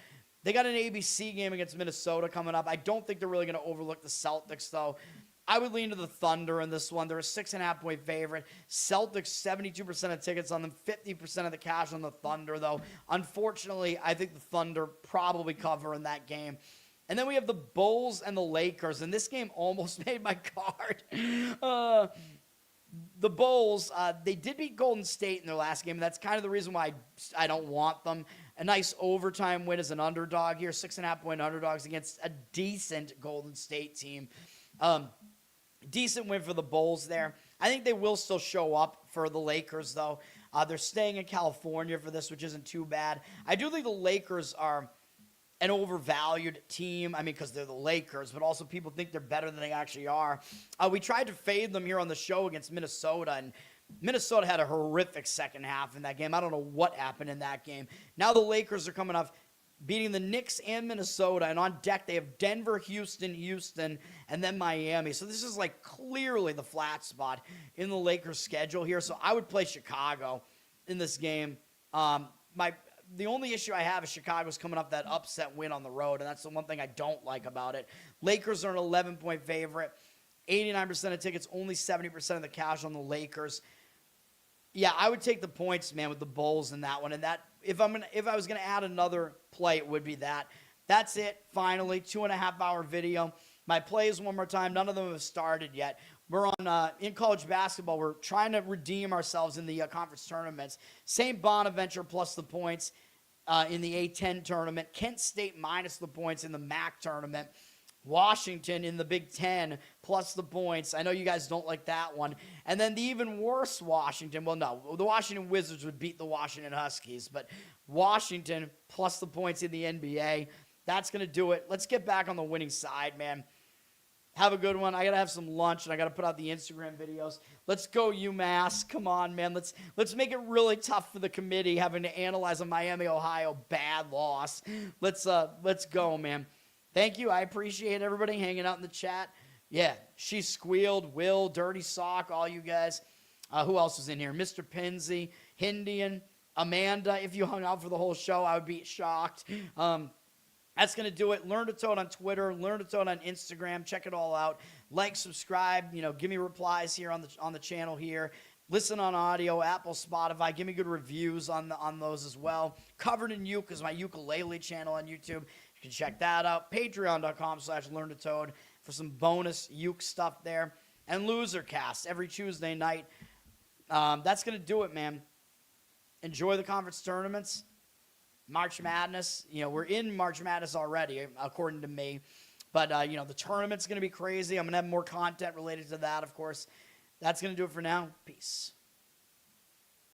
They got an ABC game against Minnesota coming up. I don't think they're really going to overlook the Celtics, though. I would lean to the Thunder in this one. They're a 6.5-point favorite. Celtics, 72% of tickets on them, 50% of the cash on the Thunder, though. Unfortunately, I think the Thunder probably cover in that game. And then we have the Bulls and the Lakers, and this game almost made my card. The Bulls, they did beat Golden State in their last game. And that's kind of the reason why I don't want them. A nice overtime win as an underdog here, 6.5-point underdogs against a decent Golden State team. Decent win for the Bulls there. I think they will still show up for the Lakers, though. They're staying in California for this, which isn't too bad. I do think the Lakers are an overvalued team. I mean, because they're the Lakers, but also people think they're better than they actually are. We tried to fade them here on the show against Minnesota, and Minnesota had a horrific second half in that game. I don't know what happened in that game. Now the Lakers are coming off beating the Knicks and Minnesota, and on deck they have Denver, Houston, and then Miami. So this is like clearly the flat spot in the Lakers' schedule here. So I would play Chicago in this game. The only issue I have is Chicago's coming up that upset win on the road, and that's the one thing I don't like about it. Lakers are an 11-point favorite. 89% of tickets, only 70% of the cash on the Lakers. Yeah, I would take the points, man, with the Bulls in that one. And that if I was gonna add another play, it would be that. That's it. Finally, 2.5-hour video. My plays one more time. None of them have started yet. We're on in college basketball. We're trying to redeem ourselves in the conference tournaments. St. Bonaventure plus the points in the A10 tournament. Kent State minus the points in the MEAC tournament. Washington in the Big Ten plus the points. I know you guys don't like that one. And then the even worse Washington. Well, no, the Washington Wizards would beat the Washington Huskies. But Washington plus the points in the NBA. That's going to do it. Let's get back on the winning side, man. Have a good one. I got to have some lunch, and I got to put out the Instagram videos. Let's go, UMass. Come on, man. Let's make it really tough for the committee having to analyze a Miami, Ohio bad loss. Let's go, man. Thank you. I appreciate everybody hanging out in the chat. Yeah, she squealed, Will, Dirty Sock, all you guys. Who else was in here? Mr. Pinsey, Hindian, Amanda. If you hung out for the whole show, I would be shocked. That's going to do it. Learn to Toad on Twitter. Learn to Toad on Instagram. Check it all out. Like, subscribe. Give me replies here on the channel here. Listen on audio, Apple, Spotify. Give me good reviews on those as well. Covered in Uke is my ukulele channel on YouTube. You can check that out. Patreon.com/LearnToToad for some bonus Uke stuff there. And Losercast every Tuesday night. That's going to do it, man. Enjoy the conference tournaments. March Madness, we're in March Madness already, according to me. But, the tournament's going to be crazy. I'm going to have more content related to that, of course. That's going to do it for now. Peace.